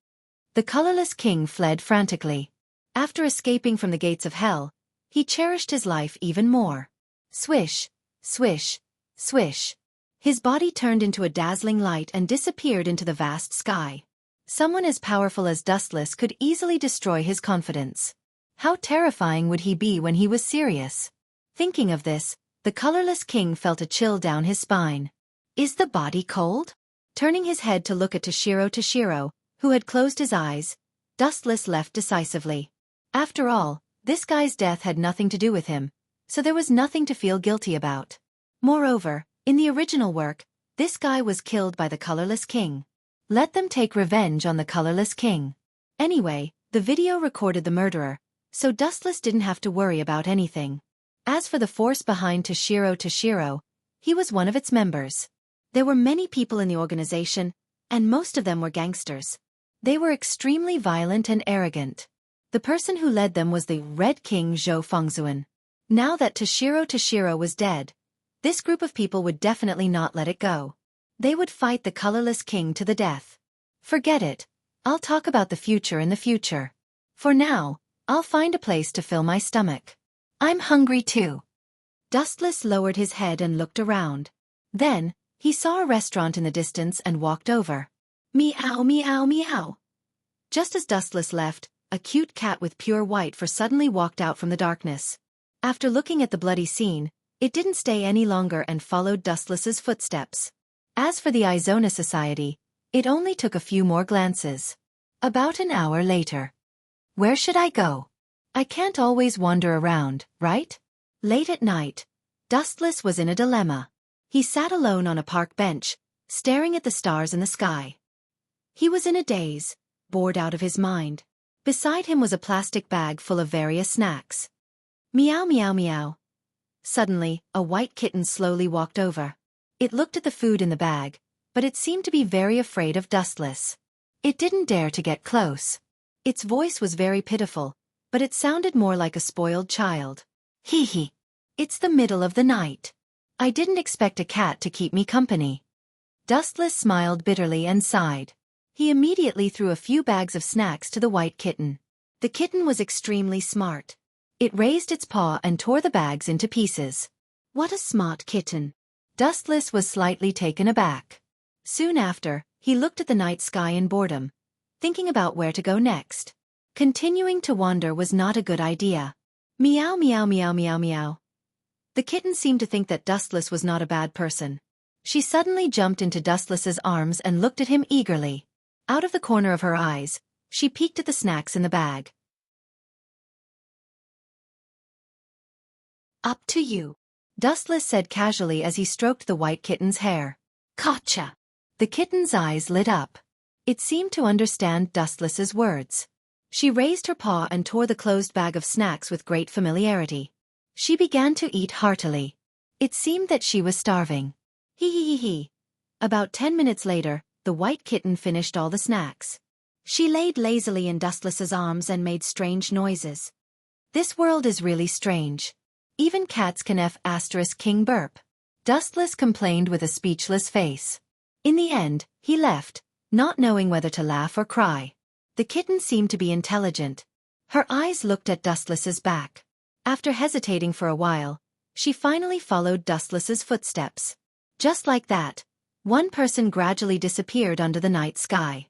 The colorless king fled frantically. After escaping from the gates of hell, he cherished his life even more. Swish, swish, swish. His body turned into a dazzling light and disappeared into the vast sky. Someone as powerful as Dustless could easily destroy his confidence. How terrifying would he be when he was serious? Thinking of this, the colorless king felt a chill down his spine. Is the body cold? Turning his head to look at Toshiro, who had closed his eyes, Dustless left decisively. After all, this guy's death had nothing to do with him, so there was nothing to feel guilty about. Moreover, in the original work, this guy was killed by the colorless king. Let them take revenge on the colorless king. Anyway, the video recorded the murderer, so Dustless didn't have to worry about anything. As for the force behind Toshiro, he was one of its members. There were many people in the organization, and most of them were gangsters. They were extremely violent and arrogant. The person who led them was the Red King Zhou Fengzuan. Now that Toshiro was dead, this group of people would definitely not let it go. They would fight the colorless king to the death. Forget it. I'll talk about the future in the future. For now, I'll find a place to fill my stomach. I'm hungry too. Dustless lowered his head and looked around. Then, he saw a restaurant in the distance and walked over. Meow, meow, meow. Just as Dustless left, a cute cat with pure white fur suddenly walked out from the darkness. After looking at the bloody scene, it didn't stay any longer and followed Dustless's footsteps. As for the Izona Society, it only took a few more glances. About an hour later. Where should I go? I can't always wander around, right? Late at night, Dustless was in a dilemma. He sat alone on a park bench, staring at the stars in the sky. He was in a daze, bored out of his mind. Beside him was a plastic bag full of various snacks. Meow, meow, meow. Suddenly, a white kitten slowly walked over. It looked at the food in the bag, but it seemed to be very afraid of Dustless. It didn't dare to get close. Its voice was very pitiful, but it sounded more like a spoiled child. Hee hee. It's the middle of the night. I didn't expect a cat to keep me company. Dustless smiled bitterly and sighed. He immediately threw a few bags of snacks to the white kitten. The kitten was extremely smart. It raised its paw and tore the bags into pieces. What a smart kitten. Dustless was slightly taken aback. Soon after, he looked at the night sky in boredom, thinking about where to go next. Continuing to wander was not a good idea. Meow, meow, meow, meow, meow. The kitten seemed to think that Dustless was not a bad person. She suddenly jumped into Dustless's arms and looked at him eagerly. Out of the corner of her eyes, she peeked at the snacks in the bag. Up to you, Dustless said casually as he stroked the white kitten's hair. Gotcha. The kitten's eyes lit up. It seemed to understand Dustless's words. She raised her paw and tore the closed bag of snacks with great familiarity. She began to eat heartily. It seemed that she was starving. Hee hee hee hee. About 10 minutes later, the white kitten finished all the snacks. She laid lazily in Dustless's arms and made strange noises. This world is really strange. Even cats can *king burp. Dustless complained with a speechless face. In the end, he left, not knowing whether to laugh or cry. The kitten seemed to be intelligent. Her eyes looked at Dustless's back. After hesitating for a while, she finally followed Dustless's footsteps. Just like that, one person gradually disappeared under the night sky.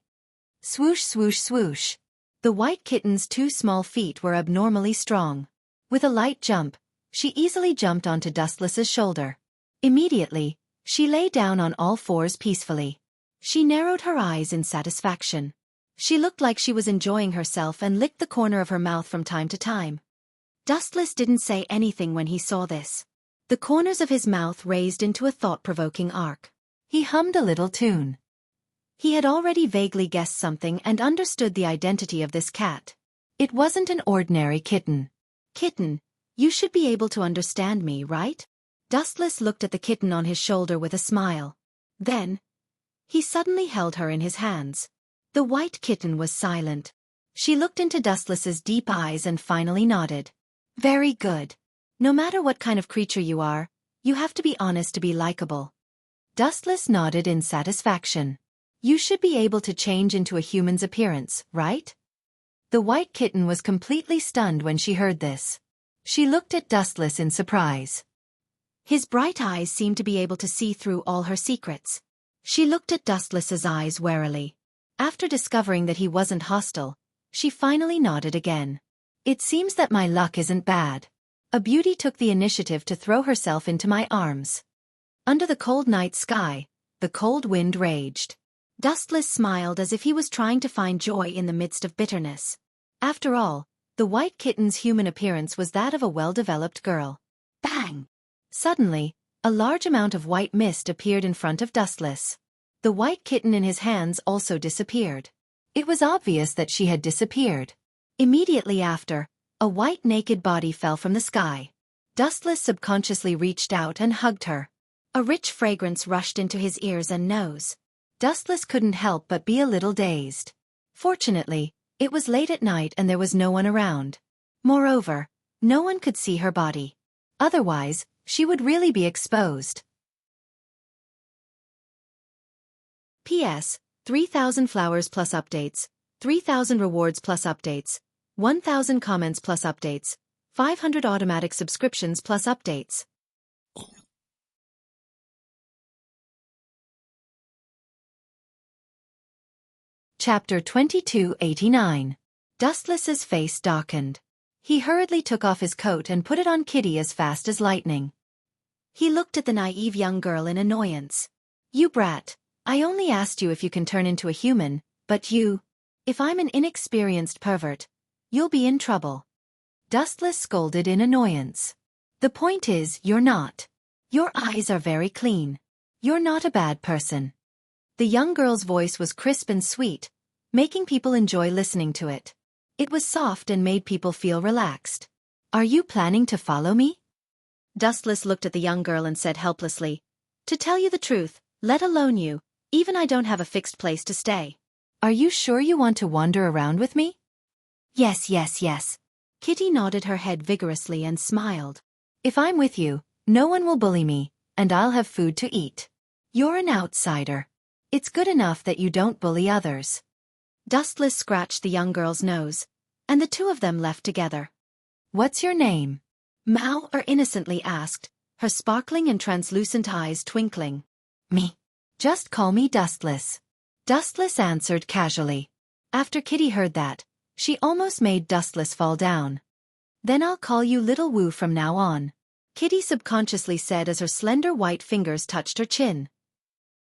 Swoosh swoosh swoosh. The white kitten's 2 small feet were abnormally strong. With a light jump, she easily jumped onto Dustless's shoulder. Immediately, she lay down on all fours peacefully. She narrowed her eyes in satisfaction. She looked like she was enjoying herself and licked the corner of her mouth from time to time. Dustless didn't say anything when he saw this. The corners of his mouth raised into a thought-provoking arc. He hummed a little tune. He had already vaguely guessed something and understood the identity of this cat. It wasn't an ordinary kitten. Kitten, you should be able to understand me, right? Dustless looked at the kitten on his shoulder with a smile. Then, he suddenly held her in his hands. The white kitten was silent. She looked into Dustless's deep eyes and finally nodded. Very good. No matter what kind of creature you are, you have to be honest to be likable. Dustless nodded in satisfaction. You should be able to change into a human's appearance, right? The white kitten was completely stunned when she heard this. She looked at Dustless in surprise. His bright eyes seemed to be able to see through all her secrets. She looked at Dustless's eyes warily. After discovering that he wasn't hostile, she finally nodded again. It seems that my luck isn't bad. A beauty took the initiative to throw herself into my arms. Under the cold night sky, the cold wind raged. Dustless smiled as if he was trying to find joy in the midst of bitterness. After all, the white kitten's human appearance was that of a well-developed girl. Bang! Suddenly, a large amount of white mist appeared in front of Dustless. The white kitten in his hands also disappeared. It was obvious that she had disappeared. Immediately after, a white naked body fell from the sky. Dustless subconsciously reached out and hugged her. A rich fragrance rushed into his ears and nose. Dustless couldn't help but be a little dazed. Fortunately, it was late at night and there was no one around. Moreover, no one could see her body. Otherwise, she would really be exposed. P.S. 3,000 flowers plus updates, 3,000 rewards plus updates, 1,000 comments plus updates, 500 automatic subscriptions plus updates. Chapter 2289. Dustless's face darkened. He hurriedly took off his coat and put it on Kitty as fast as lightning. He looked at the naive young girl in annoyance. You brat, I only asked you if you can turn into a human, but you... If I'm an inexperienced pervert, you'll be in trouble. Dustless scolded in annoyance. The point is, you're not. Your eyes are very clean. You're not a bad person. The young girl's voice was crisp and sweet, making people enjoy listening to it. It was soft and made people feel relaxed. Are you planning to follow me? Dustless looked at the young girl and said helplessly, To tell you the truth, let alone you, even I don't have a fixed place to stay. Are you sure you want to wander around with me? Yes, yes, yes. Kitty nodded her head vigorously and smiled. If I'm with you, no one will bully me, and I'll have food to eat. You're an outsider. It's good enough that you don't bully others. Dustless scratched the young girl's nose, and the two of them left together. What's your name? Mao innocently asked, her sparkling and translucent eyes twinkling. Me. Just call me Dustless. Dustless answered casually. After Kitty heard that, she almost made Dustless fall down. Then I'll call you Little Wu from now on, Kitty subconsciously said as her slender white fingers touched her chin.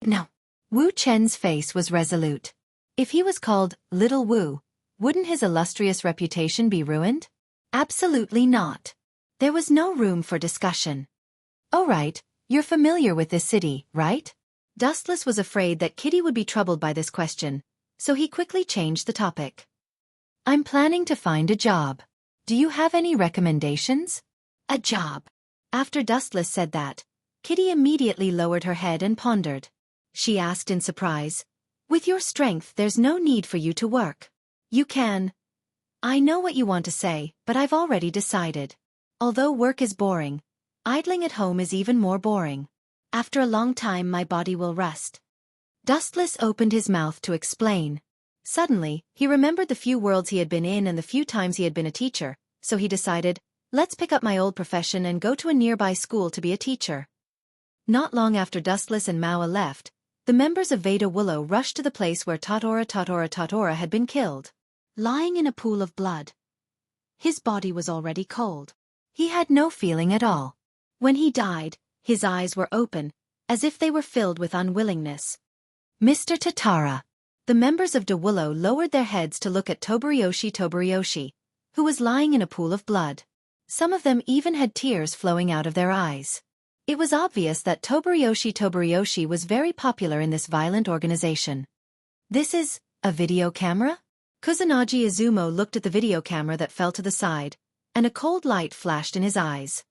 No. Wu Chen's face was resolute. If he was called Little Wu, wouldn't his illustrious reputation be ruined? Absolutely not. There was no room for discussion. Oh right, you're familiar with this city, right? Dustless was afraid that Kitty would be troubled by this question, so he quickly changed the topic. I'm planning to find a job. Do you have any recommendations? A job. After Dustless said that, Kitty immediately lowered her head and pondered. She asked in surprise, With your strength there's no need for you to work. You can. I know what you want to say, but I've already decided. Although work is boring, idling at home is even more boring. After a long time my body will rust. Dustless opened his mouth to explain. Suddenly, he remembered the few worlds he had been in and the few times he had been a teacher, so he decided, let's pick up my old profession and go to a nearby school to be a teacher. Not long after Dustless and Mao left, The members of Veda Willow rushed to the place where Tatora had been killed. Lying in a pool of blood. His body was already cold. He had no feeling at all. When he died, his eyes were open, as if they were filled with unwillingness. Mr. Tatara. The members of De Willow lowered their heads to look at Toboryoshi, who was lying in a pool of blood. Some of them even had tears flowing out of their eyes. It was obvious that Toboryoshi was very popular in this violent organization. This is a video camera? Kusanagi Izumo looked at the video camera that fell to the side, and a cold light flashed in his eyes.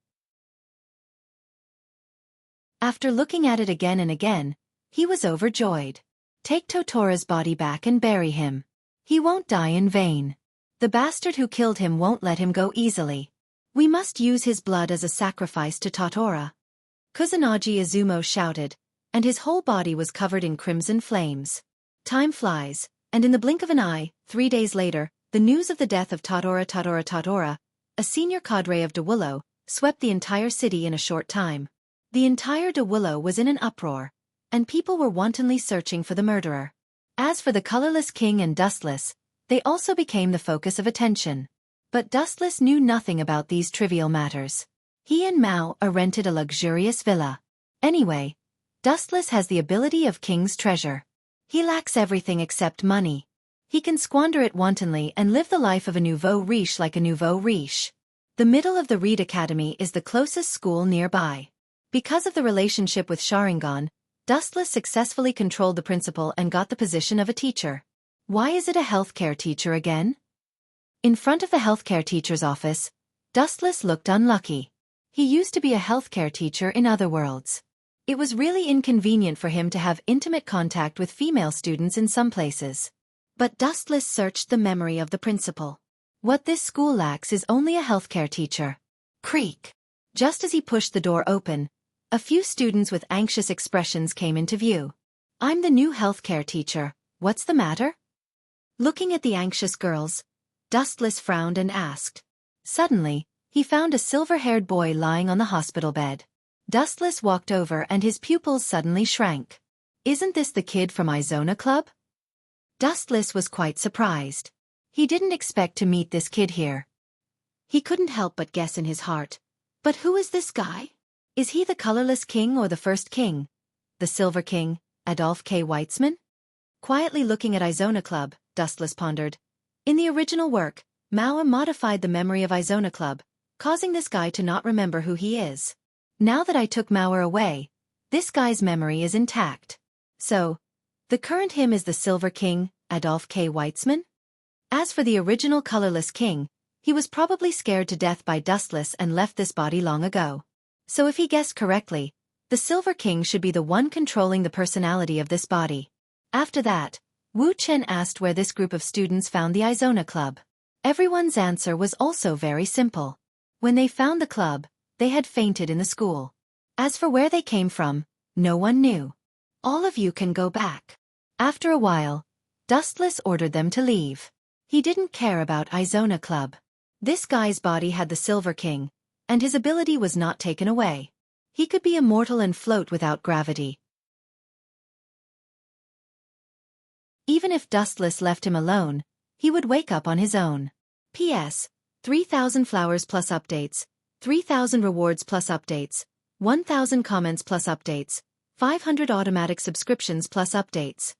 After looking at it again and again, he was overjoyed. Take Totora's body back and bury him. He won't die in vain. The bastard who killed him won't let him go easily. We must use his blood as a sacrifice to Totora. Kusanagi Izumo shouted, and his whole body was covered in crimson flames. Time flies, and in the blink of an eye, 3 days later, the news of the death of Totora, a senior cadre of De Willow, swept the entire city in a short time. The entire De Willow was in an uproar, and people were wantonly searching for the murderer. As for the colorless king and Dustless, they also became the focus of attention. But Dustless knew nothing about these trivial matters. He and Mao rented a luxurious villa. Anyway, Dustless has the ability of king's treasure. He lacks everything except money. He can squander it wantonly and live the life of a nouveau riche like a nouveau riche. The middle of the Reed Academy is the closest school nearby. Because of the relationship with Sharingan, Dustless successfully controlled the principal and got the position of a teacher. Why is it a healthcare teacher again? In front of the healthcare teacher's office, Dustless looked unlucky. He used to be a healthcare teacher in other worlds. It was really inconvenient for him to have intimate contact with female students in some places. But Dustless searched the memory of the principal. What this school lacks is only a healthcare teacher. Creak. Just as he pushed the door open, a few students with anxious expressions came into view. I'm the new healthcare teacher, what's the matter? Looking at the anxious girls, Dustless frowned and asked. Suddenly, he found a silver-haired boy lying on the hospital bed. Dustless walked over and his pupils suddenly shrank. Isn't this the kid from Izona Club? Dustless was quite surprised. He didn't expect to meet this kid here. He couldn't help but guess in his heart. But who is this guy? Is he the colorless king or the first king? The Silver King, Adolf K. Weitzman? Quietly looking at Izona Club, Dustless pondered. In the original work, Mao modified the memory of Izona Club, causing this guy to not remember who he is. Now that I took Mao away, this guy's memory is intact. So, the current him is the Silver King, Adolf K. Weitzman? As for the original colorless king, he was probably scared to death by Dustless and left this body long ago. So if he guessed correctly, the Silver King should be the one controlling the personality of this body. After that, Wu Chen asked where this group of students found the Izona Club. Everyone's answer was also very simple. When they found the club, they had fainted in the school. As for where they came from, no one knew. All of you can go back. After a while, Dustless ordered them to leave. He didn't care about Izona Club. This guy's body had the Silver King, and his ability was not taken away. He could be immortal and float without gravity. Even if Dustless left him alone, he would wake up on his own. P.S. 3,000 flowers plus updates, 3,000 rewards plus updates, 1,000 comments plus updates, 500 automatic subscriptions plus updates.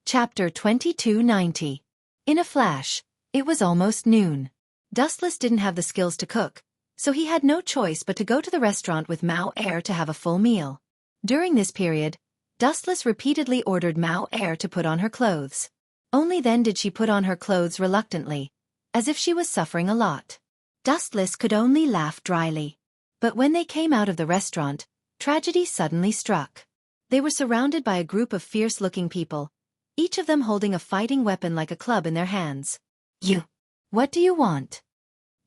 Chapter 2290. In a flash, it was almost noon. Dustless didn't have the skills to cook, so he had no choice but to go to the restaurant with Mao to have a full meal. During this period, Dustless repeatedly ordered Mao to put on her clothes. Only then did she put on her clothes reluctantly, as if she was suffering a lot. Dustless could only laugh dryly. But when they came out of the restaurant, tragedy suddenly struck. They were surrounded by a group of fierce-looking people, each of them holding a fighting weapon like a club in their hands. What do you want?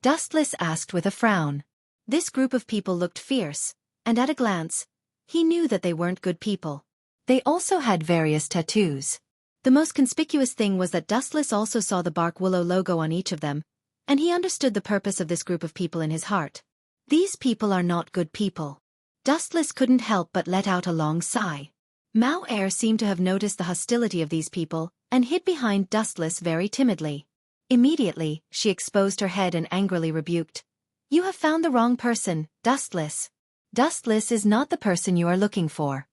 Dustless asked with a frown. This group of people looked fierce, and at a glance, he knew that they weren't good people. They also had various tattoos. The most conspicuous thing was that Dustless also saw the Bark Willow logo on each of them, and he understood the purpose of this group of people in his heart. These people are not good people. Dustless couldn't help but let out a long sigh. Mao Er seemed to have noticed the hostility of these people and hid behind Dustless very timidly. Immediately, she exposed her head and angrily rebuked. You have found the wrong person, Dustless. Dustless is not the person you are looking for.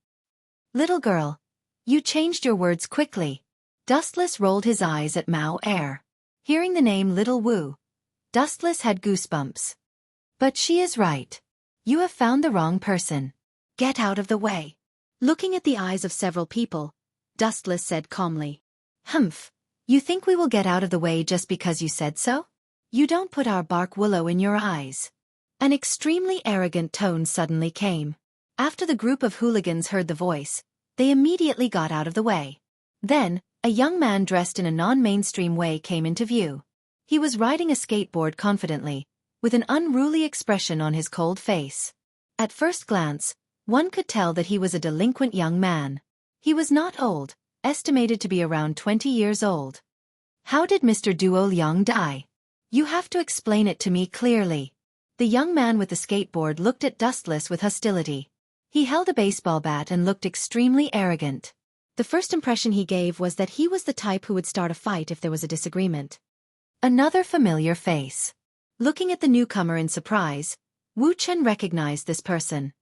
Little girl, you changed your words quickly. Dustless rolled his eyes at Mao Er. Hearing the name Little Wu, Dustless had goosebumps. But she is right. You have found the wrong person. Get out of the way. Looking at the eyes of several people, Dustless said calmly. Humph. You think we will get out of the way just because you said so? You don't put our bark willow in your eyes. An extremely arrogant tone suddenly came. After the group of hooligans heard the voice, they immediately got out of the way. Then, a young man dressed in a non-mainstream way came into view. He was riding a skateboard confidently, with an unruly expression on his cold face. At first glance, one could tell that he was a delinquent young man. He was not old, estimated to be around 20 years old. How did Mr. Duo Liang die? You have to explain it to me clearly. The young man with the skateboard looked at Dustless with hostility. He held a baseball bat and looked extremely arrogant. The first impression he gave was that he was the type who would start a fight if there was a disagreement. Another familiar face. Looking at the newcomer in surprise, Wu Chen recognized this person.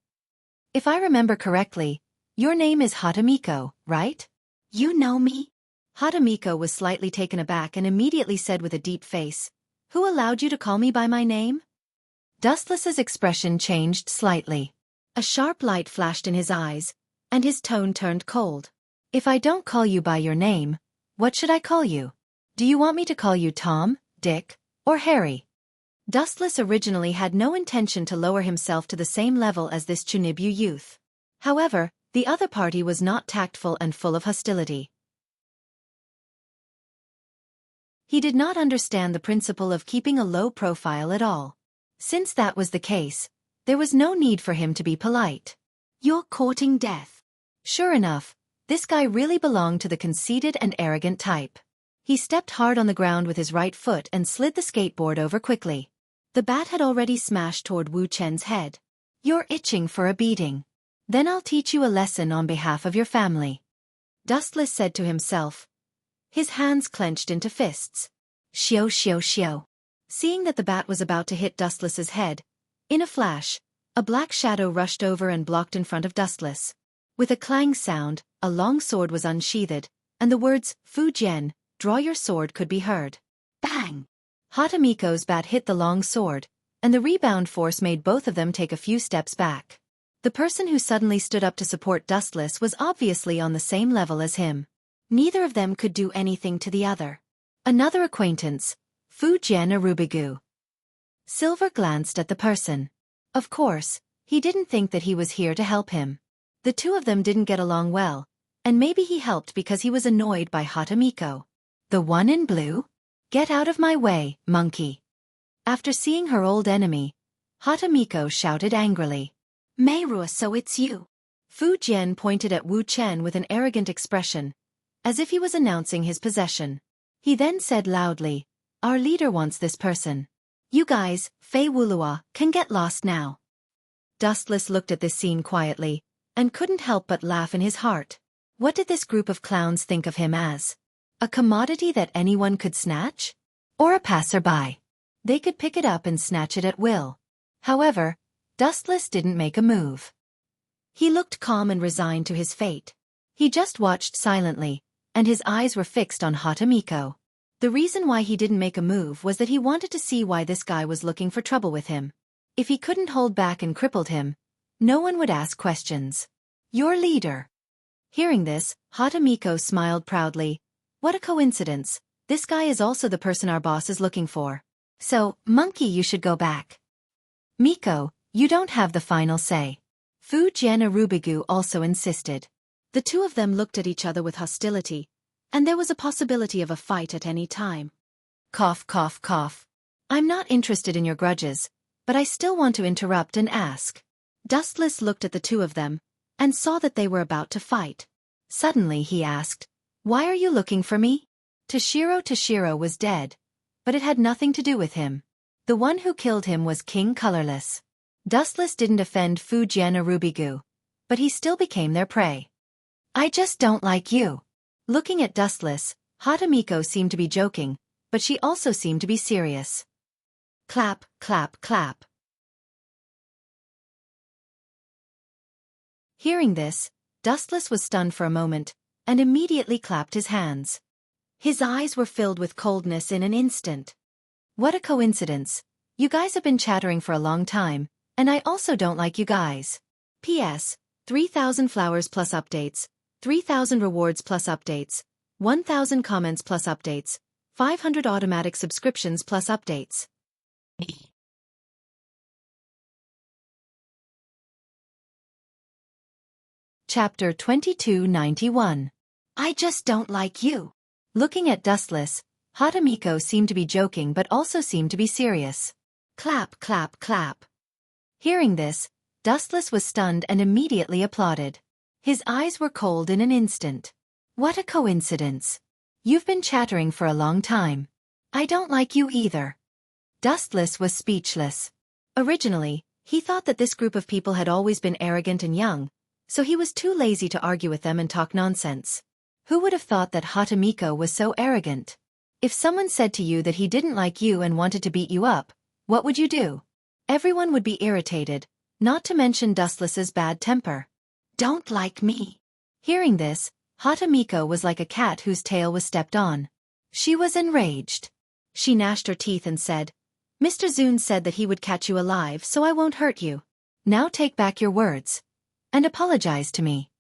If I remember correctly, your name is Hatamiko, right? You know me? Hatamiko was slightly taken aback and immediately said with a deep face, Who allowed you to call me by my name? Dustless's expression changed slightly. A sharp light flashed in his eyes, and his tone turned cold. If I don't call you by your name, what should I call you? Do you want me to call you Tom, Dick, or Harry? Dustless originally had no intention to lower himself to the same level as this Chunibyu youth. However, the other party was not tactful and full of hostility. He did not understand the principle of keeping a low profile at all. Since that was the case, there was no need for him to be polite. You're courting death. Sure enough, this guy really belonged to the conceited and arrogant type. He stepped hard on the ground with his right foot and slid the skateboard over quickly. The bat had already smashed toward Wu Chen's head. You're itching for a beating. Then I'll teach you a lesson on behalf of your family. Dustless said to himself. His hands clenched into fists. Xiao xiao xiao. Seeing that the bat was about to hit Dustless's head, in a flash, a black shadow rushed over and blocked in front of Dustless. With a clang sound, a long sword was unsheathed, and the words, Fu Jian, draw your sword could be heard. Bang! Hatamiko's bat hit the long sword, and the rebound force made both of them take a few steps back. The person who suddenly stood up to support Dustless was obviously on the same level as him. Neither of them could do anything to the other. Another acquaintance, Fu Jian Arubigu. Silver glanced at the person. Of course, he didn't think that he was here to help him. The two of them didn't get along well, and maybe he helped because he was annoyed by Hatamiko. The one in blue? Get out of my way, monkey. After seeing her old enemy, Hatamiko shouted angrily. Meirua, so it's you. Fu Jian pointed at Wu Chen with an arrogant expression, as if he was announcing his possession. He then said loudly, Our leader wants this person. You guys, Fei Wulua, can get lost now. Dustless looked at this scene quietly, and couldn't help but laugh in his heart. What did this group of clowns think of him as? A commodity that anyone could snatch? Or a passerby? They could pick it up and snatch it at will. However, Dustless didn't make a move. He looked calm and resigned to his fate. He just watched silently, and his eyes were fixed on Hatamiko. The reason why he didn't make a move was that he wanted to see why this guy was looking for trouble with him. If he couldn't hold back and crippled him, no one would ask questions. Your leader. Hearing this, Hatamiko smiled proudly. What a coincidence. This guy is also the person our boss is looking for. So, monkey, you should go back. Miko, you don't have the final say. Fu Jian Arubigu also insisted. The two of them looked at each other with hostility, and there was a possibility of a fight at any time. Cough, cough, cough. I'm not interested in your grudges, but I still want to interrupt and ask. Dustless looked at the two of them, and saw that they were about to fight. Suddenly he asked, Why are you looking for me? Toshiro was dead, but it had nothing to do with him. The one who killed him was King Colorless. Dustless didn't offend Fu Jian or Rubigu, but he still became their prey. I just don't like you. Looking at Dustless, Hatamiko seemed to be joking, but she also seemed to be serious. Clap, clap, clap. Hearing this, Dustless was stunned for a moment, and immediately clapped his hands. His eyes were filled with coldness in an instant. What a coincidence. You guys have been chattering for a long time, and I also don't like you guys. P.S. 3,000 flowers plus updates, 3,000 rewards plus updates, 1,000 comments plus updates, 500 automatic subscriptions plus updates. Chapter 2291. I just don't like you. Looking at Dustless, Hatamiko seemed to be joking but also seemed to be serious. Clap, clap, clap. Hearing this, Dustless was stunned and immediately applauded. His eyes were cold in an instant. What a coincidence. You've been chattering for a long time. I don't like you either. Dustless was speechless. Originally, he thought that this group of people had always been arrogant and young, so he was too lazy to argue with them and talk nonsense. Who would have thought that Hatamiko was so arrogant? If someone said to you that he didn't like you and wanted to beat you up, what would you do? Everyone would be irritated, not to mention Dustless's bad temper. Don't like me. Hearing this, Hatamiko was like a cat whose tail was stepped on. She was enraged. She gnashed her teeth and said, Mr. Zun said that he would catch you alive, so I won't hurt you. Now take back your words. And apologize to me.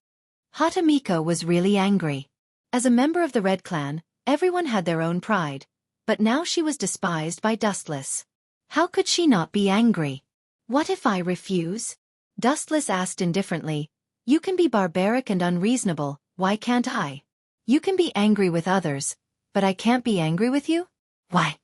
Hatamiko was really angry. As a member of the Red Clan, everyone had their own pride, but now she was despised by Dustless. How could she not be angry? What if I refuse? Dustless asked indifferently. You can be barbaric and unreasonable, why can't I? You can be angry with others, but I can't be angry with you? Why?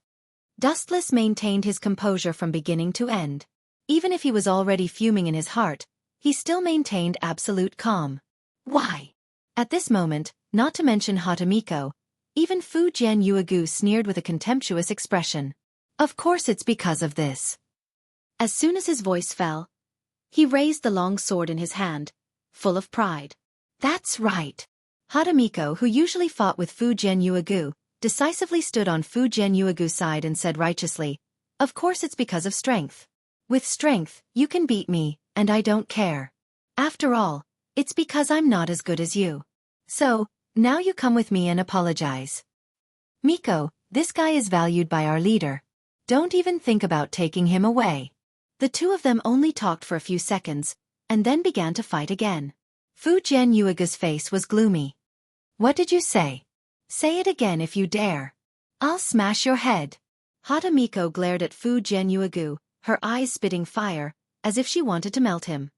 Dustless maintained his composure from beginning to end. Even if he was already fuming in his heart, he still maintained absolute calm. Why? At this moment, not to mention Hatamiko, even Fu Jian Yuegu sneered with a contemptuous expression. Of course it's because of this. As soon as his voice fell, he raised the long sword in his hand, full of pride. That's right. Hatamiko, who usually fought with Fu Jian Yuegu, decisively stood on Fu Jian Yuegu's side and said righteously, Of course it's because of strength. With strength, you can beat me, and I don't care. After all, it's because I'm not as good as you. So, now you come with me and apologize. Miko, this guy is valued by our leader. Don't even think about taking him away. The two of them only talked for a few seconds, and then began to fight again. Fu Jian Yuegu's face was gloomy. What did you say? Say it again if you dare. I'll smash your head. Hatamiko glared at Fu Jian Yuegu, her eyes spitting fire, as if she wanted to melt him.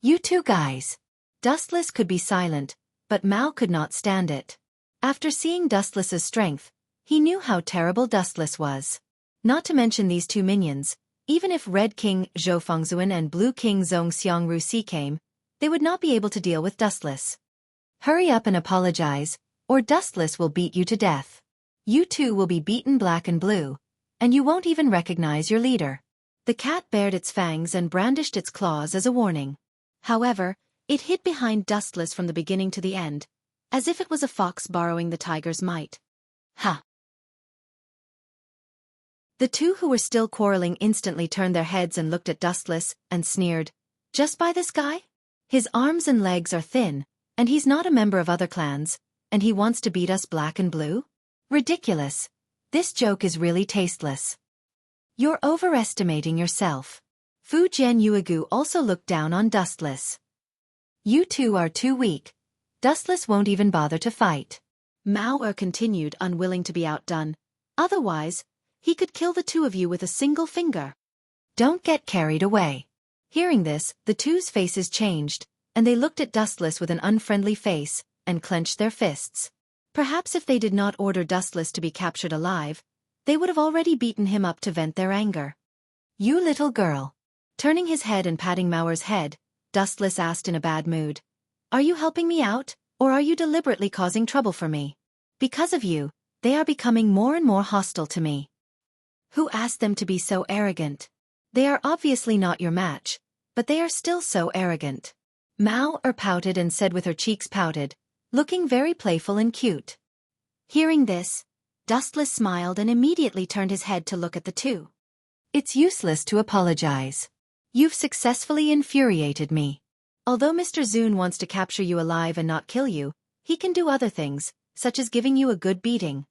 You two guys. Dustless could be silent, but Mao could not stand it. After seeing Dustless's strength, he knew how terrible Dustless was. Not to mention these two minions, even if Red King Zhou Fengzuan and Blue King Zhong Xiangru Si came, they would not be able to deal with Dustless. Hurry up and apologize, or Dustless will beat you to death. You two will be beaten black and blue, and you won't even recognize your leader. The cat bared its fangs and brandished its claws as a warning. However, it hid behind Dustless from the beginning to the end, as if it was a fox borrowing the tiger's might. Ha! The two who were still quarreling instantly turned their heads and looked at Dustless, and sneered. Just by this guy? His arms and legs are thin, and he's not a member of other clans, and he wants to beat us black and blue? Ridiculous. This joke is really tasteless. You're overestimating yourself. Fu Jian Yuegu also looked down on Dustless. You two are too weak. Dustless won't even bother to fight. Mao continued, unwilling to be outdone. Otherwise, he could kill the two of you with a single finger. Don't get carried away. Hearing this, the two's faces changed, and they looked at Dustless with an unfriendly face, and clenched their fists. Perhaps if they did not order Dustless to be captured alive, they would have already beaten him up to vent their anger. You little girl. Turning his head and patting Mao's head, Dustless asked in a bad mood. Are you helping me out, or are you deliberately causing trouble for me? Because of you, they are becoming more and more hostile to me. Who asked them to be so arrogant? They are obviously not your match, but they are still so arrogant. Mao pouted and said with her cheeks pouted, looking very playful and cute. Hearing this, Dustless smiled and immediately turned his head to look at the two. It's useless to apologize. You've successfully infuriated me. Although Mr. Zune wants to capture you alive and not kill you, he can do other things, such as giving you a good beating.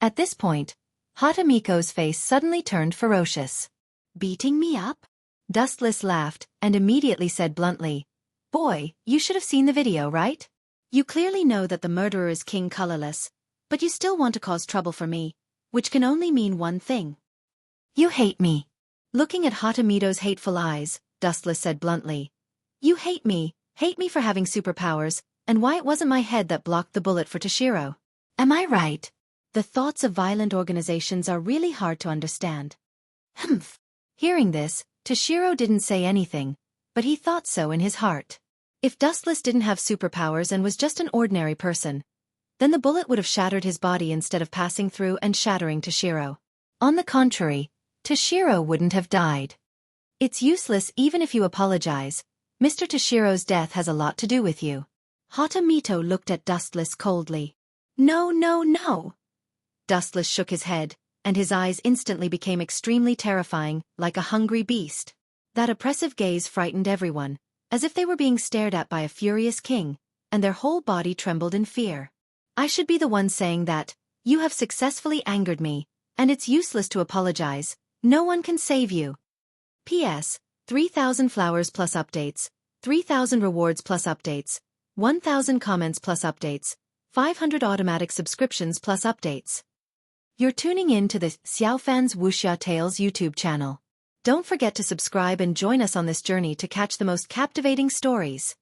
At this point, Hatamiko's face suddenly turned ferocious. Beating me up? Dustless laughed and immediately said bluntly, Boy, you should have seen the video, right? You clearly know that the murderer is King Colorless, but you still want to cause trouble for me, which can only mean one thing. You hate me. Looking at Hatamito's hateful eyes, Dustless said bluntly, You hate me for having superpowers, and why it wasn't my head that blocked the bullet for Toshiro. Am I right? The thoughts of violent organizations are really hard to understand. Humph. Hearing this, Toshiro didn't say anything, but he thought so in his heart. If Dustless didn't have superpowers and was just an ordinary person, then the bullet would have shattered his body instead of passing through and shattering Toshiro. On the contrary, Toshiro wouldn't have died. It's useless even if you apologize. Mr. Toshiro's death has a lot to do with you. Hatamito looked at Dustless coldly. No, no, no. Dustless shook his head, and his eyes instantly became extremely terrifying, like a hungry beast. That oppressive gaze frightened everyone, as if they were being stared at by a furious king, and their whole body trembled in fear. I should be the one saying that, you have successfully angered me, and it's useless to apologize, no one can save you. P.S. 3,000 flowers plus updates, 3,000 rewards plus updates, 1,000 comments plus updates, 500 automatic subscriptions plus updates. You're tuning in to the Xiaofan's Wuxia Tales YouTube channel. Don't forget to subscribe and join us on this journey to catch the most captivating stories.